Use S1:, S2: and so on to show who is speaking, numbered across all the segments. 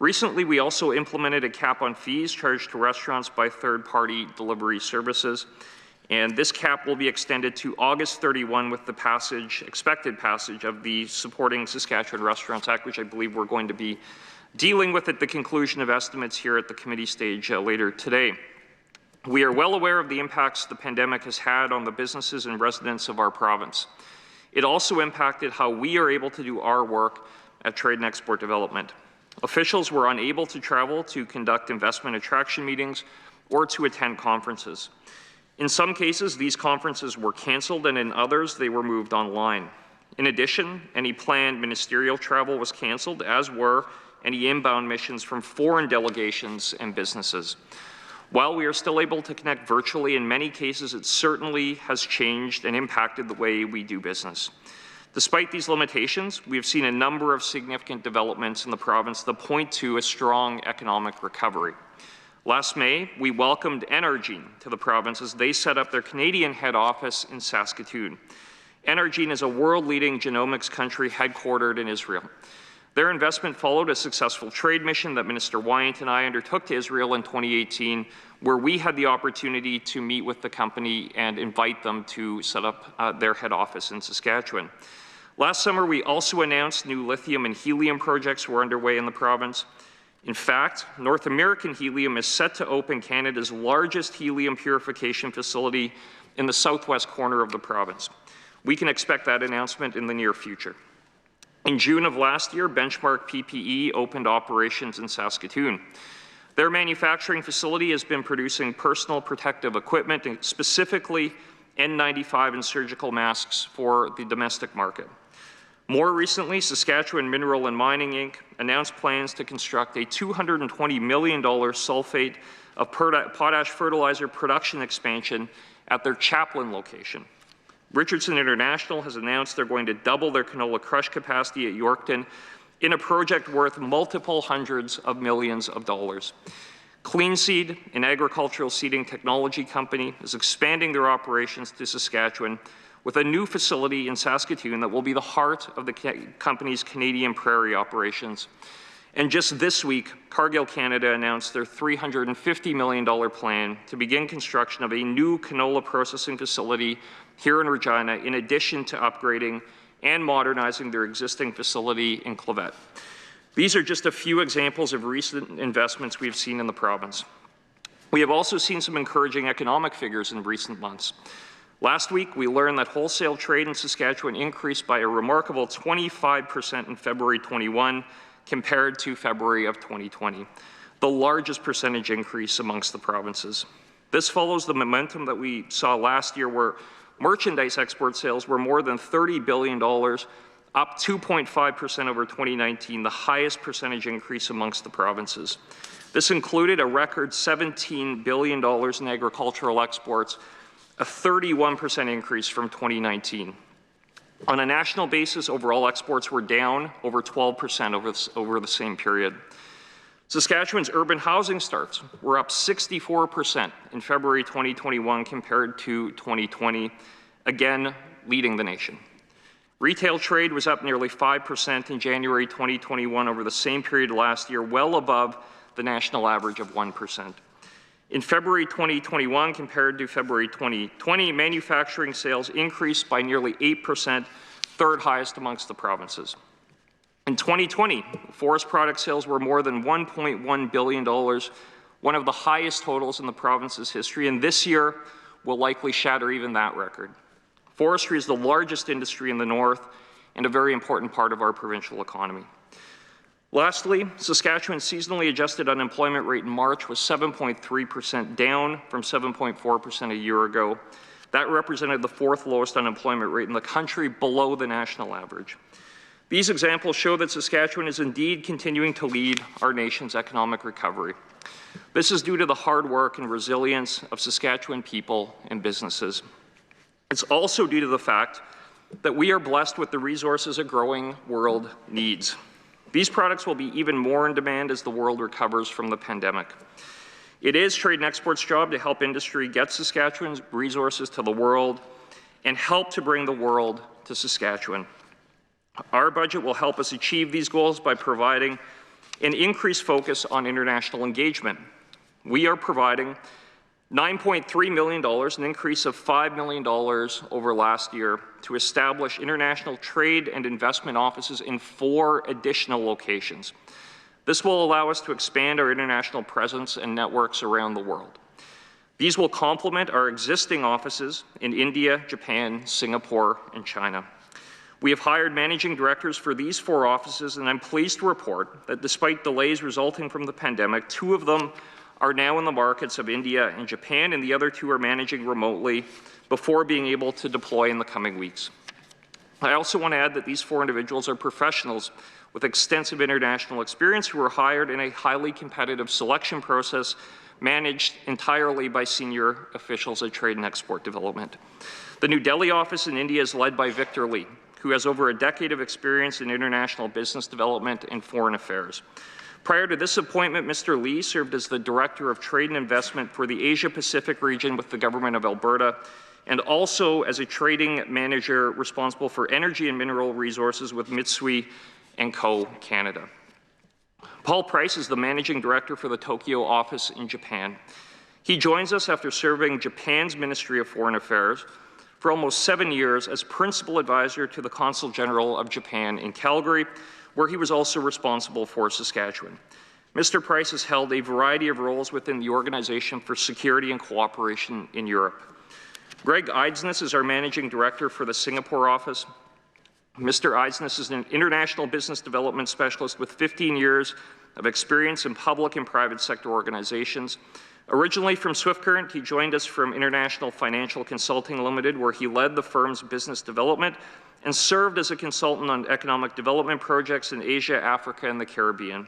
S1: Recently, we also implemented a cap on fees charged to restaurants by third-party delivery services, and this cap will be extended to August 31 with the expected passage of the Supporting Saskatchewan Restaurants Act, which I believe we're going to be dealing with at the conclusion of estimates here at the committee stage later today. We are well aware of the impacts the pandemic has had on the businesses and residents of our province. It also impacted how we are able to do our work at Trade and Export Development. Officials were unable to travel to conduct investment attraction meetings or to attend conferences. In some cases, these conferences were cancelled, and in others, they were moved online. In addition, any planned ministerial travel was cancelled, as were any inbound missions from foreign delegations and businesses. While we are still able to connect virtually, in many cases it certainly has changed and impacted the way we do business. Despite these limitations, we have seen a number of significant developments in the province that point to a strong economic recovery. Last May, we welcomed Energine to the province as they set up their Canadian head office in Saskatoon. Energine is a world-leading genomics country headquartered in Israel. Their investment followed a successful trade mission that Minister Wyant and I undertook to Israel in 2018, where we had the opportunity to meet with the company and invite them to set up their head office in Saskatchewan. Last summer, we also announced new lithium and helium projects were underway in the province. In fact, North American Helium is set to open Canada's largest helium purification facility in the southwest corner of the province. We can expect that announcement in the near future. In June of last year, Benchmark PPE opened operations in Saskatoon. Their manufacturing facility has been producing personal protective equipment, and specifically N95 and surgical masks for the domestic market. More recently, Saskatchewan Mineral and Mining Inc. announced plans to construct a $220 million sulfate of potash fertilizer production expansion at their Chaplin location. Richardson International has announced they're going to double their canola crush capacity at Yorkton in a project worth multiple hundreds of millions of dollars. Clean Seed, an agricultural seeding technology company, is expanding their operations to Saskatchewan with a new facility in Saskatoon that will be the heart of the company's Canadian prairie operations. And just this week, Cargill Canada announced their $350 million plan to begin construction of a new canola processing facility here in Regina, in addition to upgrading and modernizing their existing facility in Clavette. These are just a few examples of recent investments we have seen in the province. We have also seen some encouraging economic figures in recent months. Last week, we learned that wholesale trade in Saskatchewan increased by a remarkable 25% in February 21 compared to February of 2020, the largest percentage increase amongst the provinces. This follows the momentum that we saw last year, where merchandise export sales were more than $30 billion, up 2.5% over 2019, the highest percentage increase amongst the provinces. This included a record $17 billion in agricultural exports, a 31% increase from 2019. On a national basis, overall exports were down over 12% over the same period. Saskatchewan's urban housing starts were up 64% in February 2021 compared to 2020, again leading the nation. Retail trade was up nearly 5% in January 2021 over the same period last year, well above the national average of 1%. In February 2021 compared to February 2020, manufacturing sales increased by nearly 8%, third highest amongst the provinces. In 2020, forest product sales were more than $1.1 billion, one of the highest totals in the province's history, and this year will likely shatter even that record. Forestry is the largest industry in the north and a very important part of our provincial economy. Lastly, Saskatchewan's seasonally adjusted unemployment rate in March was 7.3%, down from 7.4% a year ago. That represented the fourth lowest unemployment rate in the country, below the national average. These examples show that Saskatchewan is indeed continuing to lead our nation's economic recovery. This is due to the hard work and resilience of Saskatchewan people and businesses. It's also due to the fact that we are blessed with the resources a growing world needs. These products will be even more in demand as the world recovers from the pandemic. It is Trade and Export's job to help industry get Saskatchewan's resources to the world and help to bring the world to Saskatchewan. Our budget will help us achieve these goals by providing and increased focus on international engagement. We are providing $9.3 million, an increase of $5 million over last year, to establish international trade and investment offices in 4 additional locations. This will allow us to expand our international presence and networks around the world. These will complement our existing offices in India, Japan, Singapore, and China. We have hired managing directors for these 4 offices, and I'm pleased to report that despite delays resulting from the pandemic, 2 of them are now in the markets of India and Japan, and the other 2 are managing remotely before being able to deploy in the coming weeks. I also want to add that these 4 individuals are professionals with extensive international experience who were hired in a highly competitive selection process managed entirely by senior officials at Trade and Export Development. The New Delhi office in India is led by Victor Lee, who has over a decade of experience in international business development and foreign affairs. Prior to this appointment, Mr. Lee served as the Director of Trade and Investment for the Asia-Pacific region with the Government of Alberta, and also as a trading manager responsible for energy and mineral resources with Mitsui & Co. Canada. Paul Price is the Managing Director for the Tokyo office in Japan. He joins us after serving Japan's Ministry of Foreign Affairs for almost 7 years as Principal Advisor to the Consul General of Japan in Calgary, where he was also responsible for Saskatchewan. Mr. Price has held a variety of roles within the Organization for Security and Cooperation in Europe. Greg Eidsness is our Managing Director for the Singapore office. Mr. Eidsness is an international business development specialist with 15 years of experience in public and private sector organizations. Originally from Swift Current, he joined us from International Financial Consulting Limited, where he led the firm's business development and served as a consultant on economic development projects in Asia, Africa, and the Caribbean.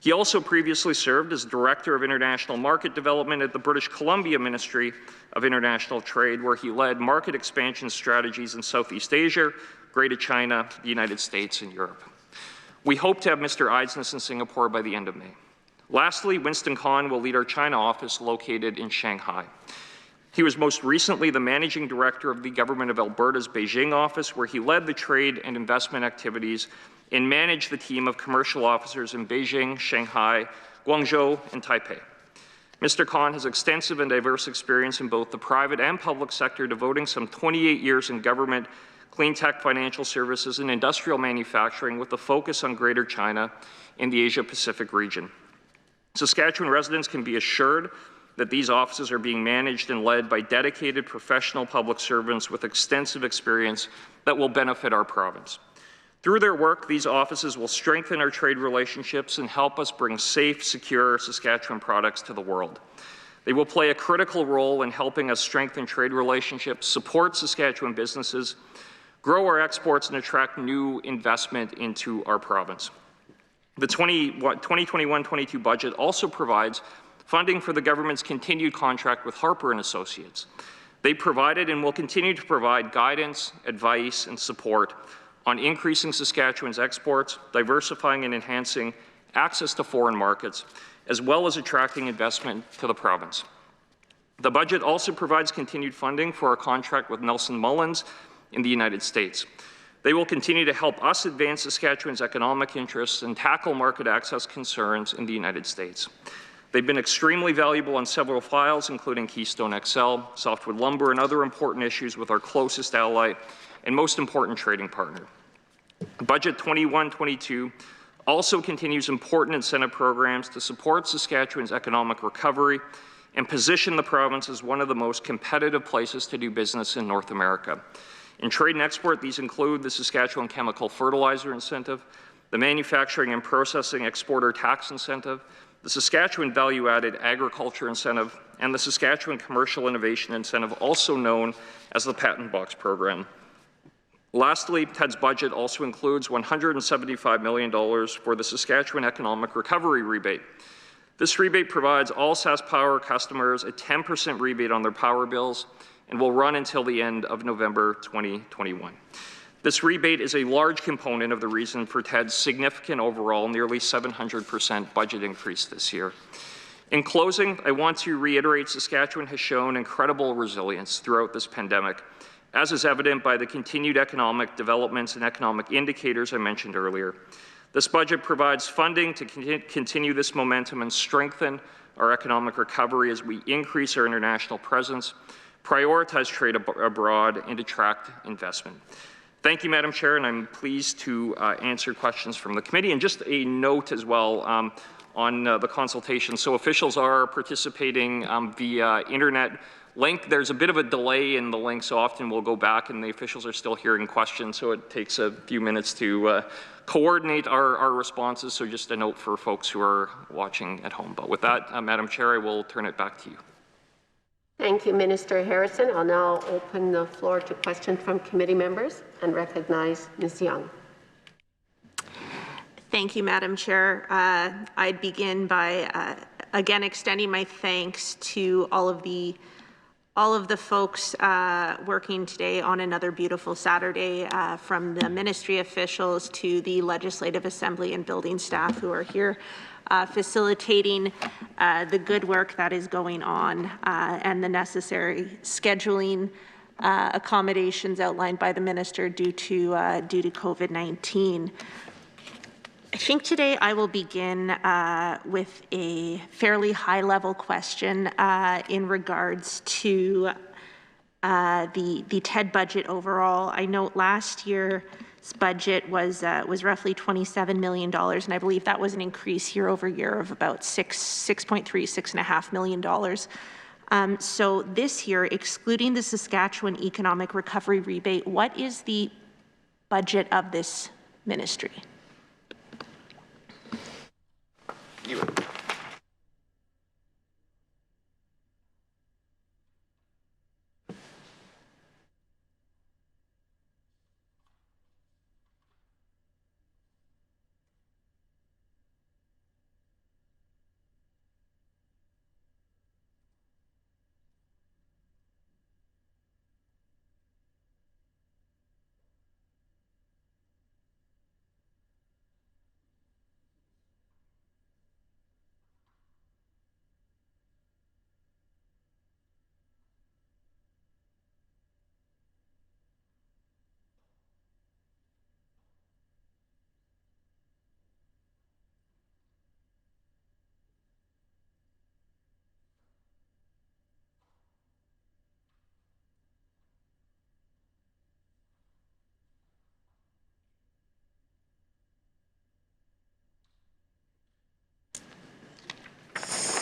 S1: He also previously served as Director of International Market Development at the British Columbia Ministry of International Trade, where he led market expansion strategies in Southeast Asia, Greater China, the United States, and Europe. We hope to have Mr. Eidsness in Singapore by the end of May. Lastly, Winston Kahn will lead our China office located in Shanghai. He was most recently the Managing Director of the Government of Alberta's Beijing office, where he led the trade and investment activities and managed the team of commercial officers in Beijing, Shanghai, Guangzhou, and Taipei. Mr. Kahn has extensive and diverse experience in both the private and public sector, devoting some 28 years in government, clean tech, financial services, and industrial manufacturing with a focus on Greater China and the Asia-Pacific region. Saskatchewan residents can be assured that these offices are being managed and led by dedicated professional public servants with extensive experience that will benefit our province. Through their work, these offices will strengthen our trade relationships and help us bring safe, secure Saskatchewan products to the world. They will play a critical role in helping us strengthen trade relationships, support Saskatchewan businesses, grow our exports, and attract new investment into our province. The 2021-22 budget also provides funding for the government's continued contract with Harper & Associates. They provided and will continue to provide guidance, advice, and support on increasing Saskatchewan's exports, diversifying and enhancing access to foreign markets, as well as attracting investment to the province. The budget also provides continued funding for our contract with Nelson Mullins in the United States. They will continue to help us advance Saskatchewan's economic interests and tackle market access concerns in the United States. They've been extremely valuable on several files, including Keystone XL, softwood lumber, and other important issues with our closest ally and most important trading partner. Budget 21-22 also continues important incentive programs to support Saskatchewan's economic recovery and position the province as one of the most competitive places to do business in North America. In trade and export, these include the Saskatchewan Chemical Fertilizer Incentive, the Manufacturing and Processing Exporter Tax Incentive, the Saskatchewan Value-Added Agriculture Incentive, and the Saskatchewan Commercial Innovation Incentive, also known as the Patent Box Program. Lastly, TED's budget also includes $175 million for the Saskatchewan Economic Recovery Rebate. This rebate provides all SaskPower customers a 10% rebate on their power bills and will run until the end of November 2021. This rebate is a large component of the reason for TED's significant overall nearly 700% budget increase this year. In closing, I want to reiterate Saskatchewan has shown incredible resilience throughout this pandemic, as is evident by the continued economic developments and economic indicators I mentioned earlier. This budget provides funding to continue this momentum and strengthen our economic recovery as we increase our international presence, prioritize trade abroad, and attract investment. Thank you, Madam Chair, and I'm pleased to answer questions from the committee. And just a note as well on the consultation. So officials are participating via internet link. There's a bit of a delay in the link, so often we'll go back and the officials are still hearing questions, so it takes a few minutes to coordinate our responses. So just a note for folks who are watching at home. But with that, Madam Chair, I will turn it back to you.
S2: Thank you, Minister Harrison. I'll now open the floor to questions from committee members and recognize Ms. Young.
S3: Thank you, Madam Chair. I'd begin by again extending my thanks to all of the folks working today on another beautiful Saturday, from the ministry officials to the Legislative Assembly and building staff who are here facilitating the good work that is going on and the necessary scheduling accommodations outlined by the minister due to COVID-19. I think today I will begin with a fairly high-level question in regards to the TED budget overall. I note last year's budget was roughly $27 million, and I believe that was an increase year over year of about $6.5 million. So this year, excluding the Saskatchewan Economic Recovery Rebate, what is the budget of this ministry?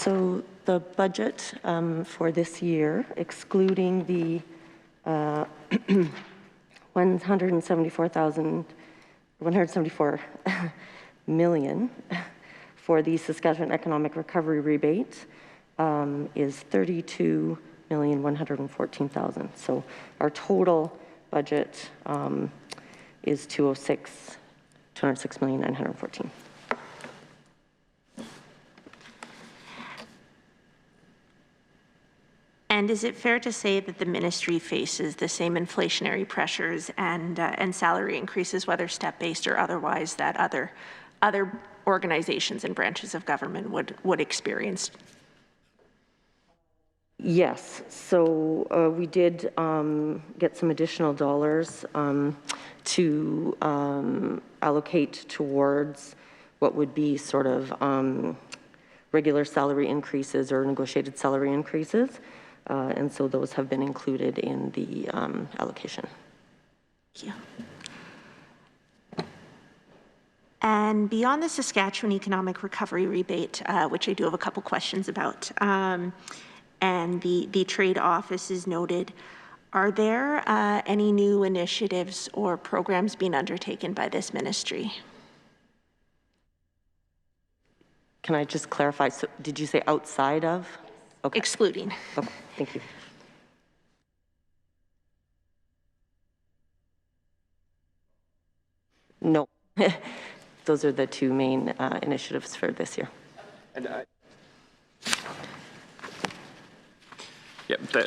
S4: So the budget for this year, excluding the 174 million for the Saskatchewan Economic Recovery Rebate, is 32,114,000. So our total budget is 206,914.
S3: And is it fair to say that the ministry faces the same inflationary pressures and salary increases, whether step-based or otherwise, that other organizations and branches of government would experience?
S4: Yes. So we did get some additional dollars to allocate towards what would be sort of regular salary increases or negotiated salary increases. And so those have been included in the allocation.
S3: Thank you. And beyond the Saskatchewan Economic Recovery Rebate, which I do have a couple questions about, and the trade office is noted, are there any new initiatives or programs being undertaken by this ministry?
S4: Can I just clarify? So did you say outside of? Okay.
S3: Excluding.
S4: Okay, thank you. No, those are the two main initiatives for this year.
S1: And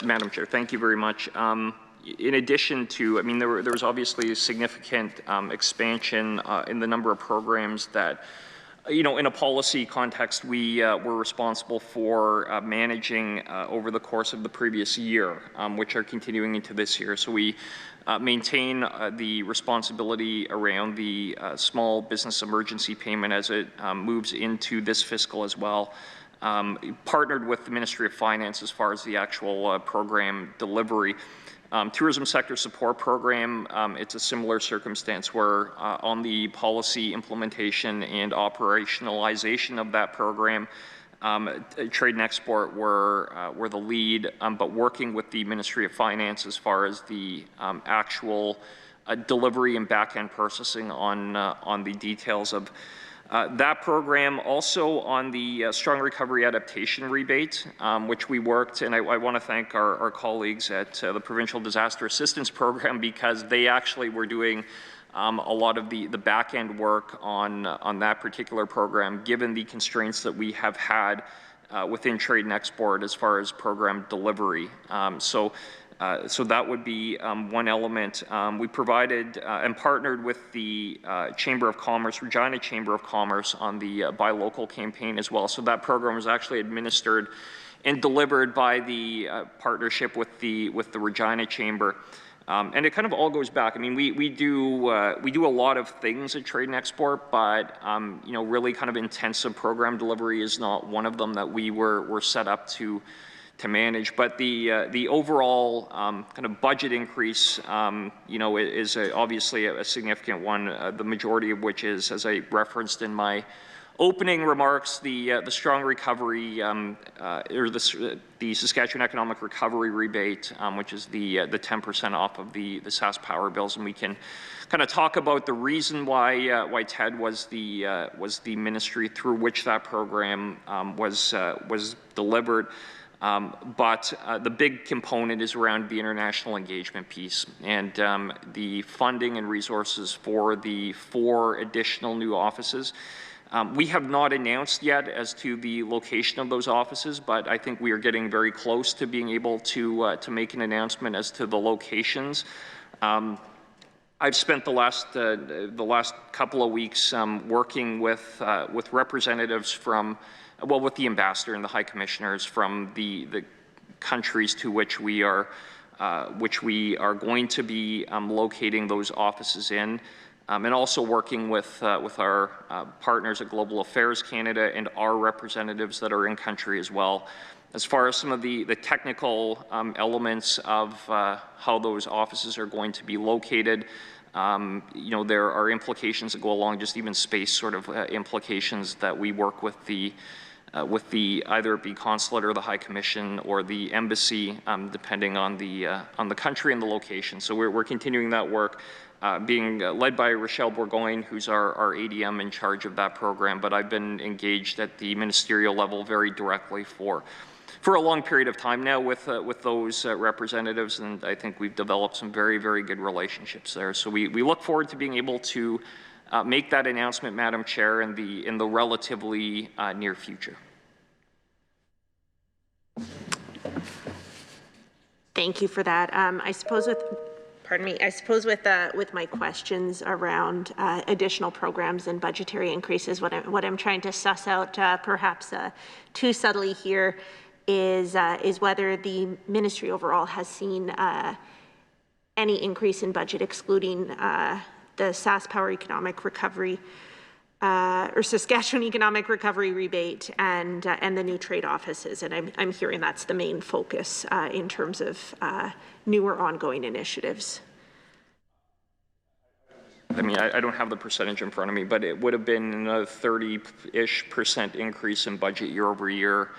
S1: Madam Chair, thank you very much. In addition to, I mean, there was obviously a significant expansion in the number of programs that in a policy context, we were responsible for managing over the course of the previous year, which are continuing into this year. So we maintain the responsibility around the small business emergency payment as it moves into this fiscal as well. Partnered with the Ministry of Finance as far as the actual program delivery. Tourism sector support program, it's a similar circumstance where on the policy implementation and operationalization of that program, trade and export were the lead, but working with the Ministry of Finance as far as the actual delivery and back-end processing on the details of that program. Also on the strong recovery adaptation rebate, which we worked, and I want to thank our colleagues at the Provincial Disaster Assistance Program, because they actually were doing a lot of the back-end work on that particular program, given the constraints that we have had within trade and export as far as program delivery. So that would be one element. We provided and partnered with the Chamber of Commerce, Regina Chamber of Commerce, on the Buy Local campaign as well. So that program was actually administered and delivered by the partnership with the Regina Chamber. And it kind of all goes back. I mean, we do a lot of things at trade and export, but really kind of intensive program delivery is not one of them that we were set up to manage. But the overall kind of budget increase, is obviously a significant one. The majority of which is, as I referenced in my opening remarks, the strong recovery or the Saskatchewan Economic Recovery Rebate, which is the 10% off of the SAS Power bills, and we can kind of talk about the reason why TED was the ministry through which that program was delivered. But the big component is around the international engagement piece, and the funding and resources for the 4 additional new offices. We have not announced yet as to the location of those offices, but I think we are getting very close to being able to make an announcement as to the locations. I've spent the last couple of weeks working with representatives from, with the ambassador and the high commissioners from the countries to which we are going to be locating those offices in, and also working with our partners at Global Affairs Canada and our representatives that are in country as well. As far as some of the technical elements of how those offices are going to be located, there are implications that go along, just even space sort of implications that we work with the either it be consulate or the High Commission or the embassy, depending on the country and the location. So we're continuing that work, being led by Rochelle Bourgogne, who's our ADM in charge of that program. But I've been engaged at the ministerial level very directly for a long period of time now with those representatives, and I think we've developed some very, very good relationships there. So we look forward to being able to make that announcement, Madam Chair, in the relatively near future.
S3: Thank you for that. I suppose with my questions around additional programs and budgetary increases, what I'm trying to suss out perhaps too subtly here is whether the ministry overall has seen any increase in budget excluding the SAS Power Economic Recovery or Saskatchewan Economic Recovery Rebate and the new trade offices. And I'm hearing that's the main focus in terms of newer ongoing initiatives.
S1: I mean, I don't have the percentage in front of me, but it would have been a 30-ish% increase in budget year over year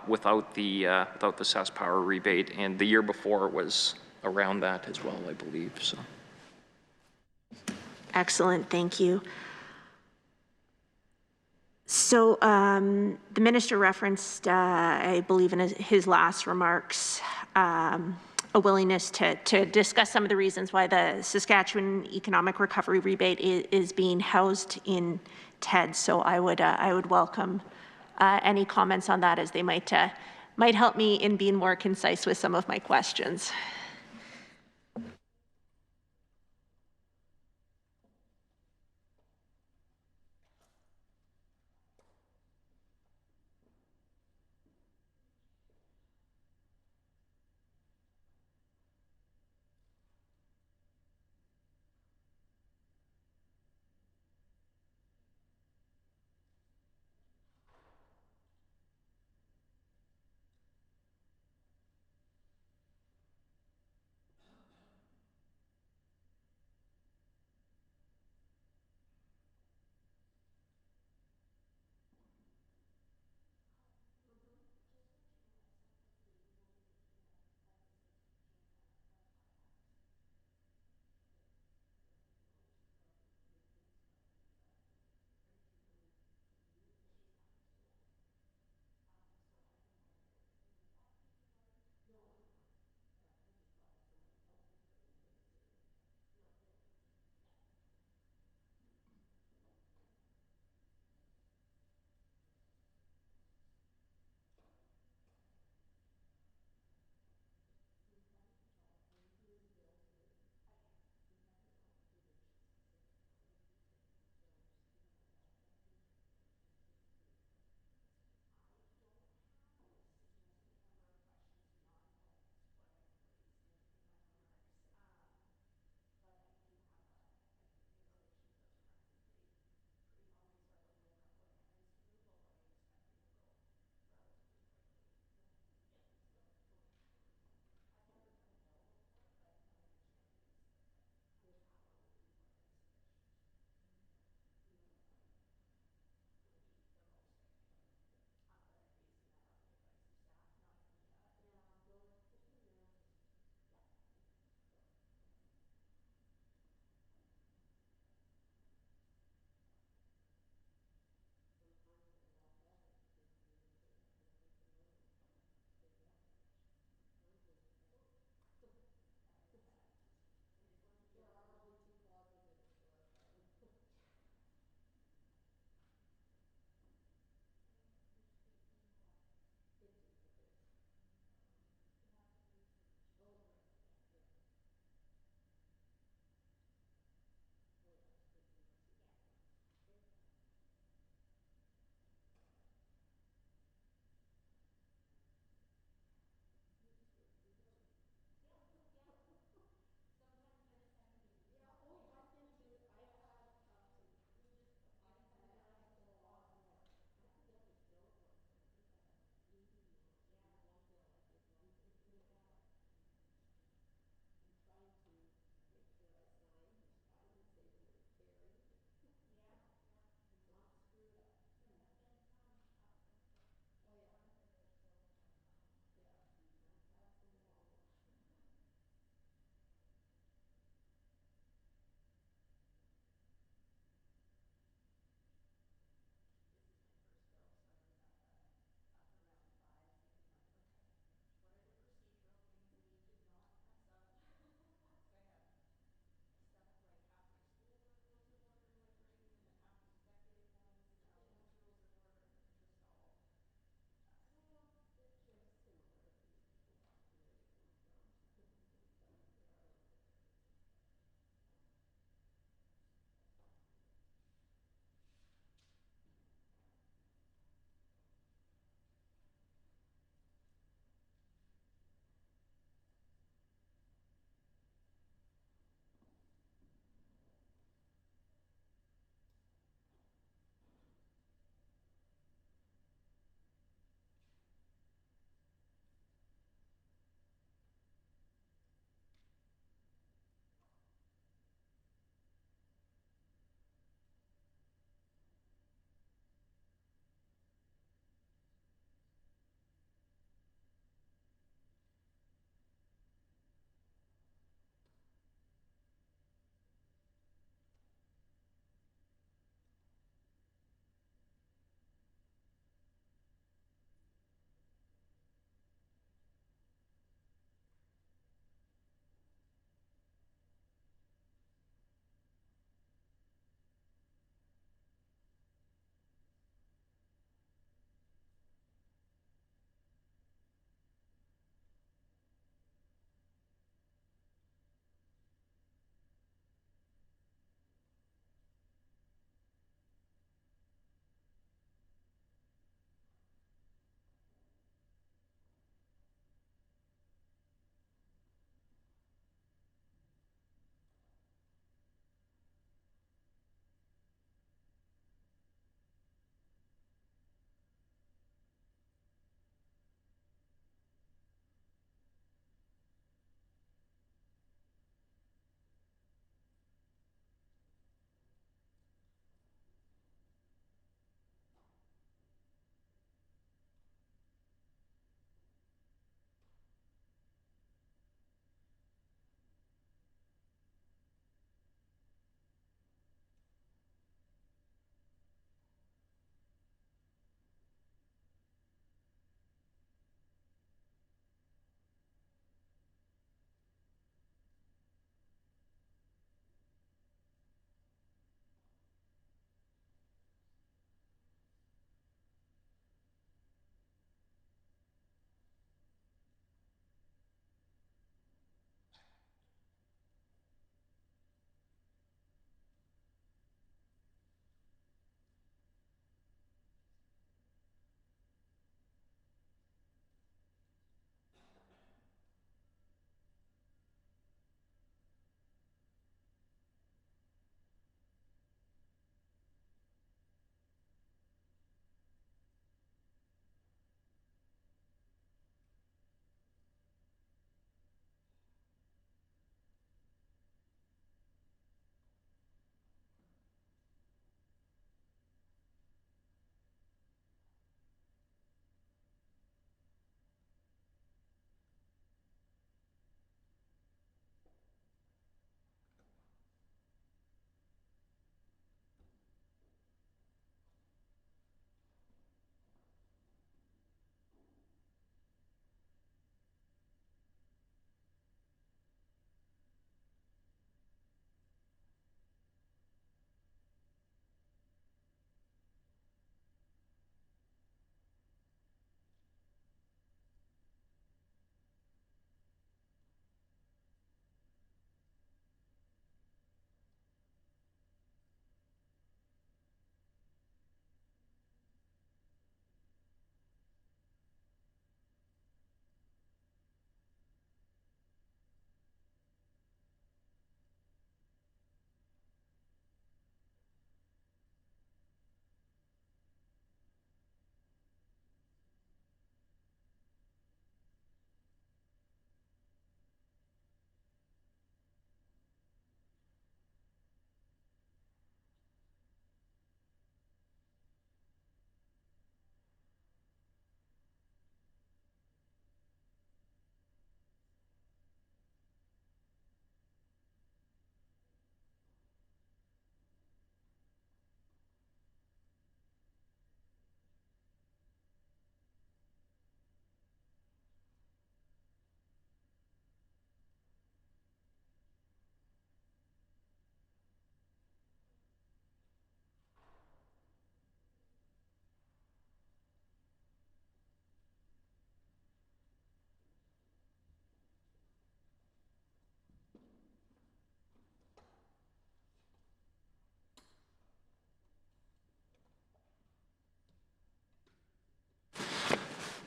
S1: without the SAS Power rebate, and the year before it was around that as well, I believe. So.
S3: Excellent, thank you. So the minister referenced, I believe in his last remarks, a willingness to discuss some of the reasons why the Saskatchewan Economic Recovery Rebate is being housed in TED. So I would welcome any comments on that, as they might help me in being more concise with some of my questions.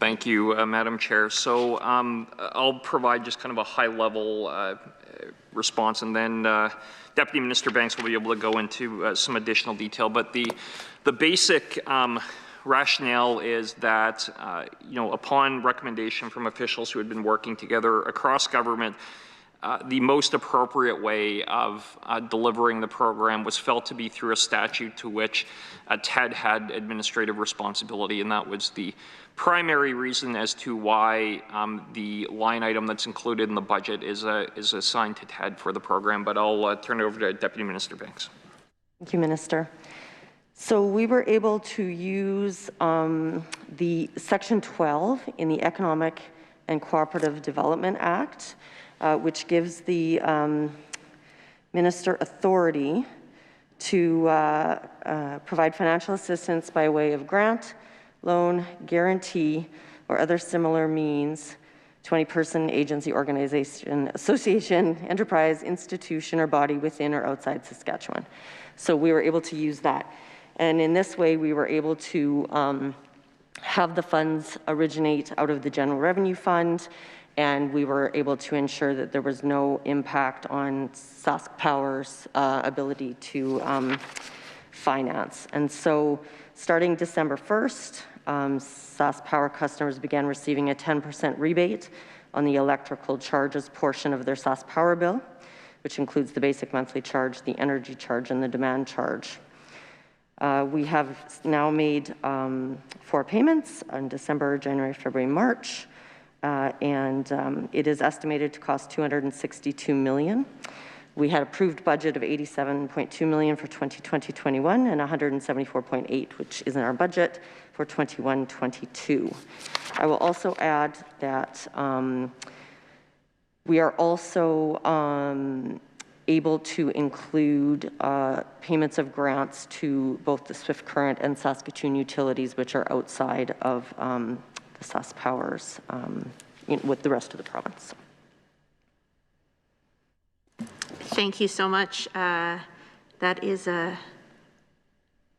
S1: Thank you, Madam Chair. So I'll provide just kind of a high-level response, and then Deputy Minister Banks will be able to go into some additional detail. But the basic rationale is that, upon recommendation from officials who had been working together across government, the most appropriate way of delivering the program was felt to be through a statute to which TED had administrative responsibility, and that was the primary reason as to why the line item that's included in the budget is assigned to TED for the program. But I'll turn it over to Deputy Minister Banks.
S4: Thank you, Minister. So we were able to use the Section 12 in the Economic and Cooperative Development Act, which gives the minister authority to provide financial assistance by way of grant, loan, guarantee, or other similar means to any person, agency, organization, association, enterprise, institution, or body within or outside Saskatchewan. So we were able to use that. And in this way, we were able to have the funds originate out of the General Revenue Fund, and we were able to ensure that there was no impact on Sask Power's ability to finance. And so starting December 1st, Sask Power customers began receiving a 10% rebate on the electrical charges portion of their Sask Power bill, which includes the basic monthly charge, the energy charge, and the demand charge. We have now made 4 payments on December, January, February, March, and it is estimated to cost $262 million. We had approved budget of $87.2 million for 2020-21 and $174.8, which is in our budget for 21-22. I will also add that we are also able to include payments of grants to both the Swift Current and Saskatoon utilities, which are outside of the Sask Powers with the rest of the province.
S3: Thank you so much. That is a,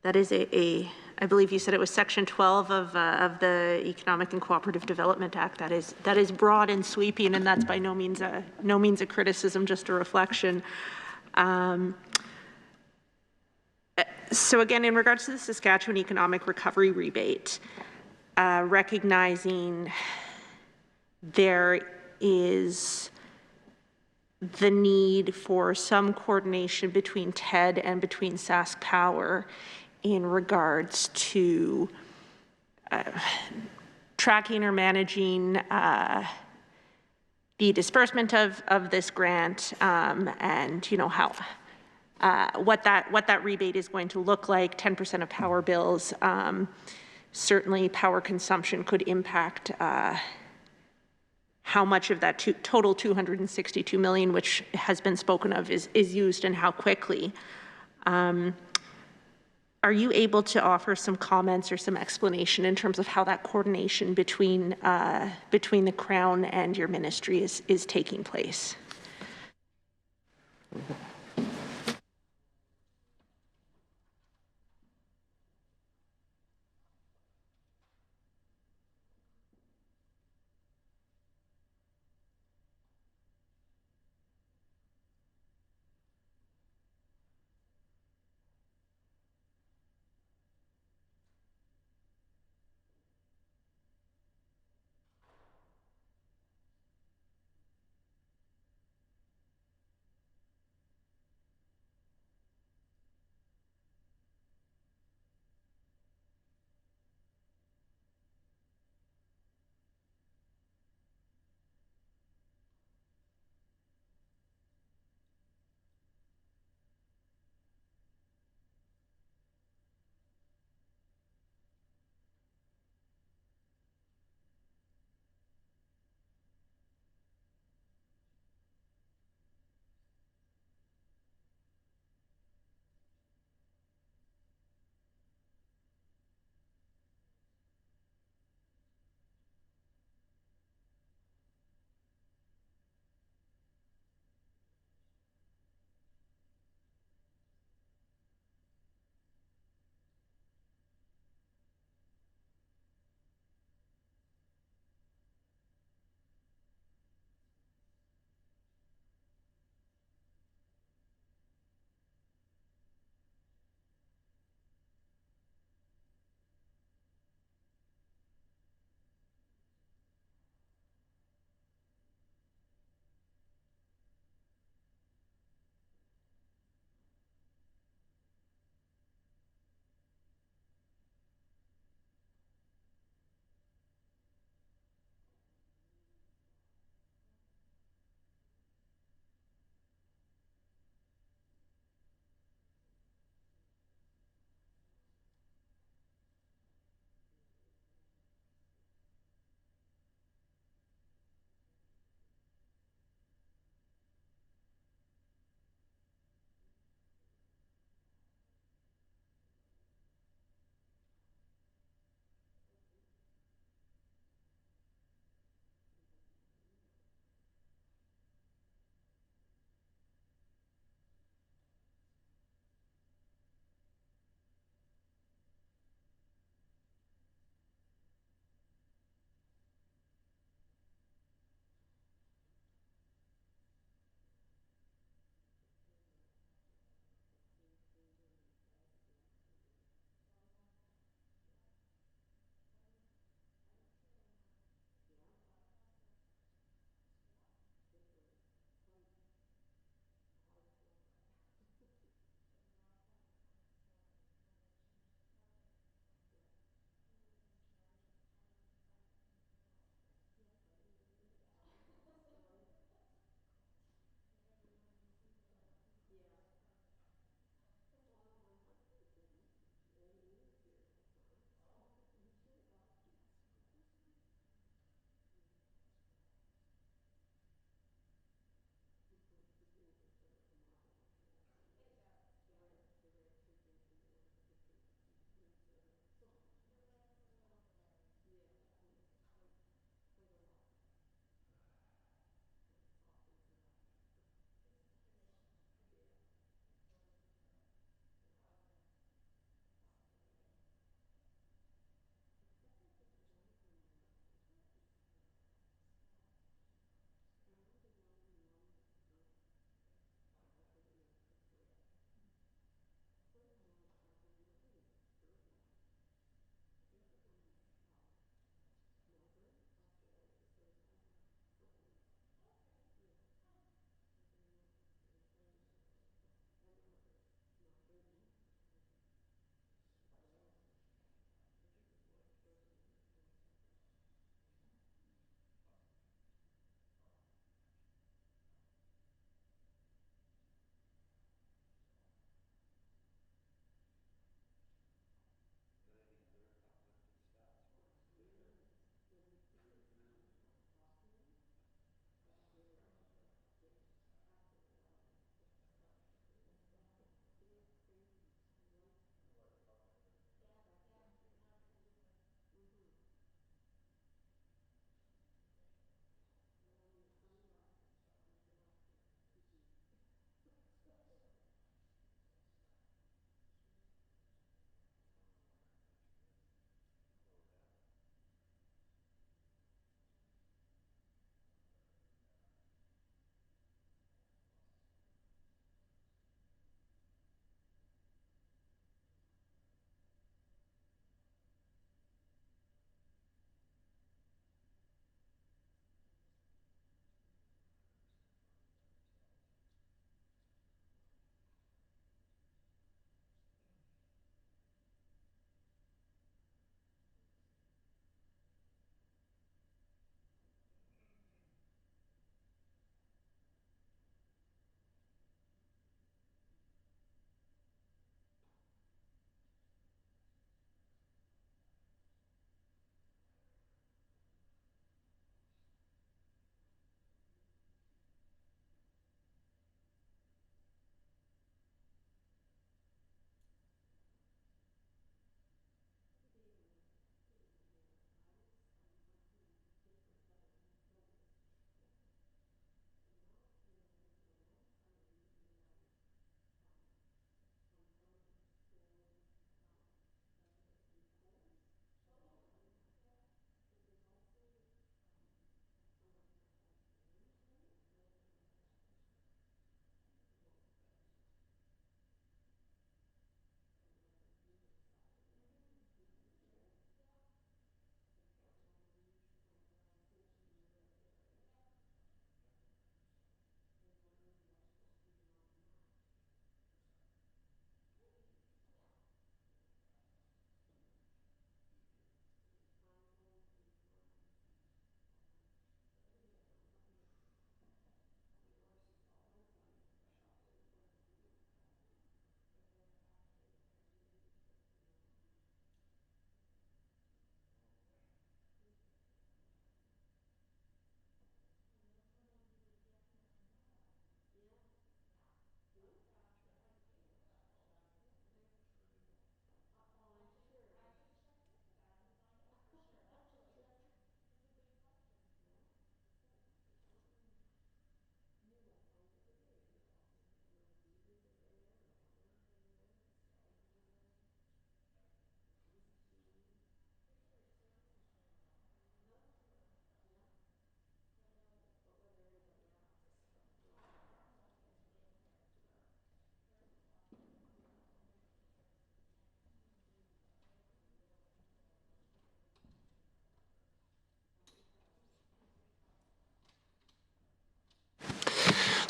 S3: I believe you said it was Section 12 of the Economic and Cooperative Development Act. That is broad and sweeping, and that's by no means a criticism, just a reflection. So again, in regards to the Saskatchewan Economic Recovery Rebate, recognizing there is the need for some coordination between TED and between Sask Power in regards to tracking or managing the disbursement of this grant, and how what that rebate is going to look like. 10% of power bills. Certainly, power consumption could impact how much of that total $262 million, which has been spoken of, is used, and how quickly. Are you able to offer some comments or some explanation in terms of how that coordination between the Crown and your ministry is taking place?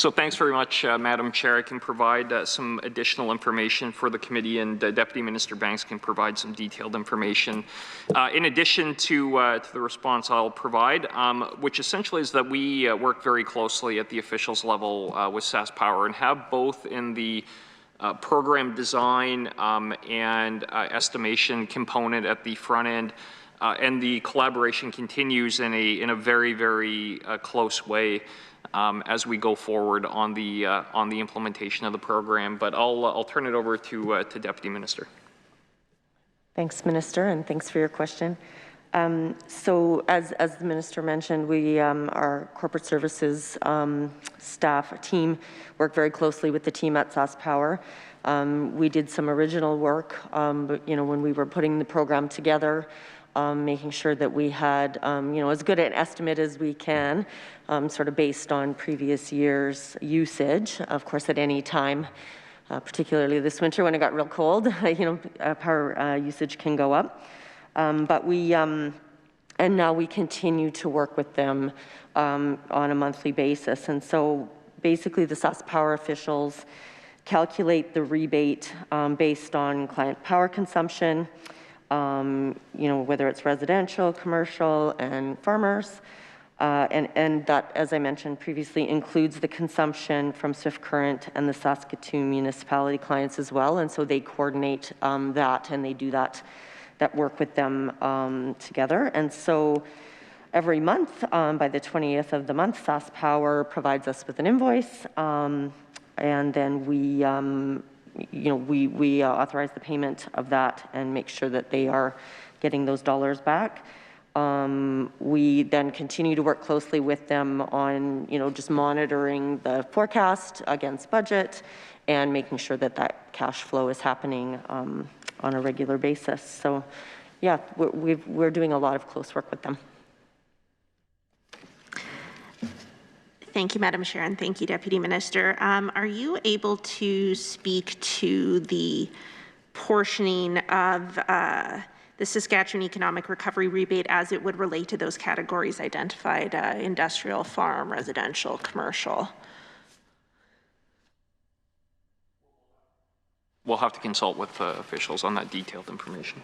S1: So thanks very much, Madam Chair. I can provide some additional information for the committee, and Deputy Minister Banks can provide some detailed information. In addition to the response I'll provide, which essentially is that we work very closely at the officials level with SaskPower and have both in the program design and estimation component at the front end, and the collaboration continues in a very, very close way as we go forward on the implementation of the program. But I'll turn it over to Deputy Minister.
S4: Thanks, Minister, and thanks for your question. So as the Minister mentioned, we, our corporate services staff team work very closely with the team at SaskPower. We did some original work, but, you know, when we were putting the program together, making sure that we had, you know, as good an estimate as we can, sort of based on previous year's usage. Of course, at any time, particularly this winter when it got real cold, you know, power usage can go up. But we, and now we continue to work with them on a monthly basis. And so basically the SaskPower officials calculate the rebate based on client power consumption, you know, whether it's residential, commercial, and farmers. And that, as I mentioned previously, includes the consumption from Swift Current and the Saskatoon municipality clients as well. And so they coordinate that, and they do that work with them together. And so every month, by the 20th of the month, SaskPower provides us with an invoice, and then we you know, we authorize the payment of that and make sure that they are getting those dollars back. We then continue to work closely with them on, you know, just monitoring the forecast against budget and making sure that that cash flow is happening on a regular basis. So, yeah, we're doing a lot of close work with them.
S3: Thank you, Madam Chair, and thank you, Deputy Minister. Are you able to speak to the portioning of the Saskatchewan Economic Recovery Rebate as it would relate to those categories identified, industrial, farm, residential, commercial?
S1: We'll have to consult with officials on that detailed information.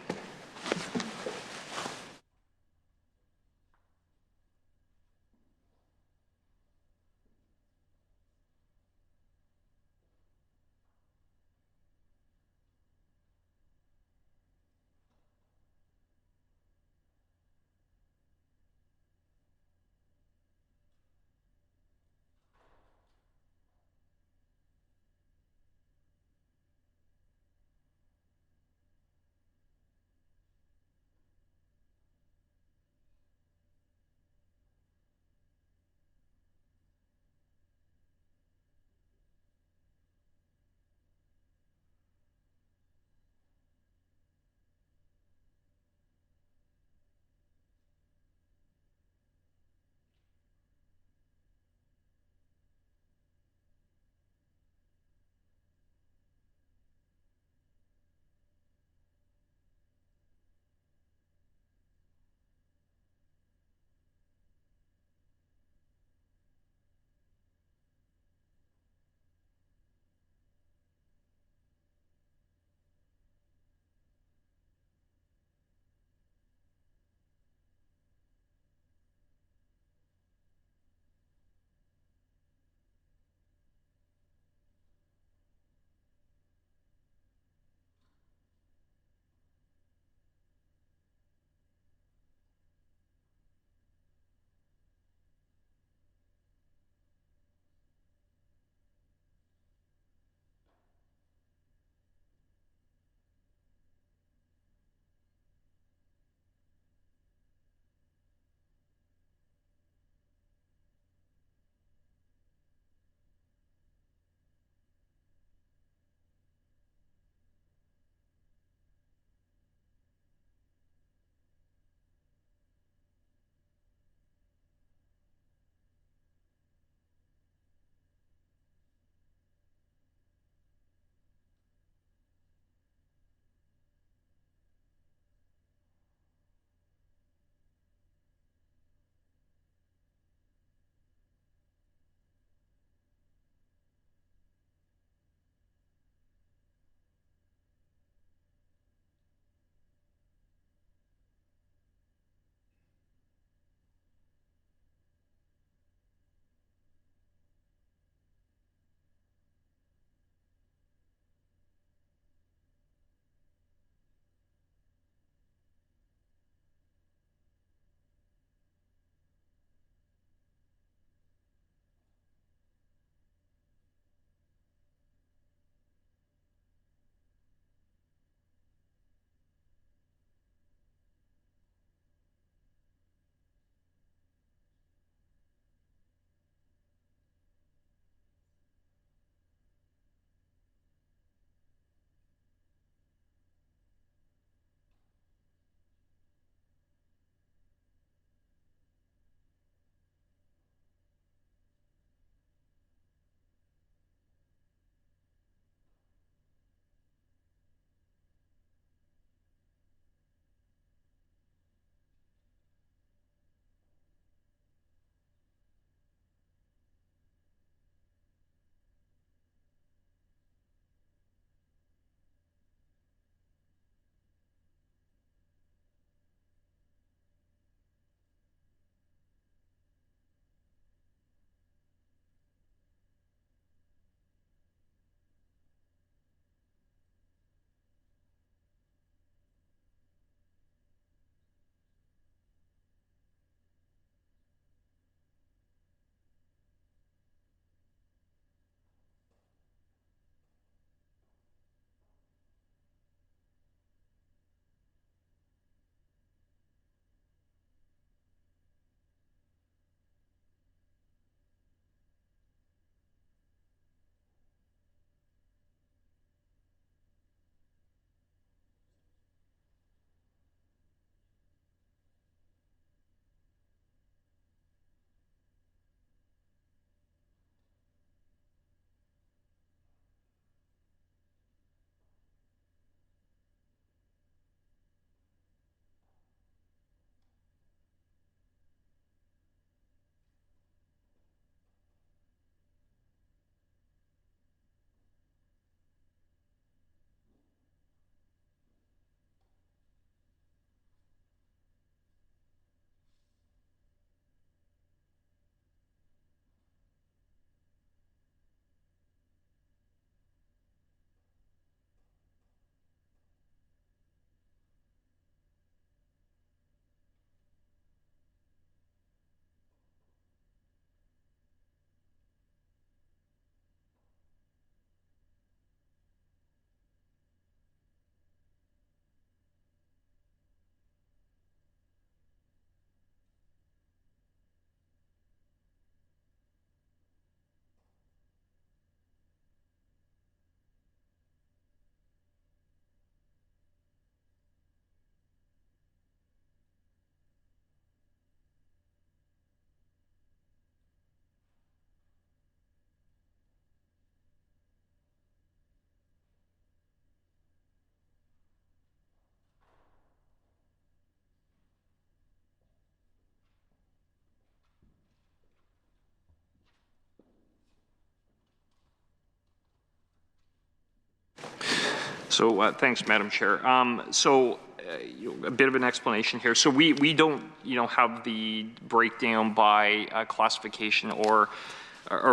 S1: So thanks, Madam Chair. A bit of an explanation here. So we don't, have the breakdown by classification or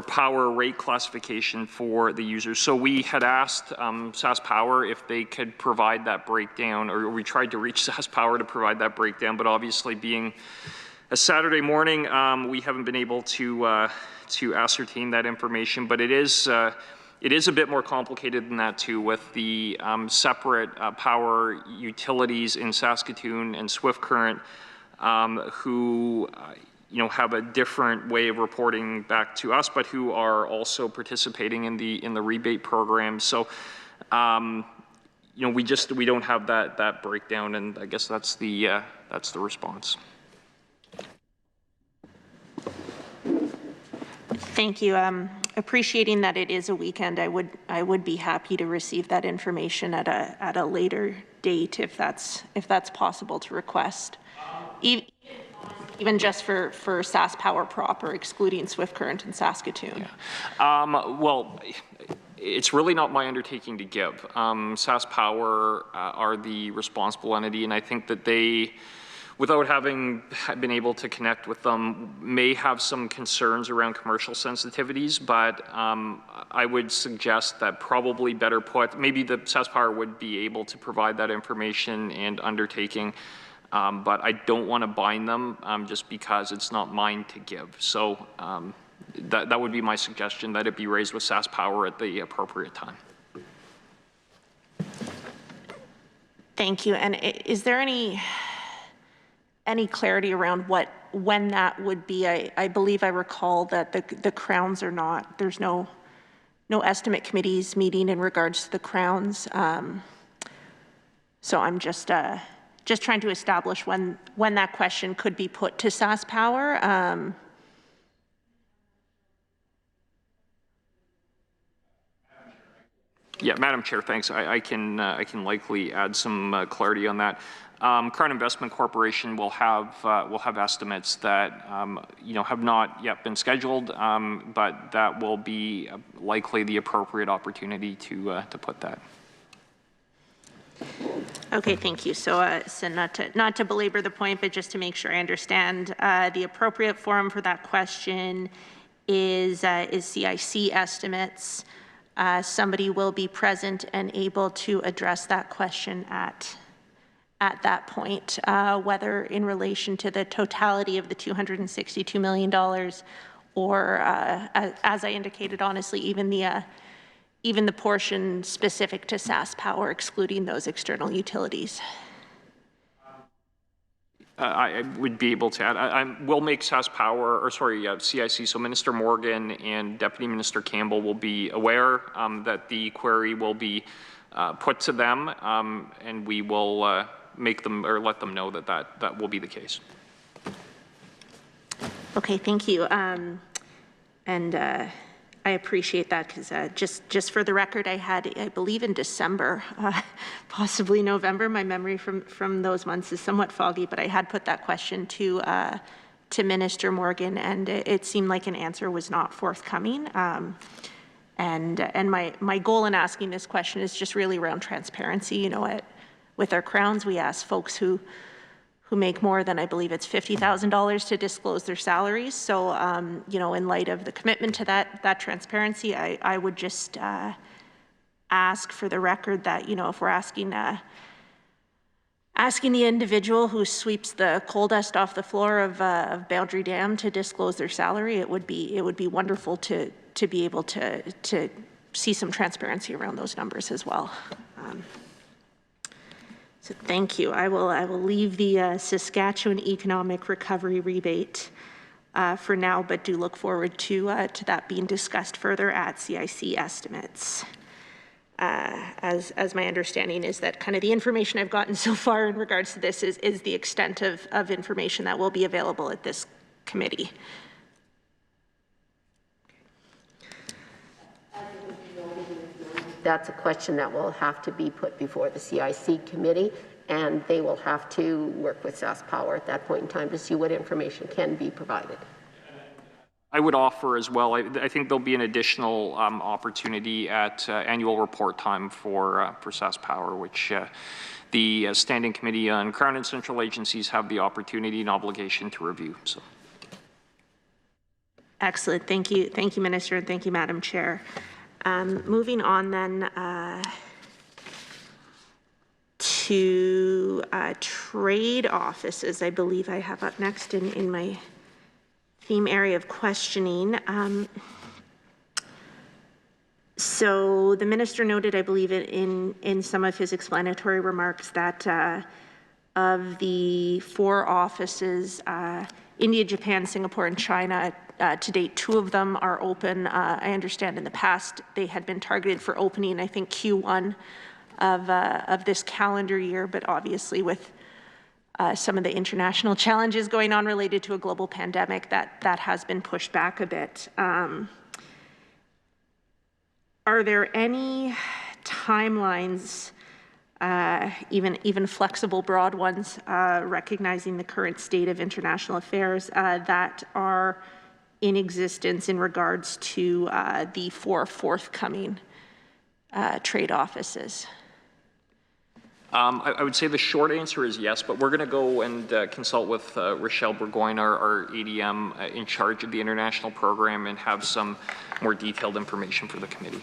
S1: power rate classification for the users. So we had asked SAS Power if they could provide that breakdown, or we tried to reach SAS Power to provide that breakdown, but obviously being a Saturday morning, we haven't been able to ascertain that information, but it is a bit more complicated than that too, with the separate power utilities in Saskatoon and Swift Current who have a different way of reporting back to us, but who are also participating in the rebate program. So we don't have that breakdown, and I guess that's the response.
S3: Thank you. Appreciating that it is a weekend, I would be happy to receive that information at a later date if that's possible to request. Even just for SAS Power proper, excluding Swift Current and Saskatoon.
S1: Yeah. Well, it's really not my undertaking to give. SAS Power are the responsible entity, and I think that they, without having been able to connect with them, may have some concerns around commercial sensitivities, but I would suggest that probably better put, maybe the SAS Power would be able to provide that information and undertaking, but I don't want to bind them just because it's not mine to give. So that would be my suggestion, that it be raised with SAS Power at the appropriate time.
S3: Thank you. And is there any clarity around when that would be? I believe I recall that the crowns are not, there's no estimate committees meeting in regards to the crowns. So I'm just trying to establish when that question could be put to SAS Power.
S1: Yeah, Madam Chair, thanks. I can likely add some clarity on that. Crown Investment Corporation will have estimates that have not yet been scheduled, but that will be likely the appropriate opportunity to put that.
S3: Okay, thank you. So not to belabor the point, but just to make sure I understand, the appropriate forum for that question is CIC estimates. Somebody will be present and able to address that question at that point, whether in relation to the totality of the $262 million, or as I indicated, honestly, even the portion specific to SAS Power, excluding those external utilities.
S1: I would be able to add. I will make SAS Power, or sorry, CIC. So Minister Morgan and Deputy Minister Campbell will be aware that the query will be put to them, and we will make them or let them know that will be the case.
S3: Okay, thank you. I appreciate that, because just for the record, I believe in December, possibly November, my memory from those months is somewhat foggy, but I had put that question to Minister Morgan, and it seemed like an answer was not forthcoming. And my goal in asking this question is just really around transparency. With our crowns, we ask folks who make more than, I believe it's $50,000 to disclose their salaries. So, in light of the commitment to that transparency, I would just ask for the record that, if we're asking the individual who sweeps the coal dust off the floor of Boundary Dam to disclose their salary, it would be wonderful to be able to see some transparency around those numbers as well. So thank you. I will leave the Saskatchewan Economic Recovery Rebate for now, but do look forward to that being discussed further at CIC estimates. As my understanding is that kind of the information I've gotten so far in regards to this is the extent of information that will be available at this committee.
S2: That's a question that will have to be put before the CIC committee, and they will have to work with SAS Power at that point in time to see what information can be provided.
S1: I would offer as well, I think there'll be an additional opportunity at annual report time for SaskPower, which the Standing Committee on Crown and Central Agencies have the opportunity and obligation to review. So.
S3: Excellent. Thank you. Thank you, Minister, and thank you, Madam Chair. Moving on then to trade offices, I believe I have up next in my theme area of questioning. So the minister noted, I believe, in some of his explanatory remarks that of the 4 offices, India, Japan, Singapore, and China, to date, 2 of them are open. I understand in the past they had been targeted for opening, I think, Q1 of this calendar year, but obviously with some of the international challenges going on related to a global pandemic, that has been pushed back a bit. Are there any timelines, even flexible, broad ones, recognizing the current state of international affairs that are in existence in regards to the 4 forthcoming trade offices?
S1: I would say the short answer is yes, but we're going to go and consult with Rochelle Burgoyne, our ADM in charge of the international program, and have some more detailed information for the committee.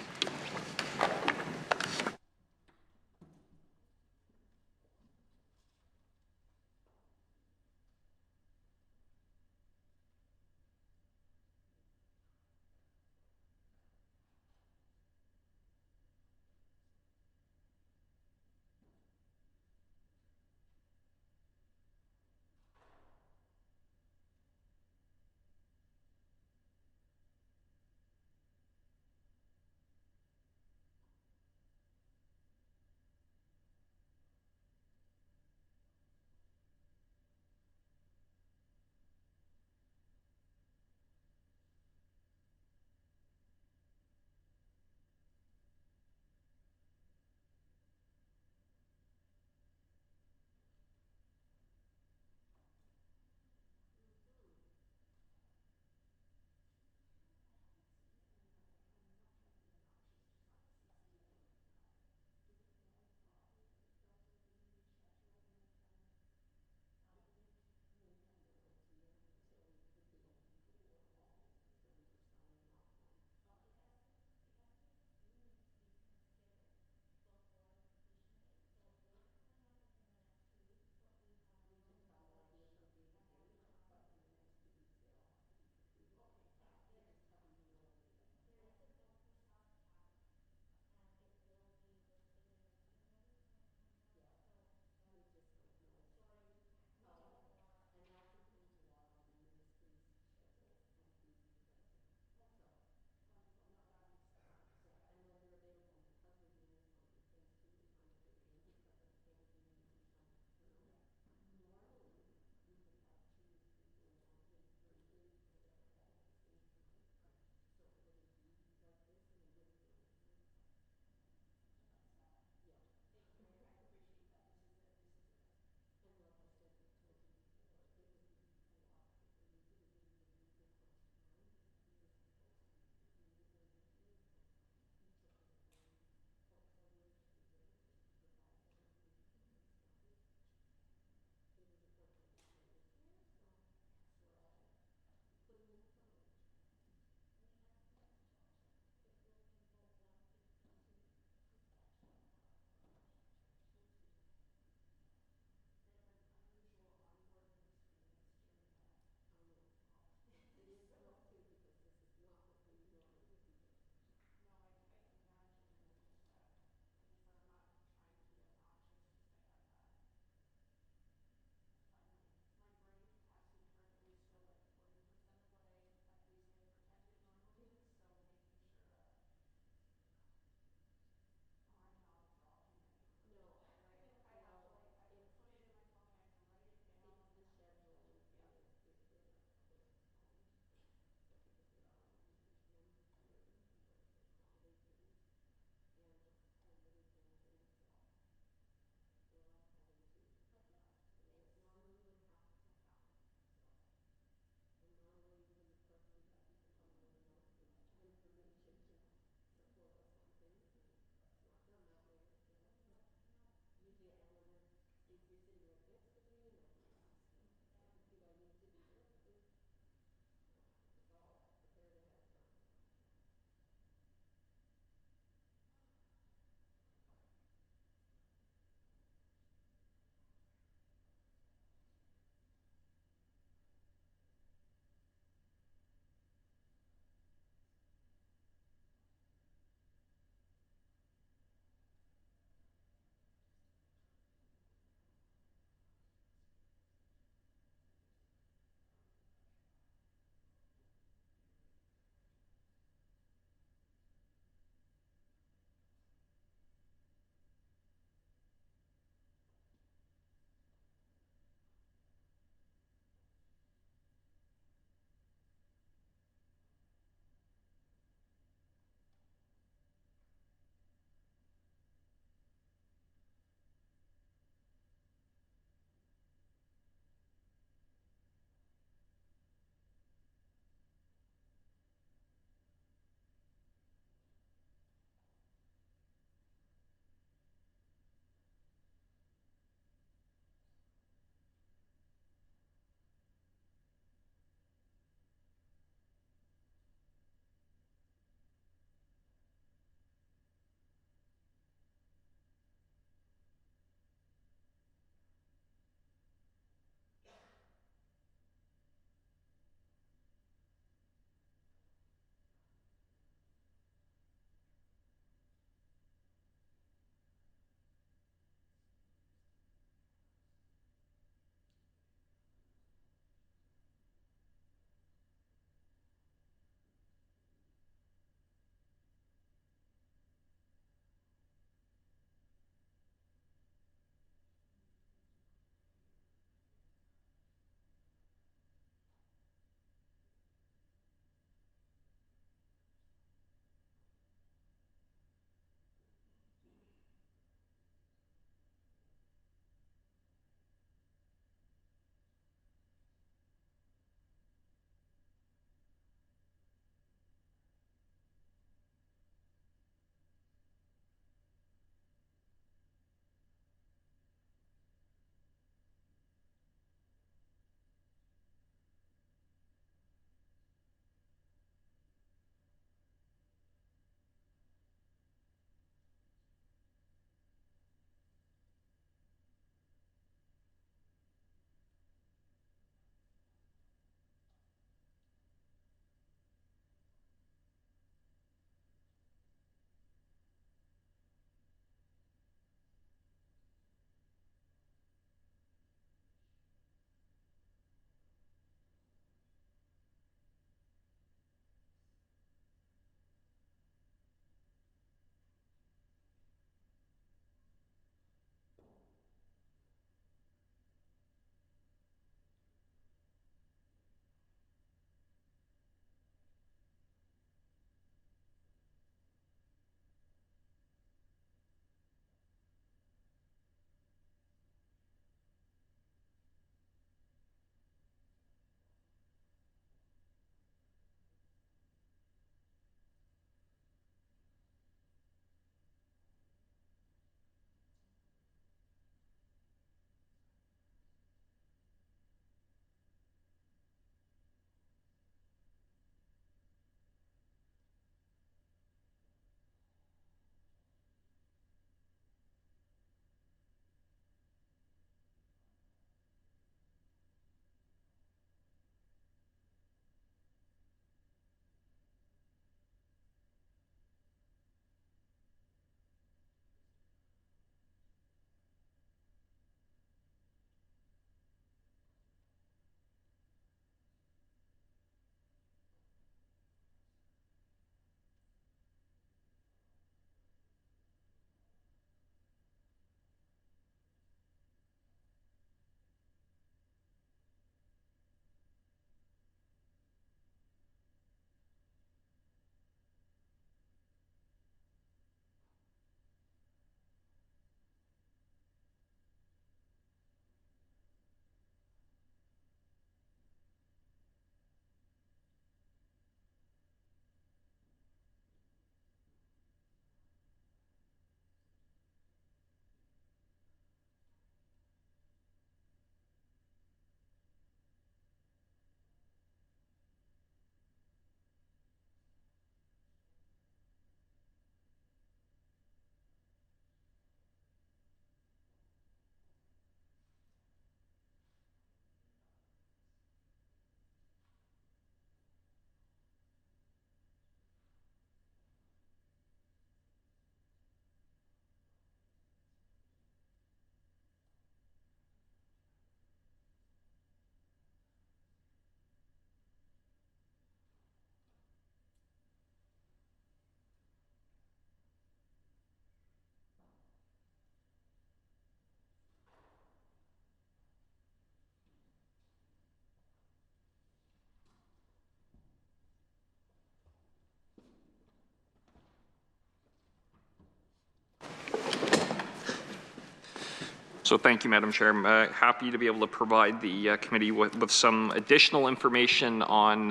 S1: So thank you, Madam Chair. I'm happy to be able to provide the committee with some additional information on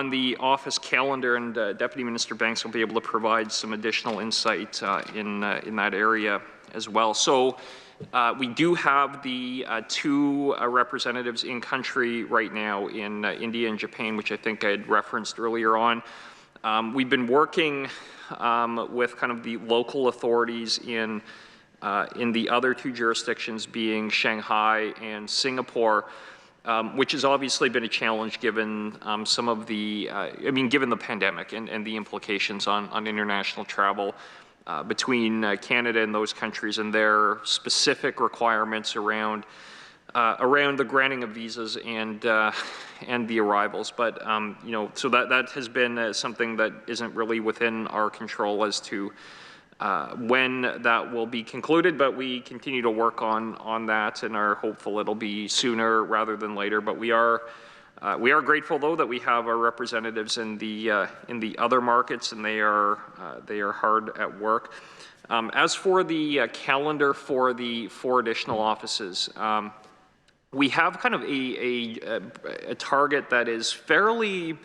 S1: the office calendar, and Deputy Minister Banks will be able to provide some additional insight in that area as well. So we do have the two representatives in country right now in India and Japan, which I think I had referenced earlier on. We've been working with kind of the local authorities in the other two jurisdictions, being Shanghai and Singapore, which has obviously been a challenge given some of the, given the pandemic and the implications on international travel between Canada and those countries and their specific requirements around the granting of visas and the arrivals. But so that has been something that isn't really within our control as to when that will be concluded, but we continue to work on that and are hopeful it'll be sooner rather than later. But we are grateful, though, that we have our representatives in the other markets, and they are hard at work. As for the calendar for the 4 additional offices, we have kind of a target that is fairly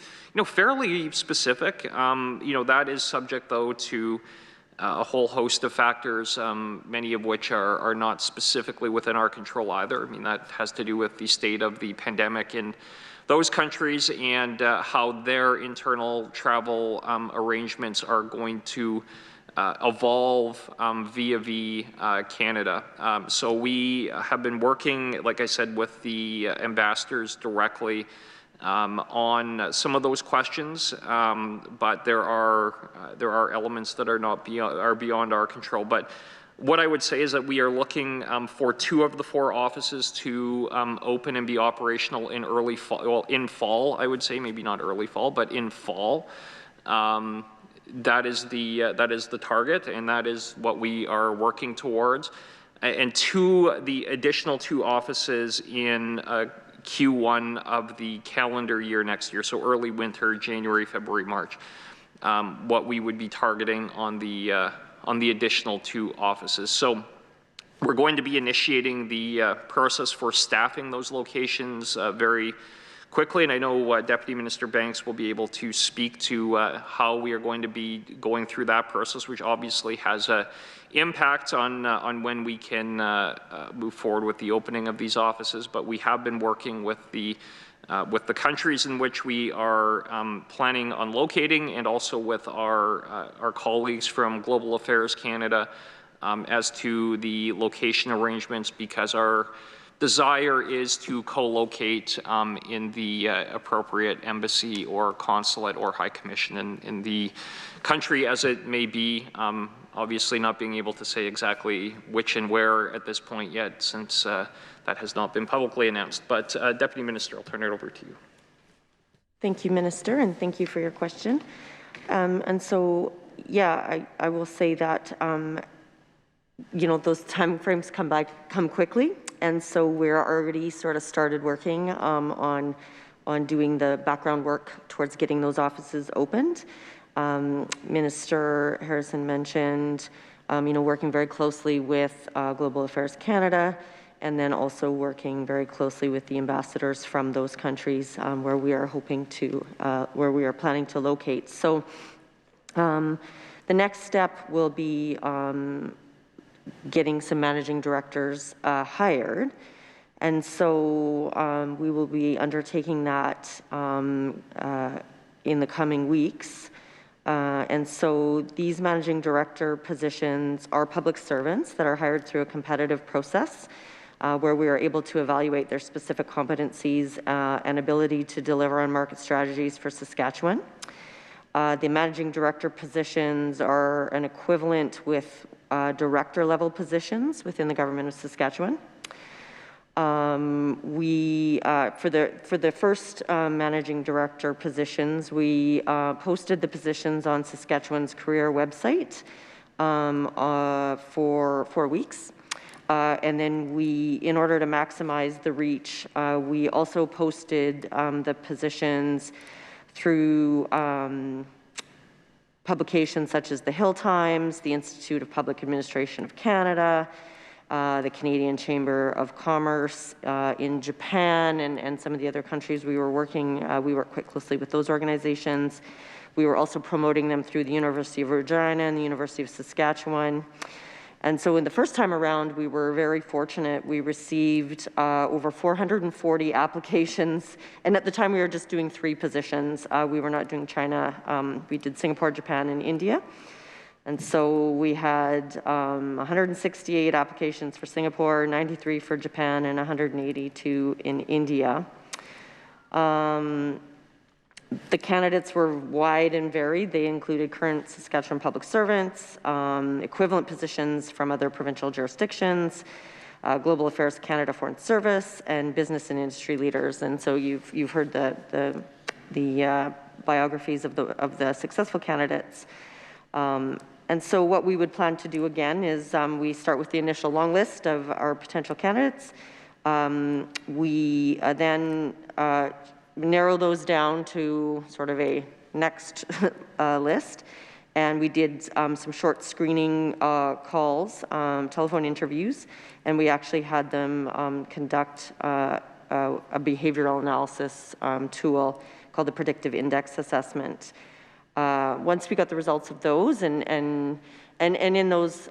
S1: specific. That is subject, though, to a whole host of factors, many of which are not specifically within our control either. I mean, that has to do with the state of the pandemic in those countries and how their internal travel arrangements are going to evolve via Canada. So we have been working, like I said, with the ambassadors directly on some of those questions, but there are elements that are beyond our control. But what I would say is that we are looking for 2 of the 4 offices to open and be operational in early fall. Well, in fall, I would say, maybe not early fall, but in fall. That is the target, and that is what we are working towards. And the additional 2 offices in Q1 of the calendar year next year, so early winter, January, February, March, what we would be targeting on the additional 2 offices. So we're going to be initiating the process for staffing those locations very quickly, and I know Deputy Minister Banks will be able to speak to how we are going to be going through that process, which obviously has an impact on when we can move forward with the opening of these offices. But we have been working with the countries in which we are planning on locating, and also with our colleagues from Global Affairs Canada as to the location arrangements, because our desire is to co-locate in the appropriate embassy or consulate or high commission in the country as it may be. Obviously not being able to say exactly which and where at this point yet, since that has not been publicly announced. But Deputy Minister, I'll turn it over to you.
S4: Thank you, Minister, and thank you for your question. And so, yeah, I will say that those time frames come quickly, and so we're already sort of started working on doing the background work towards getting those offices opened. Minister Harrison mentioned, working very closely with Global Affairs Canada, and then also working very closely with the ambassadors from those countries where we are planning to locate. So the next step will be getting some managing directors hired. And so we will be undertaking that in the coming weeks. And so these managing director positions are public servants that are hired through a competitive process where we are able to evaluate their specific competencies and ability to deliver on market strategies for Saskatchewan. The managing director positions are an equivalent with director level positions within the government of Saskatchewan. For the first managing director positions, we posted the positions on Saskatchewan's career website for 4 weeks. And then in order to maximize the reach, we also posted the positions through publications such as the Hill Times, the Institute of Public Administration of Canada, the Canadian Chamber of Commerce in Japan, and some of the other countries we were working, we work quite closely with those organizations. We were also promoting them through the University of Regina and the University of Saskatchewan. And so in the first time around, we were very fortunate. We received over 440 applications. And at the time, we were just doing 3 positions. We were not doing China. We did Singapore, Japan, and India. And so we had 168 applications for Singapore, 93 for Japan, and 182 in India. The candidates were wide and varied. They included current Saskatchewan public servants, equivalent positions from other provincial jurisdictions, Global Affairs Canada Foreign Service, and business and industry leaders. And so you've heard the biographies of the successful candidates. And so what we would plan to do again is we start with the initial long list of our potential candidates. We then narrow those down to sort of a next list. And we did some short screening calls, telephone interviews, and we actually had them conduct a behavioral analysis tool called the Predictive Index Assessment. Once we got the results of those, and in those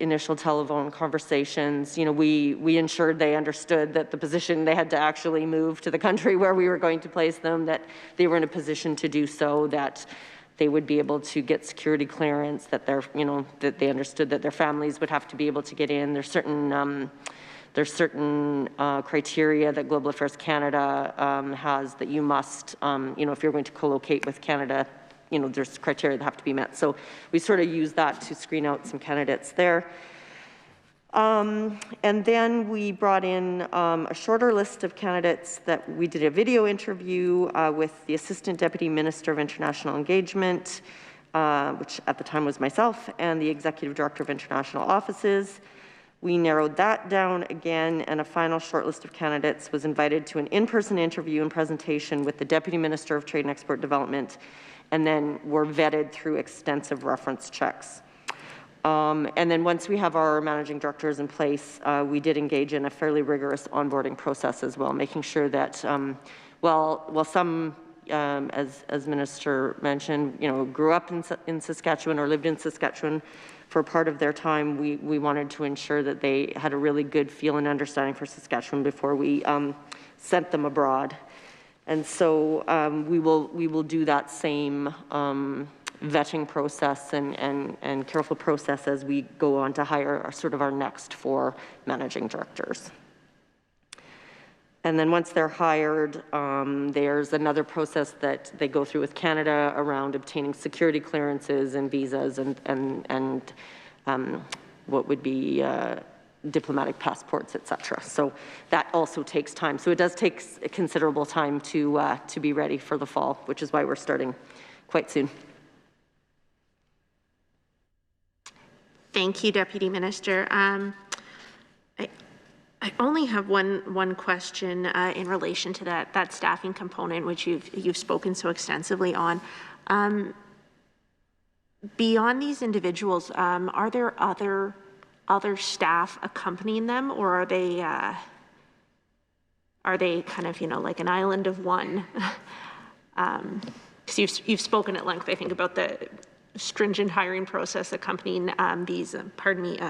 S4: initial telephone conversations, you know, we ensured they understood that the position they had to actually move to the country where we were going to place them, that they were in a position to do so, that they would be able to get security clearance, that that they understood that their families would have to be able to get in. There's certain criteria that Global Affairs Canada has that you must, if you're going to co-locate with Canada, there's criteria that have to be met. So we sort of use that to screen out some candidates there. And then we brought in a shorter list of candidates that we did a video interview with the Assistant Deputy Minister of International Engagement, which at the time was myself, and the Executive Director of International Offices. We narrowed that down again, and a final short list of candidates was invited to an in-person interview and presentation with the Deputy Minister of Trade and Export Development, and then were vetted through extensive reference checks. And then once we have our managing directors in place, we did engage in a fairly rigorous onboarding process as well, making sure that while some, as Minister mentioned, grew up in Saskatchewan or lived in Saskatchewan for part of their time, we wanted to ensure that they had a really good feel and understanding for Saskatchewan before we sent them abroad. And so we will do that same vetting process and careful process as we go on to hire our next 4 managing directors. And then once they're hired, there's another process that they go through with Canada around obtaining security clearances and visas and what would be diplomatic passports, etc. So that also takes time. So it does take a considerable time to be ready for the fall, which is why we're starting quite soon.
S3: Thank you, Deputy Minister. I only have one question in relation to that staffing component, which you've spoken so extensively on. Beyond these individuals, are there other staff accompanying them, or are they kind of like an island of one? Because you've spoken at length, I think, about the stringent hiring process accompanying these,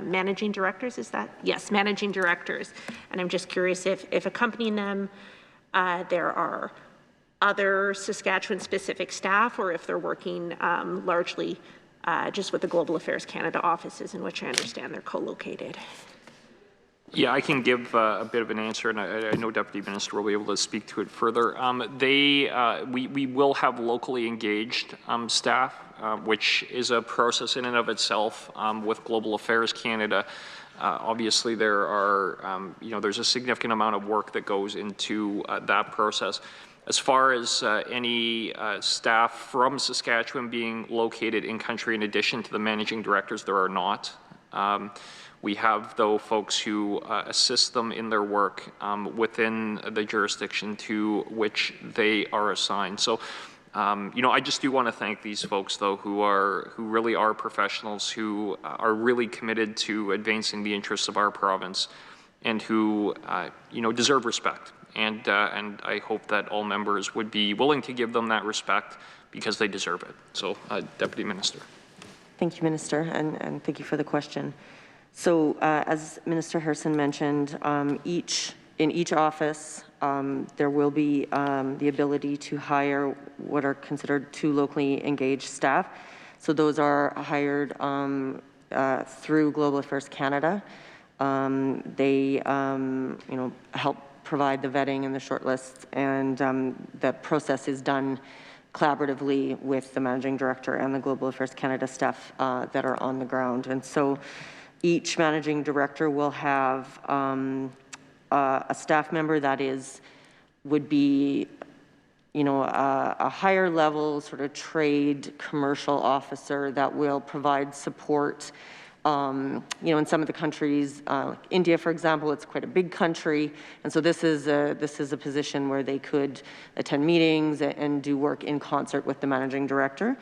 S3: managing directors, is that? Yes, managing directors. And I'm just curious if accompanying them, there are other Saskatchewan-specific staff, or if they're working largely just with the Global Affairs Canada offices, in which I understand they're co-located.
S1: Yeah, I can give a bit of an answer, and I know Deputy Minister will be able to speak to it further. We will have locally engaged staff, which is a process in and of itself with Global Affairs Canada. Obviously, there's a significant amount of work that goes into that process. As far as any staff from Saskatchewan being located in country in addition to the managing directors, there are not. We have, though, folks who assist them in their work within the jurisdiction to which they are assigned. So I just do want to thank these folks, though, who really are professionals, who are really committed to advancing the interests of our province, and who, deserve respect. And I hope that all members would be willing to give them that respect because they deserve it. So, Deputy Minister.
S4: Thank you, Minister, and thank you for the question. So, as Minister Harrison mentioned, in each office, there will be the ability to hire what are considered 2 locally engaged staff. So those are hired through Global Affairs Canada. They, help provide the vetting and the shortlists, and the process is done collaboratively with the Managing Director and the Global Affairs Canada staff that are on the ground. And so each Managing Director will have a staff member that would be, a higher level sort of trade commercial officer that will provide support. In some of the countries, India, for example, it's quite a big country, and so this is a position where they could attend meetings and do work in concert with the Managing Director.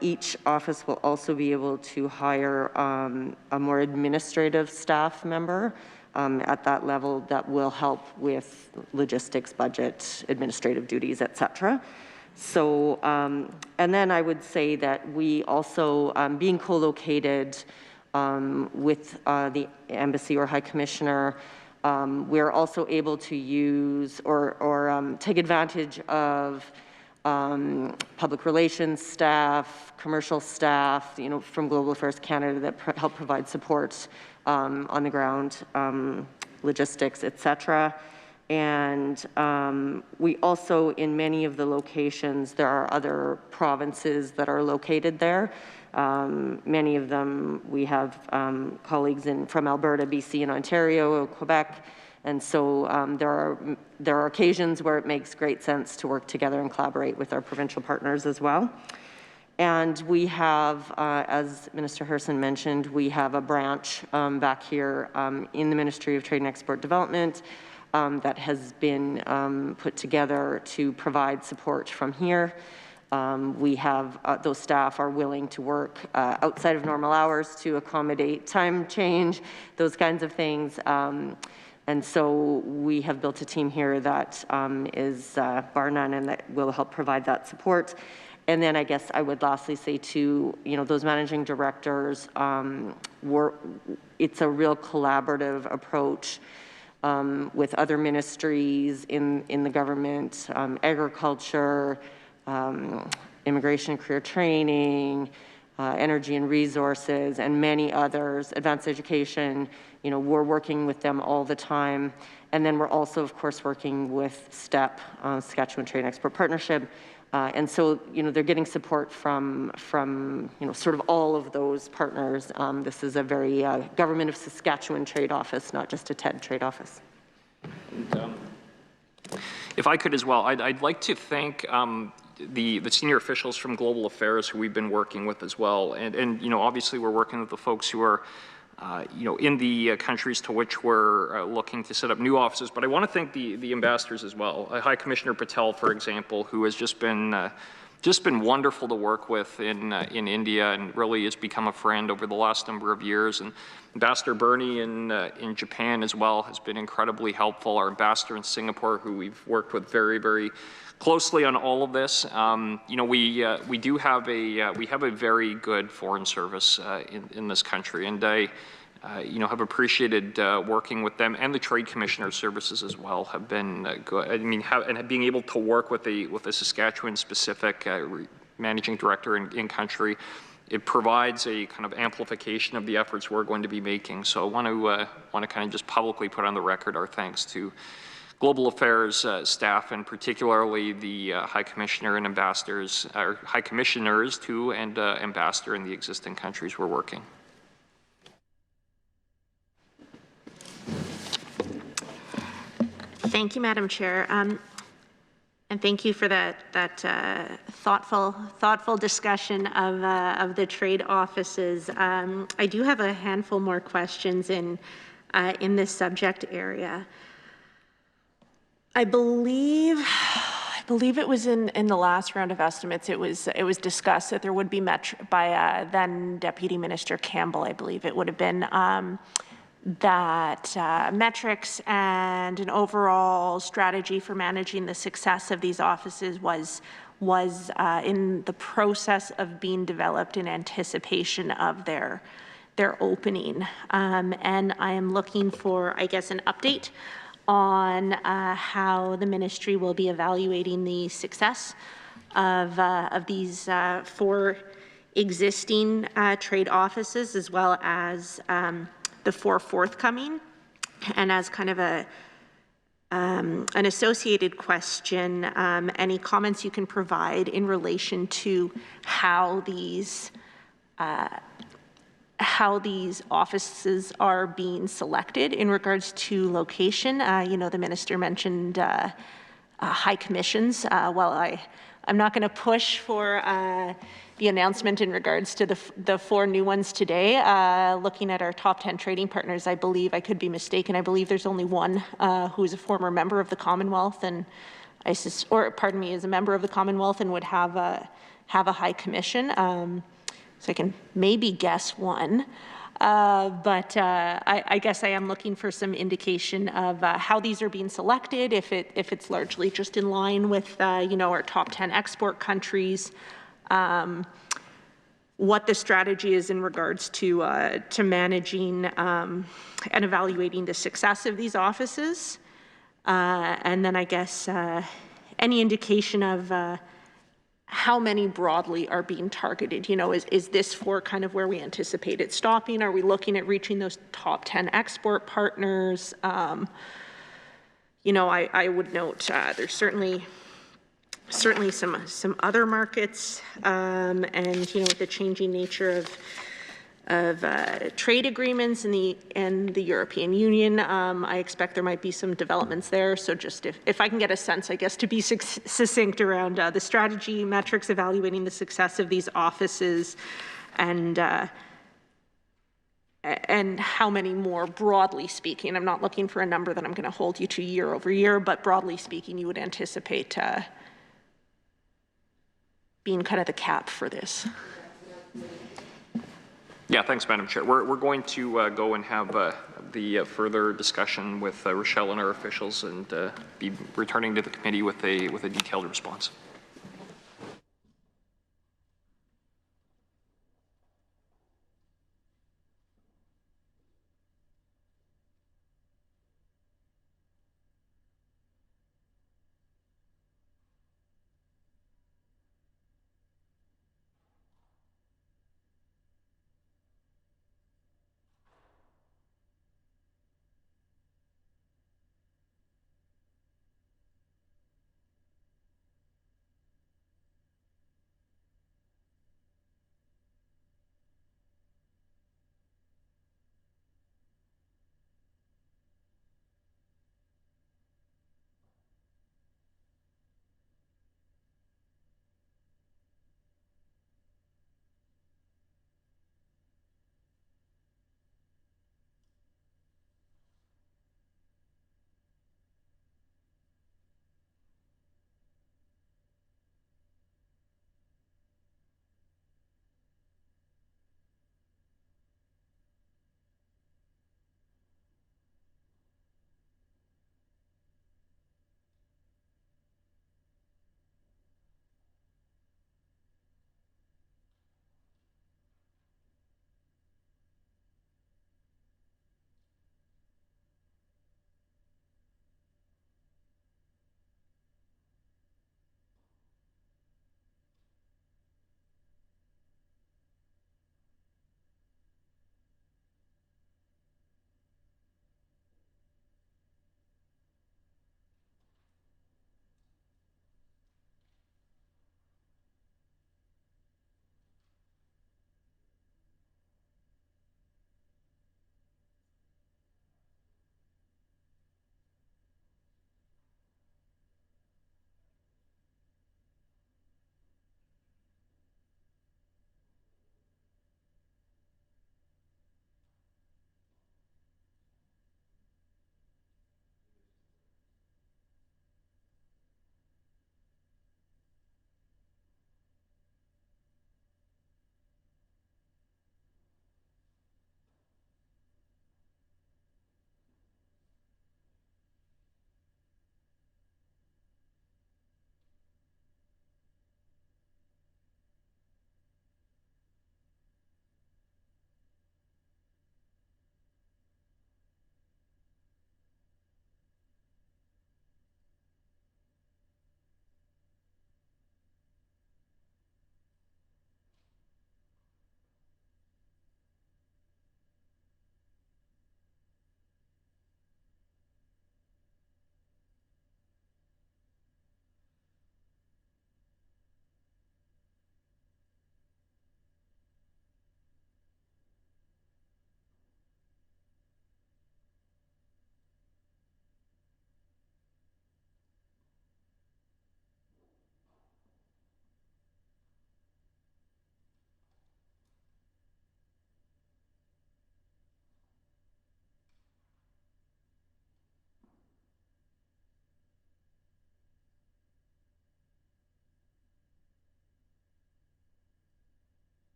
S4: Each office will also be able to hire a more administrative staff member at that level that will help with logistics, budget, administrative duties, etc. So, and then I would say that we also, being co-located with the embassy or high commissioner, we're also able to use or take advantage of public relations staff, commercial staff, from Global Affairs Canada that help provide support on the ground, logistics, etc. And we also, in many of the locations, there are other provinces that are located there. Many of them, we have colleagues from Alberta, BC, and Ontario, Quebec. And so there are occasions where it makes great sense to work together and collaborate with our provincial partners as well. And we have, as Minister Harrison mentioned, we have a branch back here in the Ministry of Trade and Export Development that has been put together to provide support from here. We have, those staff are willing to work outside of normal hours to accommodate time change, those kinds of things. And so we have built a team here that is bar none and that will help provide that support. And then I guess I would lastly say too, those managing directors, it's a real collaborative approach with other ministries in the government, agriculture, immigration and career training, energy and resources, and many others, advanced education. We're working with them all the time. And then we're also, of course, working with STEP, Saskatchewan Trade and Export Partnership. And so, they're getting support from sort of all of those partners. This is a very Government of Saskatchewan trade office, not just a TED trade office.
S1: And, if I could as well, I'd like to thank the senior officials from Global Affairs who we've been working with as well. And obviously we're working with the folks who are in the countries to which we're looking to set up new offices. But I want to thank the ambassadors as well. High Commissioner Patel, for example, who has just been wonderful to work with in India and really has become a friend over the last number of years. And Ambassador Bernie in Japan as well has been incredibly helpful. Our ambassador in Singapore, who we've worked with very, very closely on all of this. We do have a very good foreign service in this country, and I have appreciated working with them, and the Trade Commissioner services as well have been good. I mean, and being able to work with a Saskatchewan-specific managing director in country, it provides a kind of amplification of the efforts we're going to be making. So I want to kind of just publicly put on the record our thanks to Global Affairs staff, and particularly the High Commissioner and ambassadors, or High Commissioners too, and ambassador in the existing countries we're working.
S3: Thank you, Madam Chair, and thank you for that thoughtful discussion of the trade offices. I do have a handful more questions in this subject area. I believe believe it was in the last round of estimates, it was discussed that there would be by then Deputy Minister Campbell, I believe it would have been, that metrics and an overall strategy for managing the success of these offices was in the process of being developed in anticipation of their opening. And I am looking for, I guess, an update on how the ministry will be evaluating the success of these 4 existing trade offices, as well as the 4 forthcoming. And as kind of an associated question, any comments you can provide in relation to how these offices are being selected in regards to location. You know, the minister mentioned high commissions. Well, I'm not going to push for the announcement in regards to the 4 new ones today. Looking at our top 10 trading partners, I believe, I could be mistaken, I believe there's only one who's a former member of the Commonwealth, and is a member of the Commonwealth and would have a high commission. So I can maybe guess one, but I guess I am looking for some indication of how these are being selected, if it's largely just in line with you know, our top 10 export countries, what the strategy is in regards to managing and evaluating the success of these offices, and then I guess any indication of how many broadly are being targeted? You know, is this for kind of where we anticipate it stopping? Are we looking at reaching those top 10 export partners? You know, I would note there's certainly some other markets, and you know, with the changing nature of trade agreements in the European Union, I expect there might be some developments there. So just if I can get a sense, I guess, to be succinct around the strategy, metrics, evaluating the success of these offices, and how many more, broadly speaking, I'm not looking for a number that I'm going to hold you to year over year, but broadly speaking, you would anticipate being kind of the cap for this.
S1: Yeah, thanks, Madam Chair. We're going to go and have the further discussion with Rochelle and our officials, and be returning to the committee with a detailed response.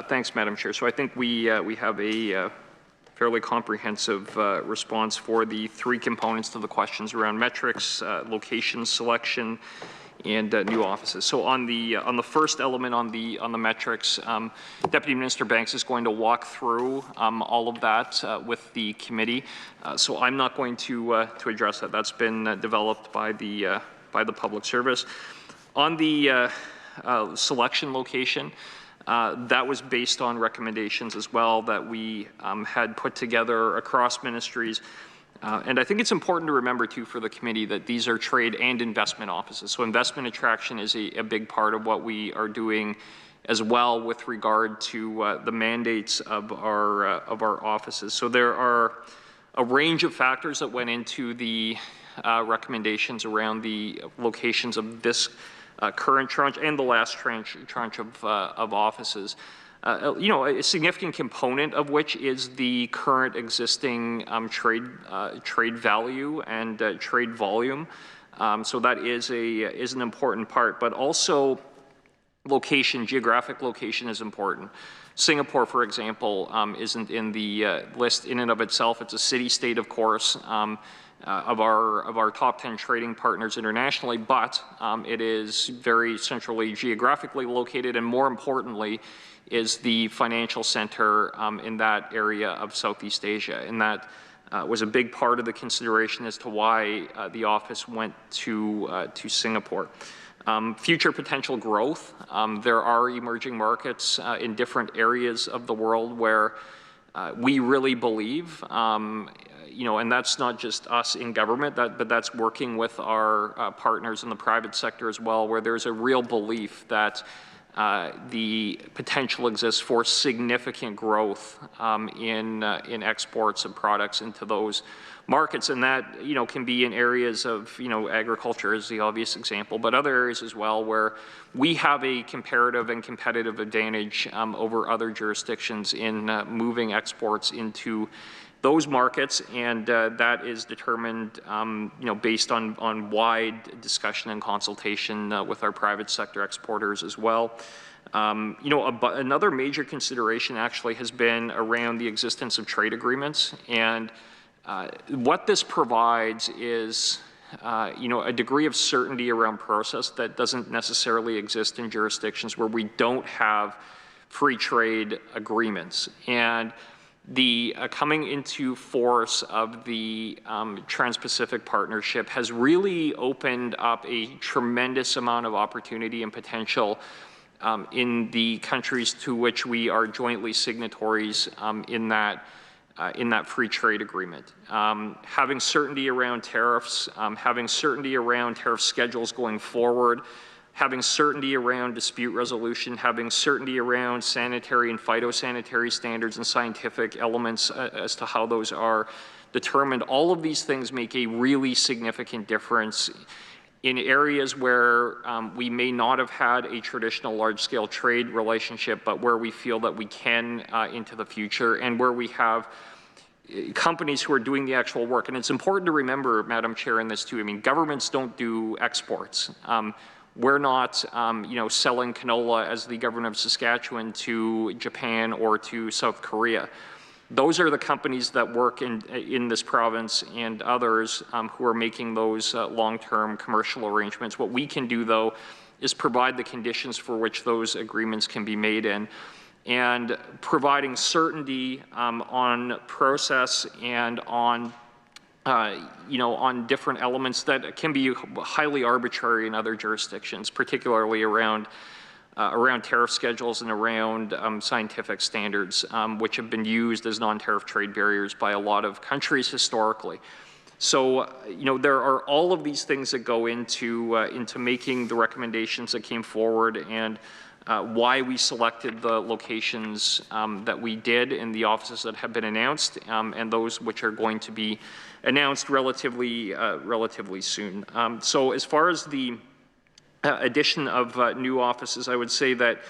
S1: Thanks, Madam Chair. So I think we have a fairly comprehensive response for the three components to the questions around metrics, location selection, and new offices. So on the first element on the metrics, Deputy Minister Banks is going to walk through all of that with the committee. So I'm not going to address that. That's been developed by the public service. On the selection location, that was based on recommendations as well that we had put together across ministries. And I think it's important to remember, too, for the committee that these are trade and investment offices. So investment attraction is a big part of what we are doing as well with regard to the mandates of our offices. So there are a range of factors that went into the recommendations around the locations of this current tranche and the last tranche of offices. You know, a significant component of which is the current existing trade value and trade volume. So that is an important part, but also location, geographic location is important. Singapore, for example, isn't in the list in and of itself. It's a city-state, of course, of our top 10 trading partners internationally, but it is very centrally geographically located, and more importantly, is the financial center in that area of Southeast Asia. And that was a big part of the consideration as to why the office went to Singapore. Future potential growth. There are emerging markets in different areas of the world where we really believe, you know, and that's not just us in government, but that's working with our partners in the private sector as well, where there's a real belief that the potential exists for significant growth in exports of products into those markets, and that, you know, can be in areas of, you know, agriculture is the obvious example, but other areas as well where we have a comparative and competitive advantage over other jurisdictions in moving exports into those markets, and that is determined, you know, based on wide discussion and consultation with our private sector exporters as well. You know, another major consideration actually has been around the existence of trade agreements, and what this provides is, you know, a degree of certainty around process that doesn't necessarily exist in jurisdictions where we don't have free trade agreements. And the coming into force of the Trans-Pacific Partnership has really opened up a tremendous amount of opportunity and potential in the countries to which we are jointly signatories in that free trade agreement. Having certainty around tariffs, having certainty around tariff schedules going forward, having certainty around dispute resolution, having certainty around sanitary and phytosanitary standards and scientific elements as to how those are determined. All of these things make a really significant difference in areas where we may not have had a traditional large-scale trade relationship, but where we feel that we can into the future, and where we have companies who are doing the actual work. And it's important to remember, Madam Chair, in this too, I mean, governments don't do exports. We're not, you know, selling canola as the government of Saskatchewan to Japan or to South Korea. Those are the companies that work in this province and others who are making those long-term commercial arrangements. What we can do, though, is provide the conditions for which those agreements can be made in, and providing certainty on process and on you know, on different elements that can be highly arbitrary in other jurisdictions, particularly around tariff schedules and around scientific standards, which have been used as non-tariff trade barriers by a lot of countries historically. So, you know, there are all of these things that go into making the recommendations that came forward, and why we selected the locations that we did in the offices that have been announced, and those which are going to be announced relatively soon. So as far as the addition of new offices, I would say that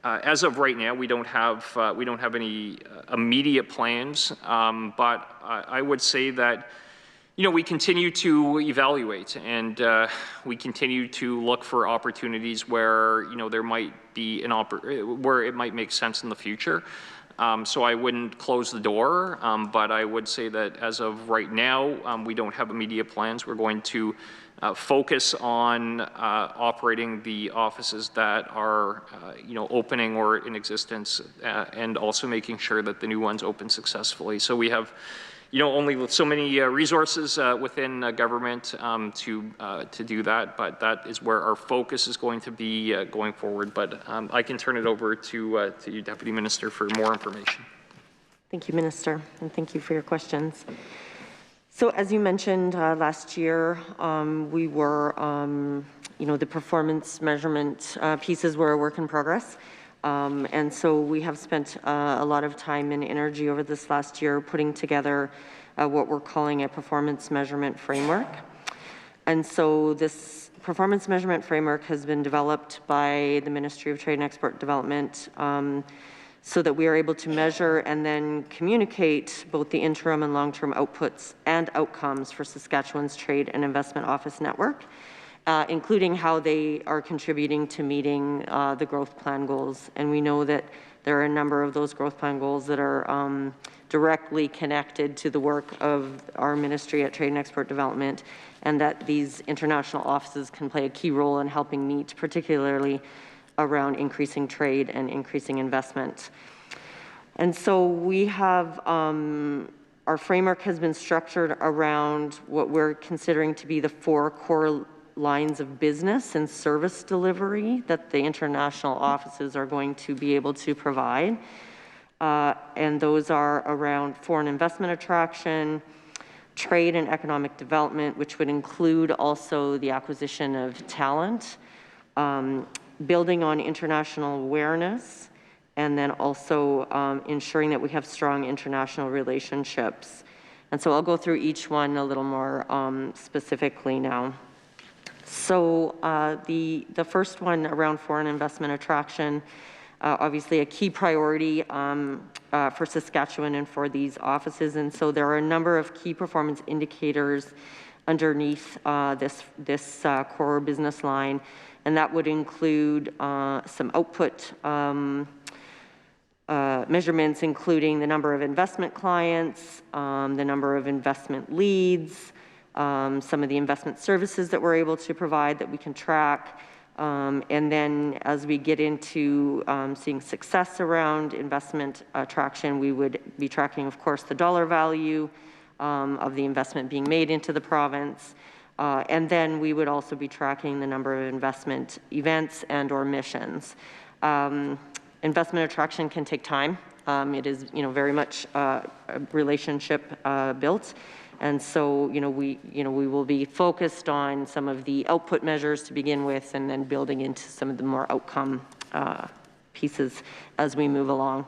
S1: as of right now, we don't have any immediate plans, but I would say that You know, we continue to evaluate, and we continue to look for opportunities where, you know, there might be where it might make sense in the future. So I wouldn't close the door, but I would say that as of right now, we don't have immediate plans. We're going to focus on operating the offices that are, you know, opening or in existence, and also making sure that the new ones open successfully. So we have, you know, only so many resources within government to do that, but that is where our focus is going to be going forward. But I can turn it over to you, Deputy Minister, for more information.
S4: Thank you, Minister, and thank you for your questions. So as you mentioned, last year we were, you know, the performance measurement pieces were a work in progress. And so we have spent a lot of time and energy over this last year putting together what we're calling a performance measurement framework. And so this performance measurement framework has been developed by the Ministry of Trade and Export Development so that we are able to measure and then communicate both the interim and long-term outputs and outcomes for Saskatchewan's Trade and Investment Office network, including how they are contributing to meeting the growth plan goals. And we know that there are a number of those growth plan goals that are directly connected to the work of our Ministry at Trade and Export Development, and that these international offices can play a key role in helping meet, particularly around increasing trade and increasing investment. And so we have, our framework has been structured around what we're considering to be the 4 core lines of business and service delivery that the international offices are going to be able to provide. And those are around foreign investment attraction, trade and economic development, which would include also the acquisition of talent, building on international awareness, and then also ensuring that we have strong international relationships. And so I'll go through each one a little more specifically now. So the first one around foreign investment attraction, obviously a key priority for Saskatchewan and for these offices. And so there are a number of key performance indicators underneath this core business line. And that would include some output measurements, including the number of investment clients, the number of investment leads, some of the investment services that we're able to provide that we can track. And then as we get into seeing success around investment attraction, we would be tracking, of course, the dollar value of the investment being made into the province. And then we would also be tracking the number of investment events and or missions. Investment attraction can take time. It is, you know, very much a relationship built. And so, we will be focused on some of the output measures to begin with, and then building into some of the more outcome pieces as we move along.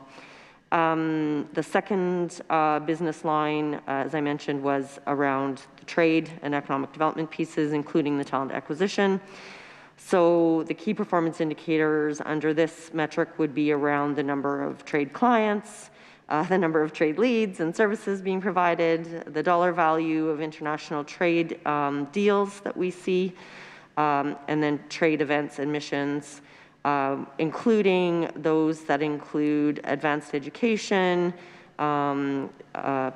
S4: The second business line, as I mentioned, was around the trade and economic development pieces, including the talent acquisition. So the key performance indicators under this metric would be around the number of trade clients, the number of trade leads and services being provided, the dollar value of international trade deals that we see, and then trade events and missions, including those that include advanced education,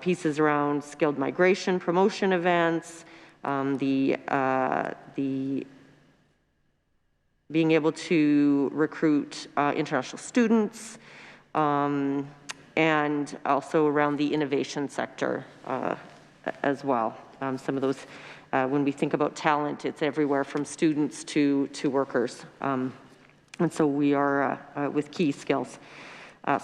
S4: pieces around skilled migration promotion events, the being able to recruit international students, and also around the innovation sector as well. Some of those, when we think about talent, it's everywhere from students to workers. And so we are with key skills.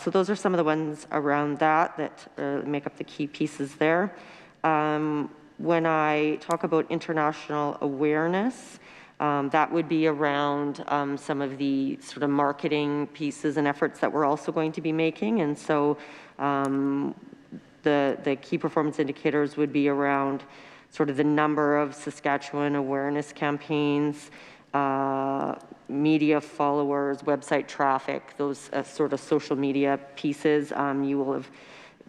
S4: So those are some of the ones around that make up the key pieces there. When I talk about international awareness, that would be around some of the sort of marketing pieces and efforts that we're also going to be making. And so the key performance indicators would be around sort of the number of Saskatchewan awareness campaigns, media followers, website traffic, those sort of social media pieces. You will have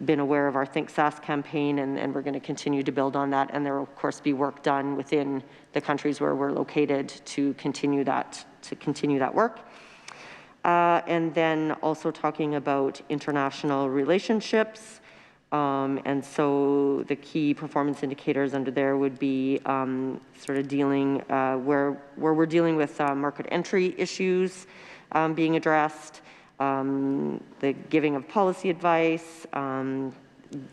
S4: been aware of our Think SaaS campaign, and we're going to continue to build on that. And there will, of course, be work done within the countries where we're located to continue that work. And then also talking about international relationships. And so the key performance indicators under there would be sort of dealing where we're dealing with market entry issues being addressed, the giving of policy advice,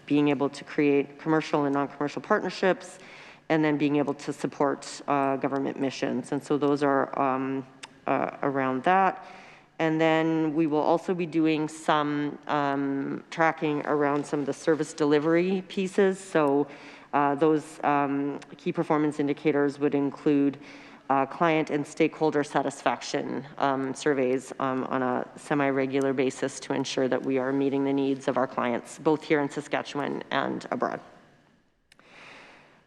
S4: being able to create commercial and non-commercial partnerships, and then being able to support government missions. And so those are around that. And then we will also be doing some tracking around some of the service delivery pieces. So those key performance indicators would include client and stakeholder satisfaction surveys on a semi-regular basis to ensure that we are meeting the needs of our clients, both here in Saskatchewan and abroad.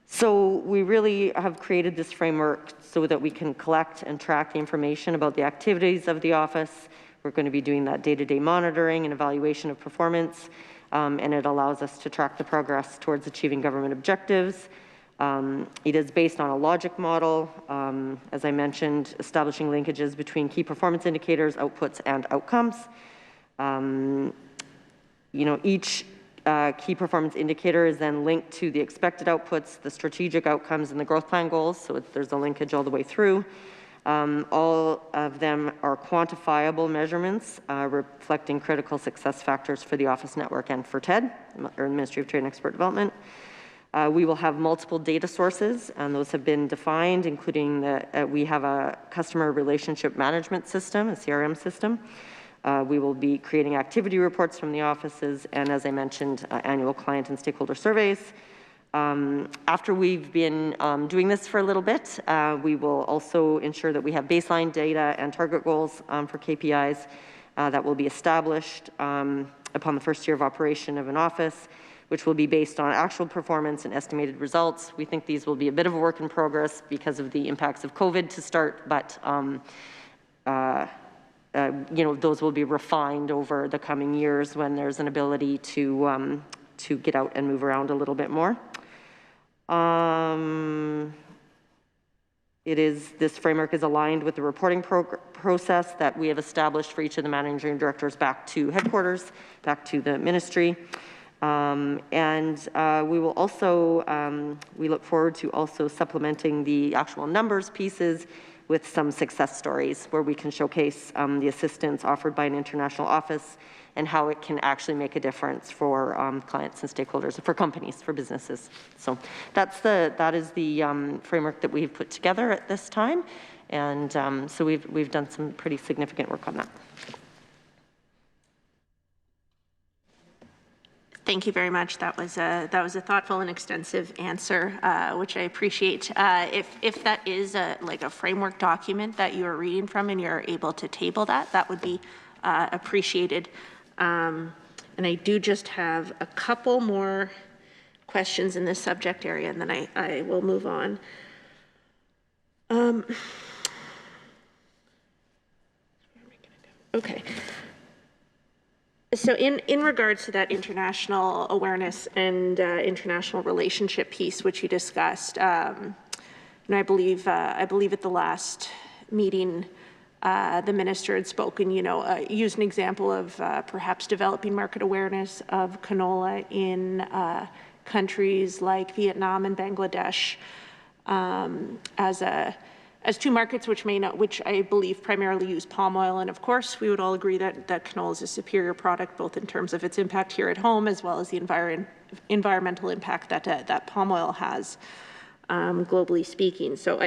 S4: So we really have created this framework so that we can collect and track the information about the activities of the office. We're going to be doing that day-to-day monitoring and evaluation of performance, and it allows us to track the progress towards achieving government objectives. It is based on a logic model, as I mentioned, establishing linkages between key performance indicators, outputs, and outcomes. Each key performance indicator is then linked to the expected outputs, the strategic outcomes, and the growth plan goals. So there's a linkage all the way through. All of them are quantifiable measurements reflecting critical success factors for the office network and for TED, or the Ministry of Trade and Export Development. We will have multiple data sources, and those have been defined, including that we have a customer relationship management system, a CRM system. We will be creating activity reports from the offices, and as I mentioned, annual client and stakeholder surveys. After we've been doing this for a little bit, we will also ensure that we have baseline data and target goals for KPIs that will be established upon the first year of operation of an office, which will be based on actual performance and estimated results. We think these will be a bit of a work in progress because of the impacts of COVID to start, but those will be refined over the coming years when there's an ability to get out and move around a little bit more. This framework is aligned with the reporting process that we have established for each of the managing directors back to headquarters, back to the ministry. We will also, we look forward to also supplementing the actual numbers pieces with some success stories where we can showcase the assistance offered by an international office and how it can actually make a difference for clients and stakeholders, for companies, for businesses. So that is the framework that we've put together at this time. And so we've done some pretty significant work on that.
S3: Thank you very much. That was a thoughtful and extensive answer, which I appreciate. If that is like a framework document that you are reading from and you're able to table that, that would be appreciated. And I do just have a couple more questions in this subject area, and then I will move on. Okay. So in regards to that international awareness and international relationship piece, which you discussed, and I believe at the last meeting, the minister had spoken, used an example of perhaps developing market awareness of canola in countries like Vietnam and Bangladesh as two markets which I believe primarily use palm oil. And of course, we would all agree that canola is a superior product, both in terms of its impact here at home, as well as the environmental impact that palm oil has, globally speaking. So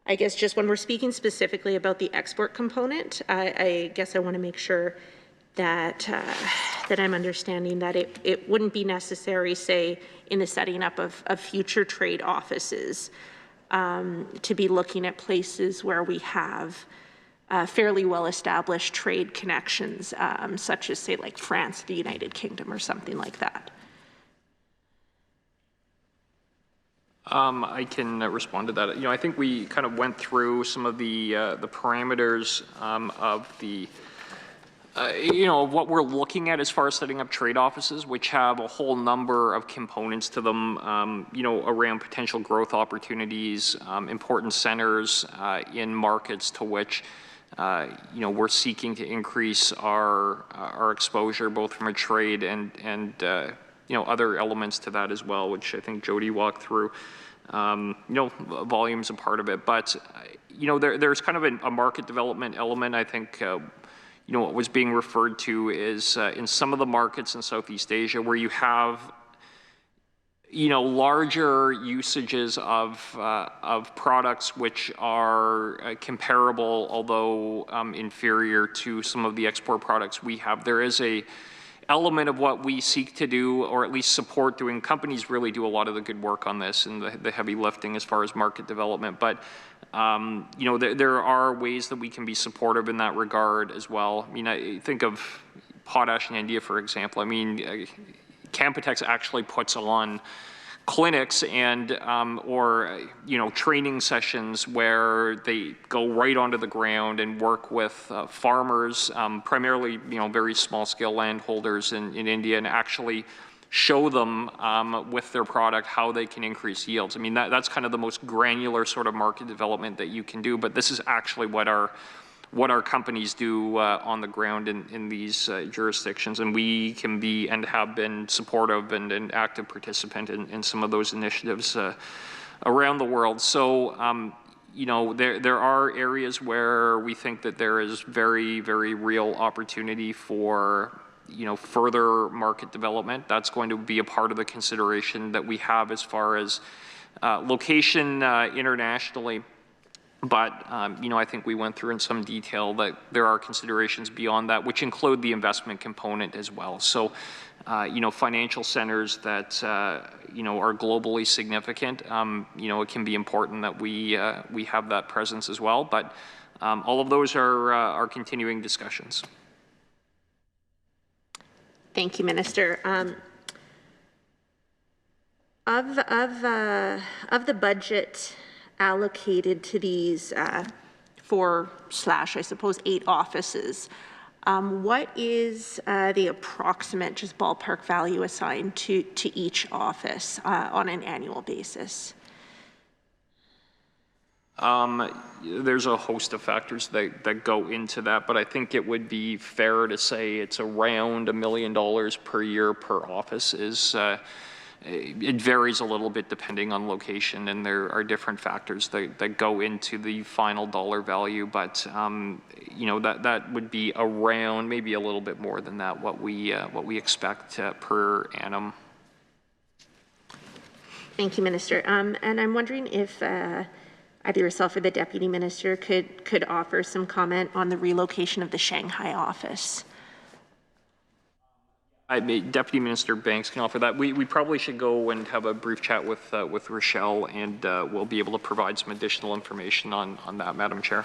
S3: I guess just when we're speaking specifically about the export component, I guess I want to make sure that I'm understanding that it wouldn't be necessary, say, in the setting up of future trade offices, to be looking at places where we have fairly well-established trade connections, such as, say, like France, the United Kingdom, or something like that.
S1: I can respond to that. I think we kind of went through some of the parameters of the what we're looking at as far as setting up trade offices, which have a whole number of components to them, around potential growth opportunities, important centers in markets to which, we're seeking to increase our exposure, both from a trade and other elements to that as well, which I think Jody walked through. Volume's a part of it, but, there's kind of a market development element, I think. What was being referred to is in some of the markets in Southeast Asia where you have, larger usages of products which are comparable, although inferior to some of the export products we have. There is a element of what we seek to do, or at least support doing. Companies really do a lot of the good work on this and the heavy lifting as far as market development. But there are ways that we can be supportive in that regard as well. I mean, I think of potash in India, for example. I mean, Canpotex actually puts on clinics and training sessions where they go right onto the ground and work with farmers, primarily very small scale landholders in India, and actually show them with their product how they can increase yields. I mean, that's kind of the most granular sort of market development that you can do, but this is actually what our companies do on the ground in these jurisdictions, and we can be and have been supportive and an active participant in some of those initiatives around the world. So, there are areas where we think that there is very, very real opportunity for further market development. That's going to be a part of the consideration that we have as far as location internationally. But, I think we went through in some detail that there are considerations beyond that, which include the investment component as well. So, financial centers that, are globally significant, it can be important that we have that presence as well. But all of those are continuing discussions.
S3: Thank you, Minister. Of the budget allocated to these 4/8 offices, what is the approximate, just ballpark value assigned to each office on an annual basis?
S1: There's a host of factors that go into that, but I think it would be fair to say it's around $1 million per year per office. It varies a little bit depending on location, and there are different factors that go into the final dollar value, but that would be around, maybe a little bit more than that, what we expect per annum.
S3: Thank you, Minister. And I'm wondering if either yourself or the Deputy Minister could offer some comment on the relocation of the Shanghai office.
S1: Deputy Minister Banks can offer that. We probably should go and have a brief chat with Rochelle, and we'll be able to provide some additional information on that, Madam Chair.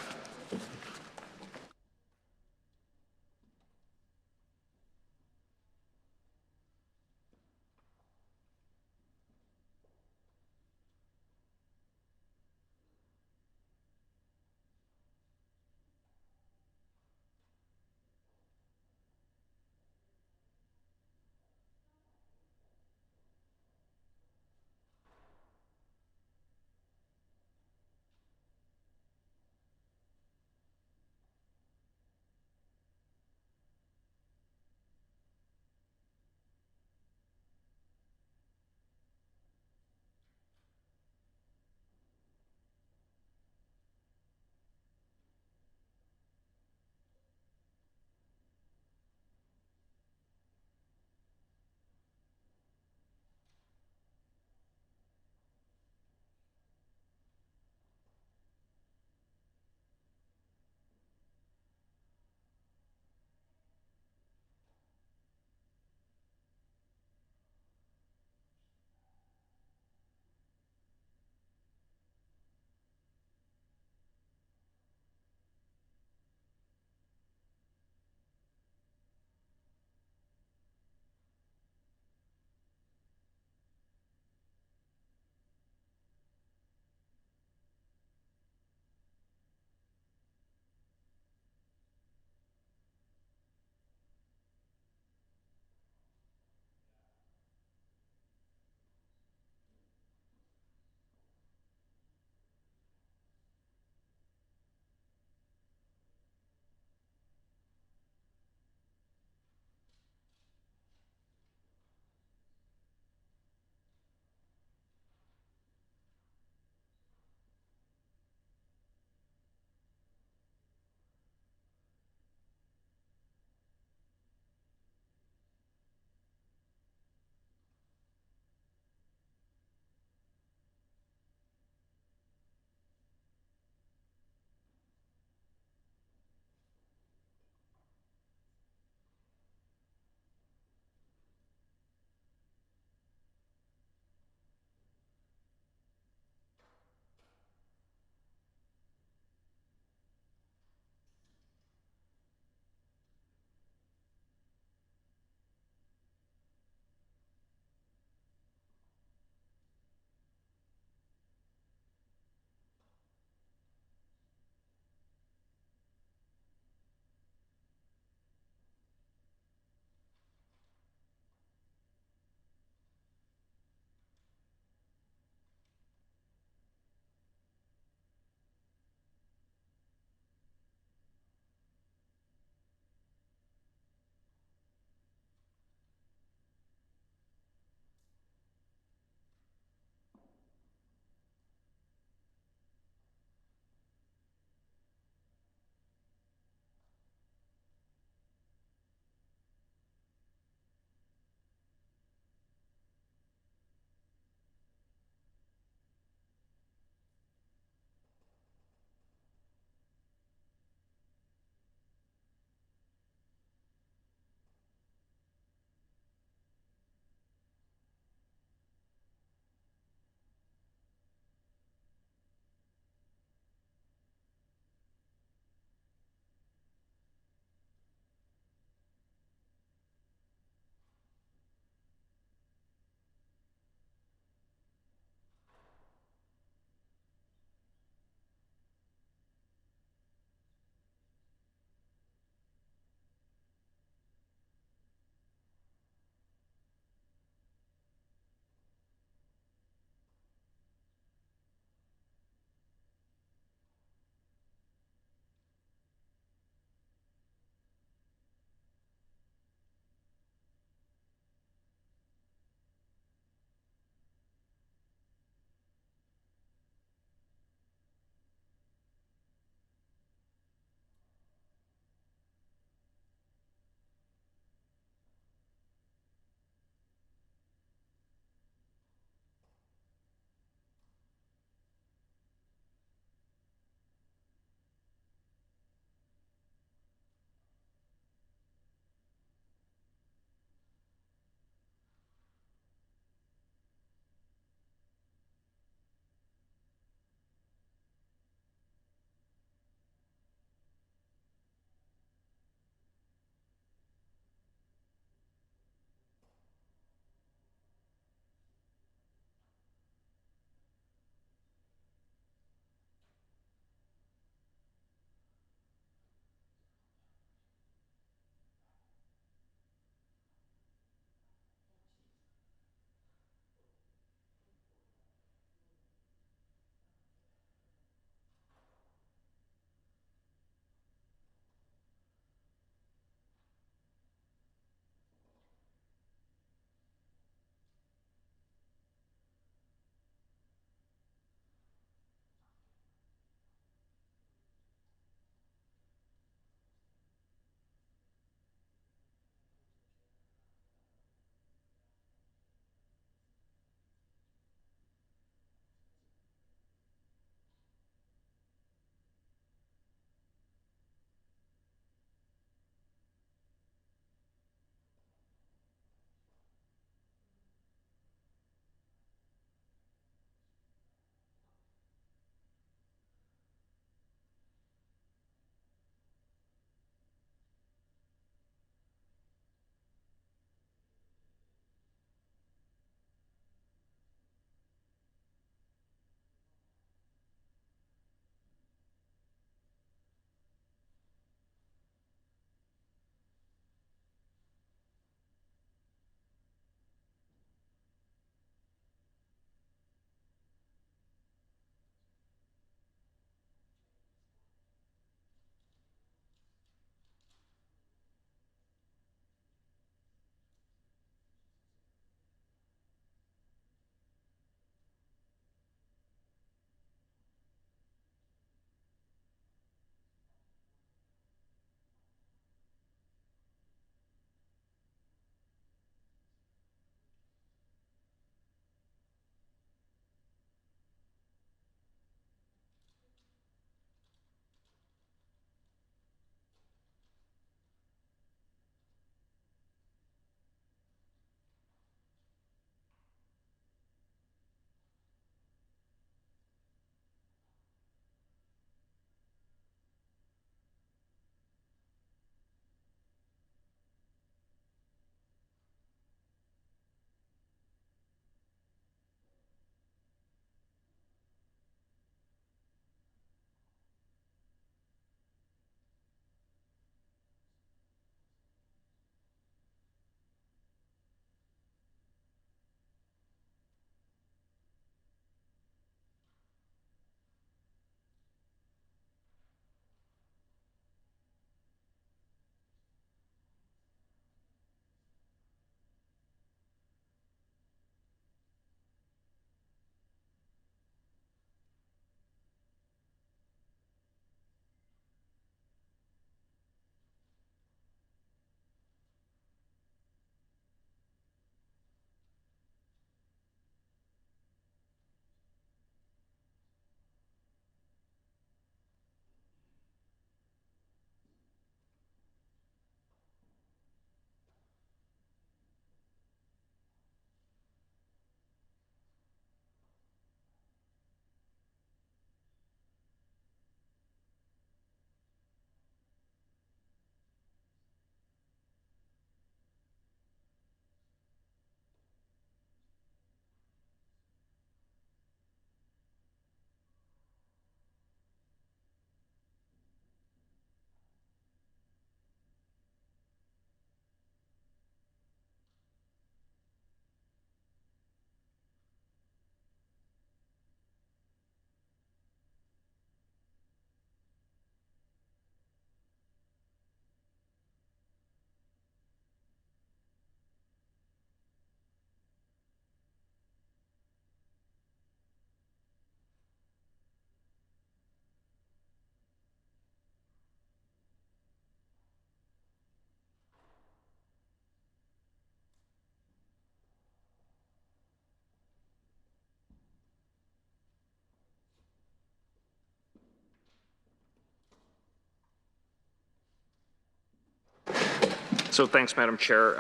S1: So thanks, Madam Chair.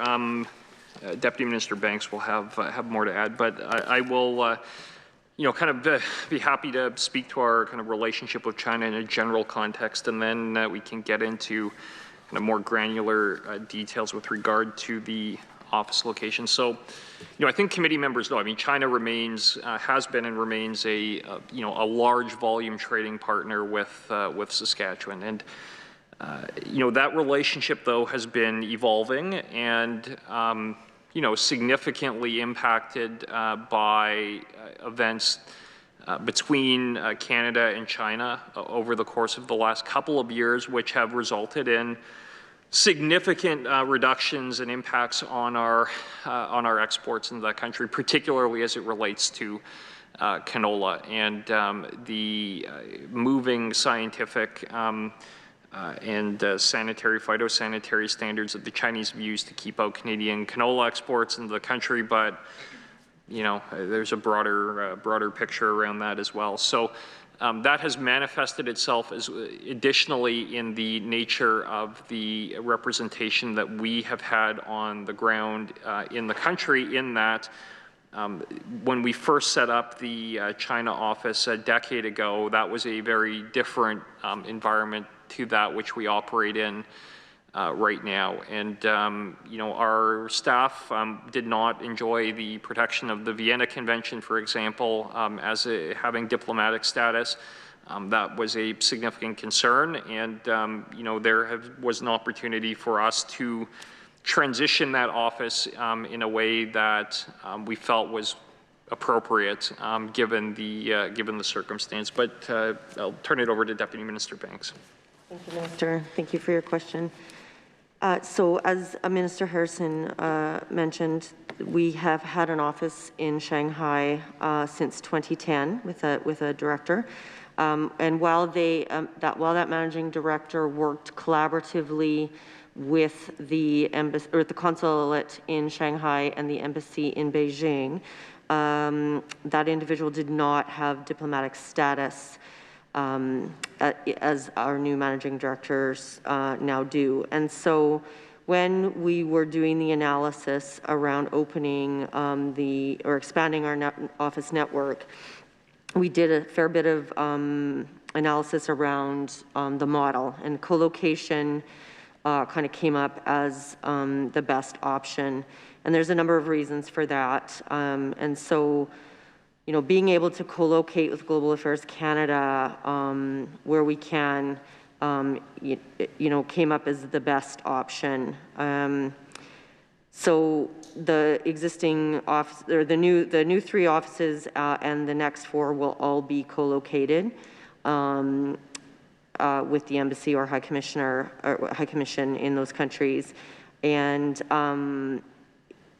S1: Deputy Minister Banks will have more to add, but I will, be happy to speak to our kind of relationship with China in a general context, and then we can get into kind of more granular details with regard to the office location. So, I think committee members know. I mean, China remains, has been, and remains a large volume trading partner with Saskatchewan, and that relationship though has been evolving and significantly impacted by events between Canada and China over the course of the last couple of years, which have resulted in significant reductions and impacts on our exports into that country, particularly as it relates to canola and the moving scientific and sanitary, phytosanitary standards that the Chinese have used to keep out Canadian canola exports into the country, but there's a broader picture around that as well. So that has manifested itself as additionally in the nature of the representation that we have had on the ground in the country, in that when we first set up the China office a decade ago, that was a very different environment to that which we operate in right now. And, our staff did not enjoy the protection of the Vienna Convention, for example, as having diplomatic status. That was a significant concern, and, there was an opportunity for us to transition that office in a way that we felt was appropriate given the circumstance. But I'll turn it over to Deputy Minister Banks.
S4: Thank you, Minister. Thank you for your question. So as Minister Harrison mentioned, we have had an office in Shanghai since 2010 with a director. And while that managing director worked collaboratively with the embassy or the consulate in Shanghai and the embassy in Beijing, that individual did not have diplomatic status as our new managing directors now do. And so when we were doing the analysis around opening or expanding our office network, we did a fair bit of analysis around the model, and co-location kind of came up as the best option. And there's a number of reasons for that. And so, being able to co-locate with Global Affairs Canada where we can, came up as the best option. So the existing office, or the new 3 offices and the next 4 will all be co-located with the embassy or high commissioner or high commission in those countries. And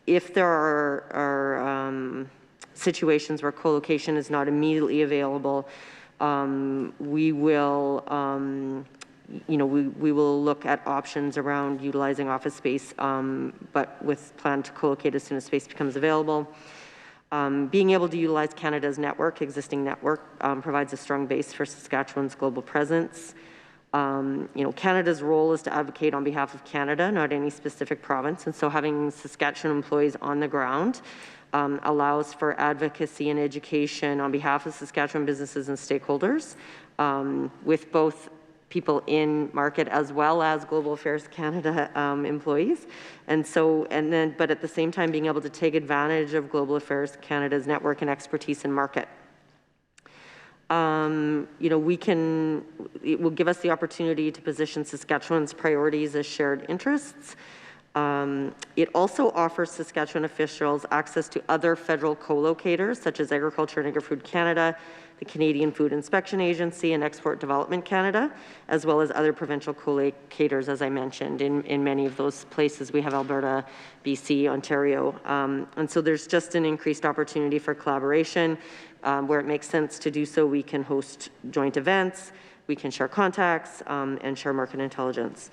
S4: if there are situations where co-location is not immediately available, we will, we will look at options around utilizing office space, but with plan to co-locate as soon as space becomes available. Being able to utilize Canada's existing network, provides a strong base for Saskatchewan's global presence. Canada's role is to advocate on behalf of Canada, not any specific province, and so having Saskatchewan employees on the ground allows for advocacy and education on behalf of Saskatchewan businesses and stakeholders, with both people in market as well as Global Affairs Canada employees. But at the same time, being able to take advantage of Global Affairs Canada's network and expertise in market. It will give us the opportunity to position Saskatchewan's priorities as shared interests. It also offers Saskatchewan officials access to other federal co-locators, such as Agriculture and Agri-Food Canada, the Canadian Food Inspection Agency, and Export Development Canada, as well as other provincial co-locators, as I mentioned. In many of those places, we have Alberta, BC, Ontario. And so there's just an increased opportunity for collaboration. Where it makes sense to do so, we can host joint events, we can share contacts, and share market intelligence.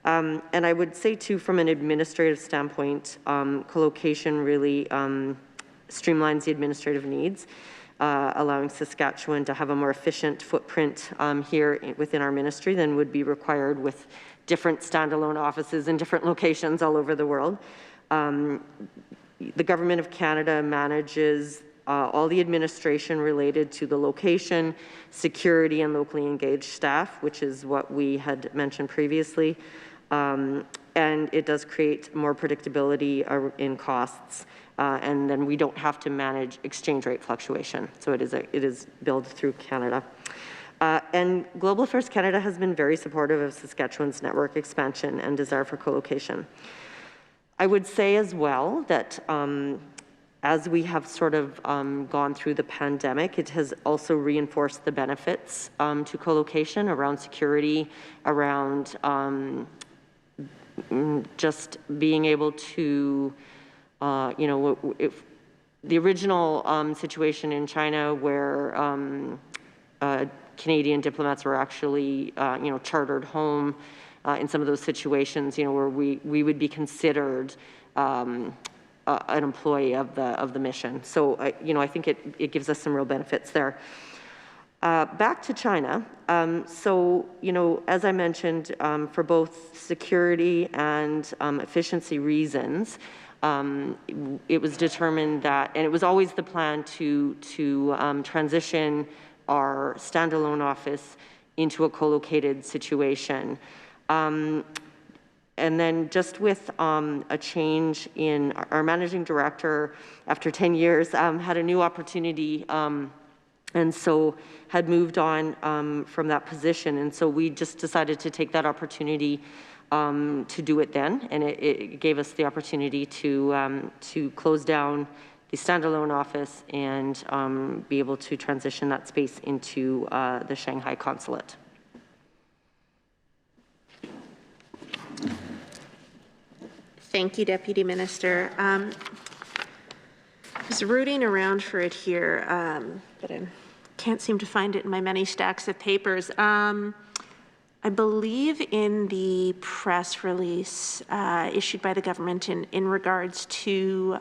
S4: And I would say, too, from an administrative standpoint, co-location really streamlines the administrative needs, allowing Saskatchewan to have a more efficient footprint here within our ministry than would be required with different standalone offices in different locations all over the world. The Government of Canada manages all the administration related to the location, security, and locally engaged staff, which is what we had mentioned previously. And it does create more predictability in costs. And then we don't have to manage exchange rate fluctuation. So it is billed through Canada. And Global Affairs Canada has been very supportive of Saskatchewan's network expansion and desire for co-location. I would say as well that as we have sort of gone through the pandemic, it has also reinforced the benefits to co-location around security, around just being able to, you know, if the original situation in China where Canadian diplomats were actually, you know, chartered home in some of those situations, you know, where we would be considered an employee of the mission. So, you know, I think it gives us some real benefits there. Back to China. So, you know, as I mentioned, for both security and efficiency reasons, it was determined that, and it was always the plan to transition our standalone office into a co-located situation. And then just with a change in our managing director after 10 years, had a new opportunity and so had moved on from that position. And so we just decided to take that opportunity to do it then. And it gave us the opportunity to close down the standalone office and be able to transition that space into the Shanghai consulate.
S3: Thank you, Deputy Minister. I was rooting around for it here, but I can't seem to find it in my many stacks of papers. I believe in the press release issued by the government in regards to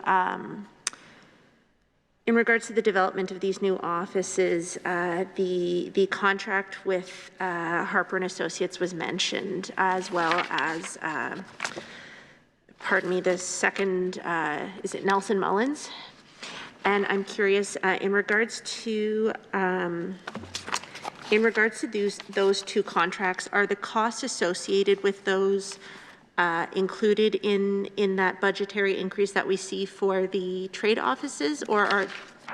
S3: the development of these new offices, the contract with Harper and Associates was mentioned, as well as, pardon me, the second, is it Nelson Mullins? And I'm curious, in regards to those two contracts, are the costs associated with those included in that budgetary increase that we see for the trade offices, or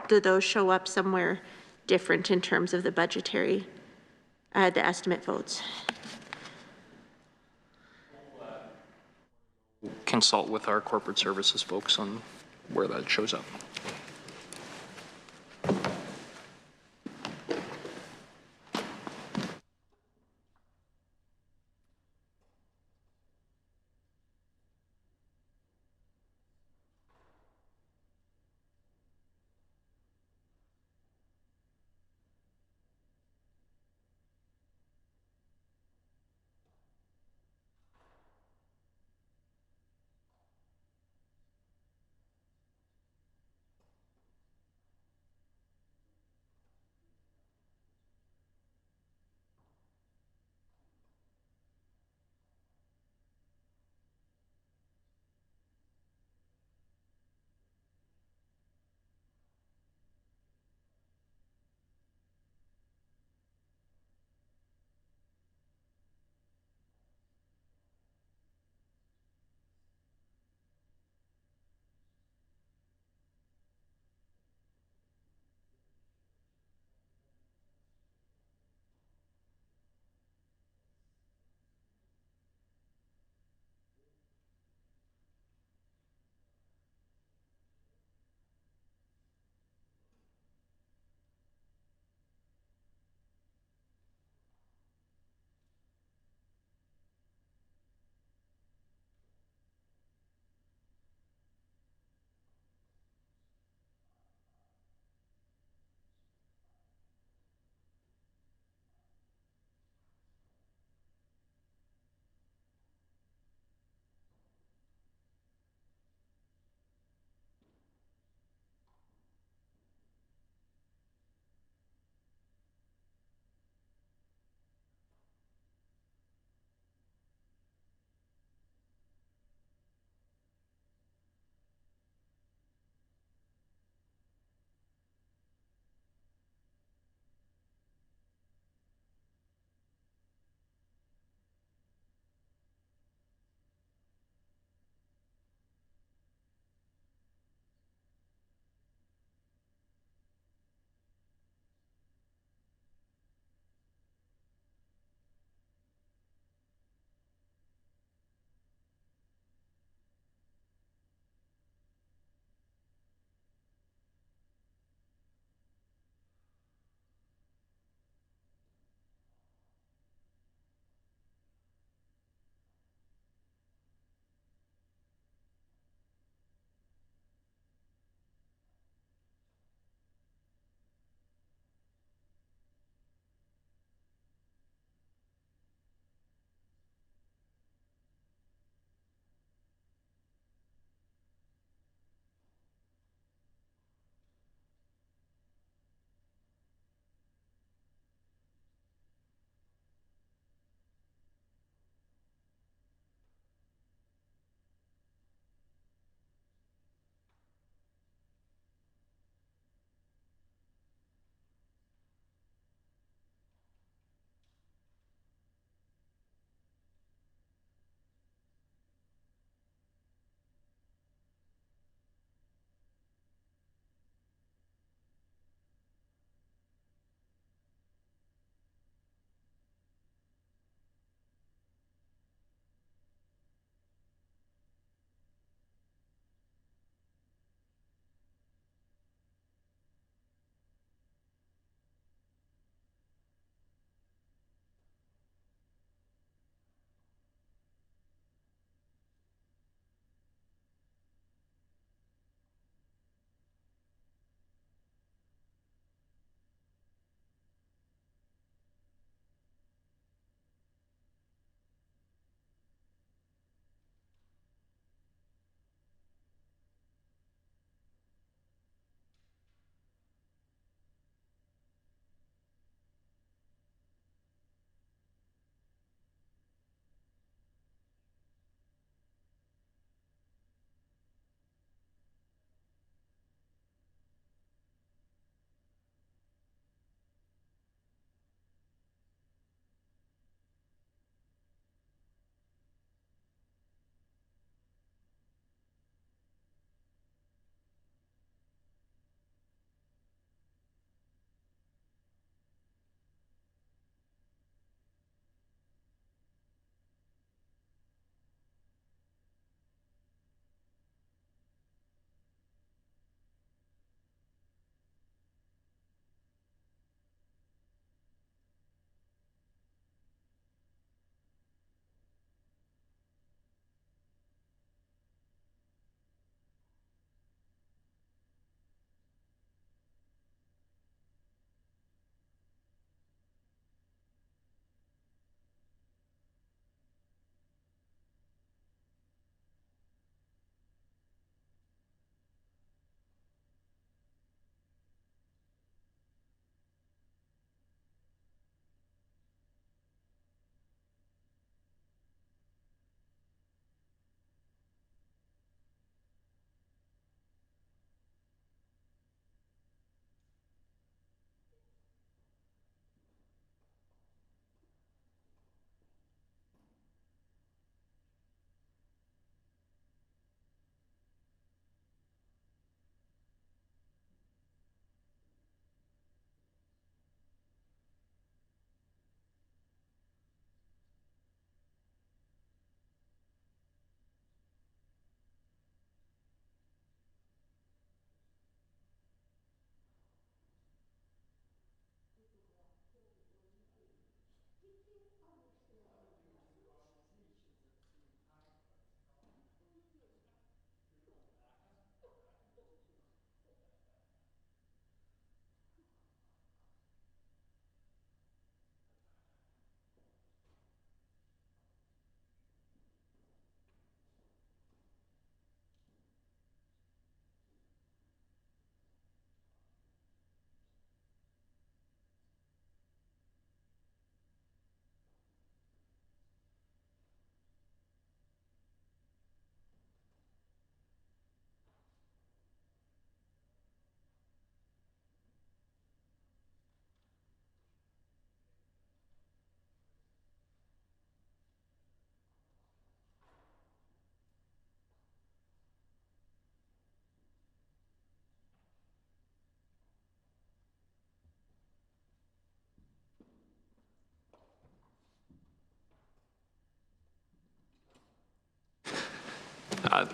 S3: do those show up somewhere different in terms of the budgetary, the estimate votes?
S1: Consult with our corporate services folks on where that shows up.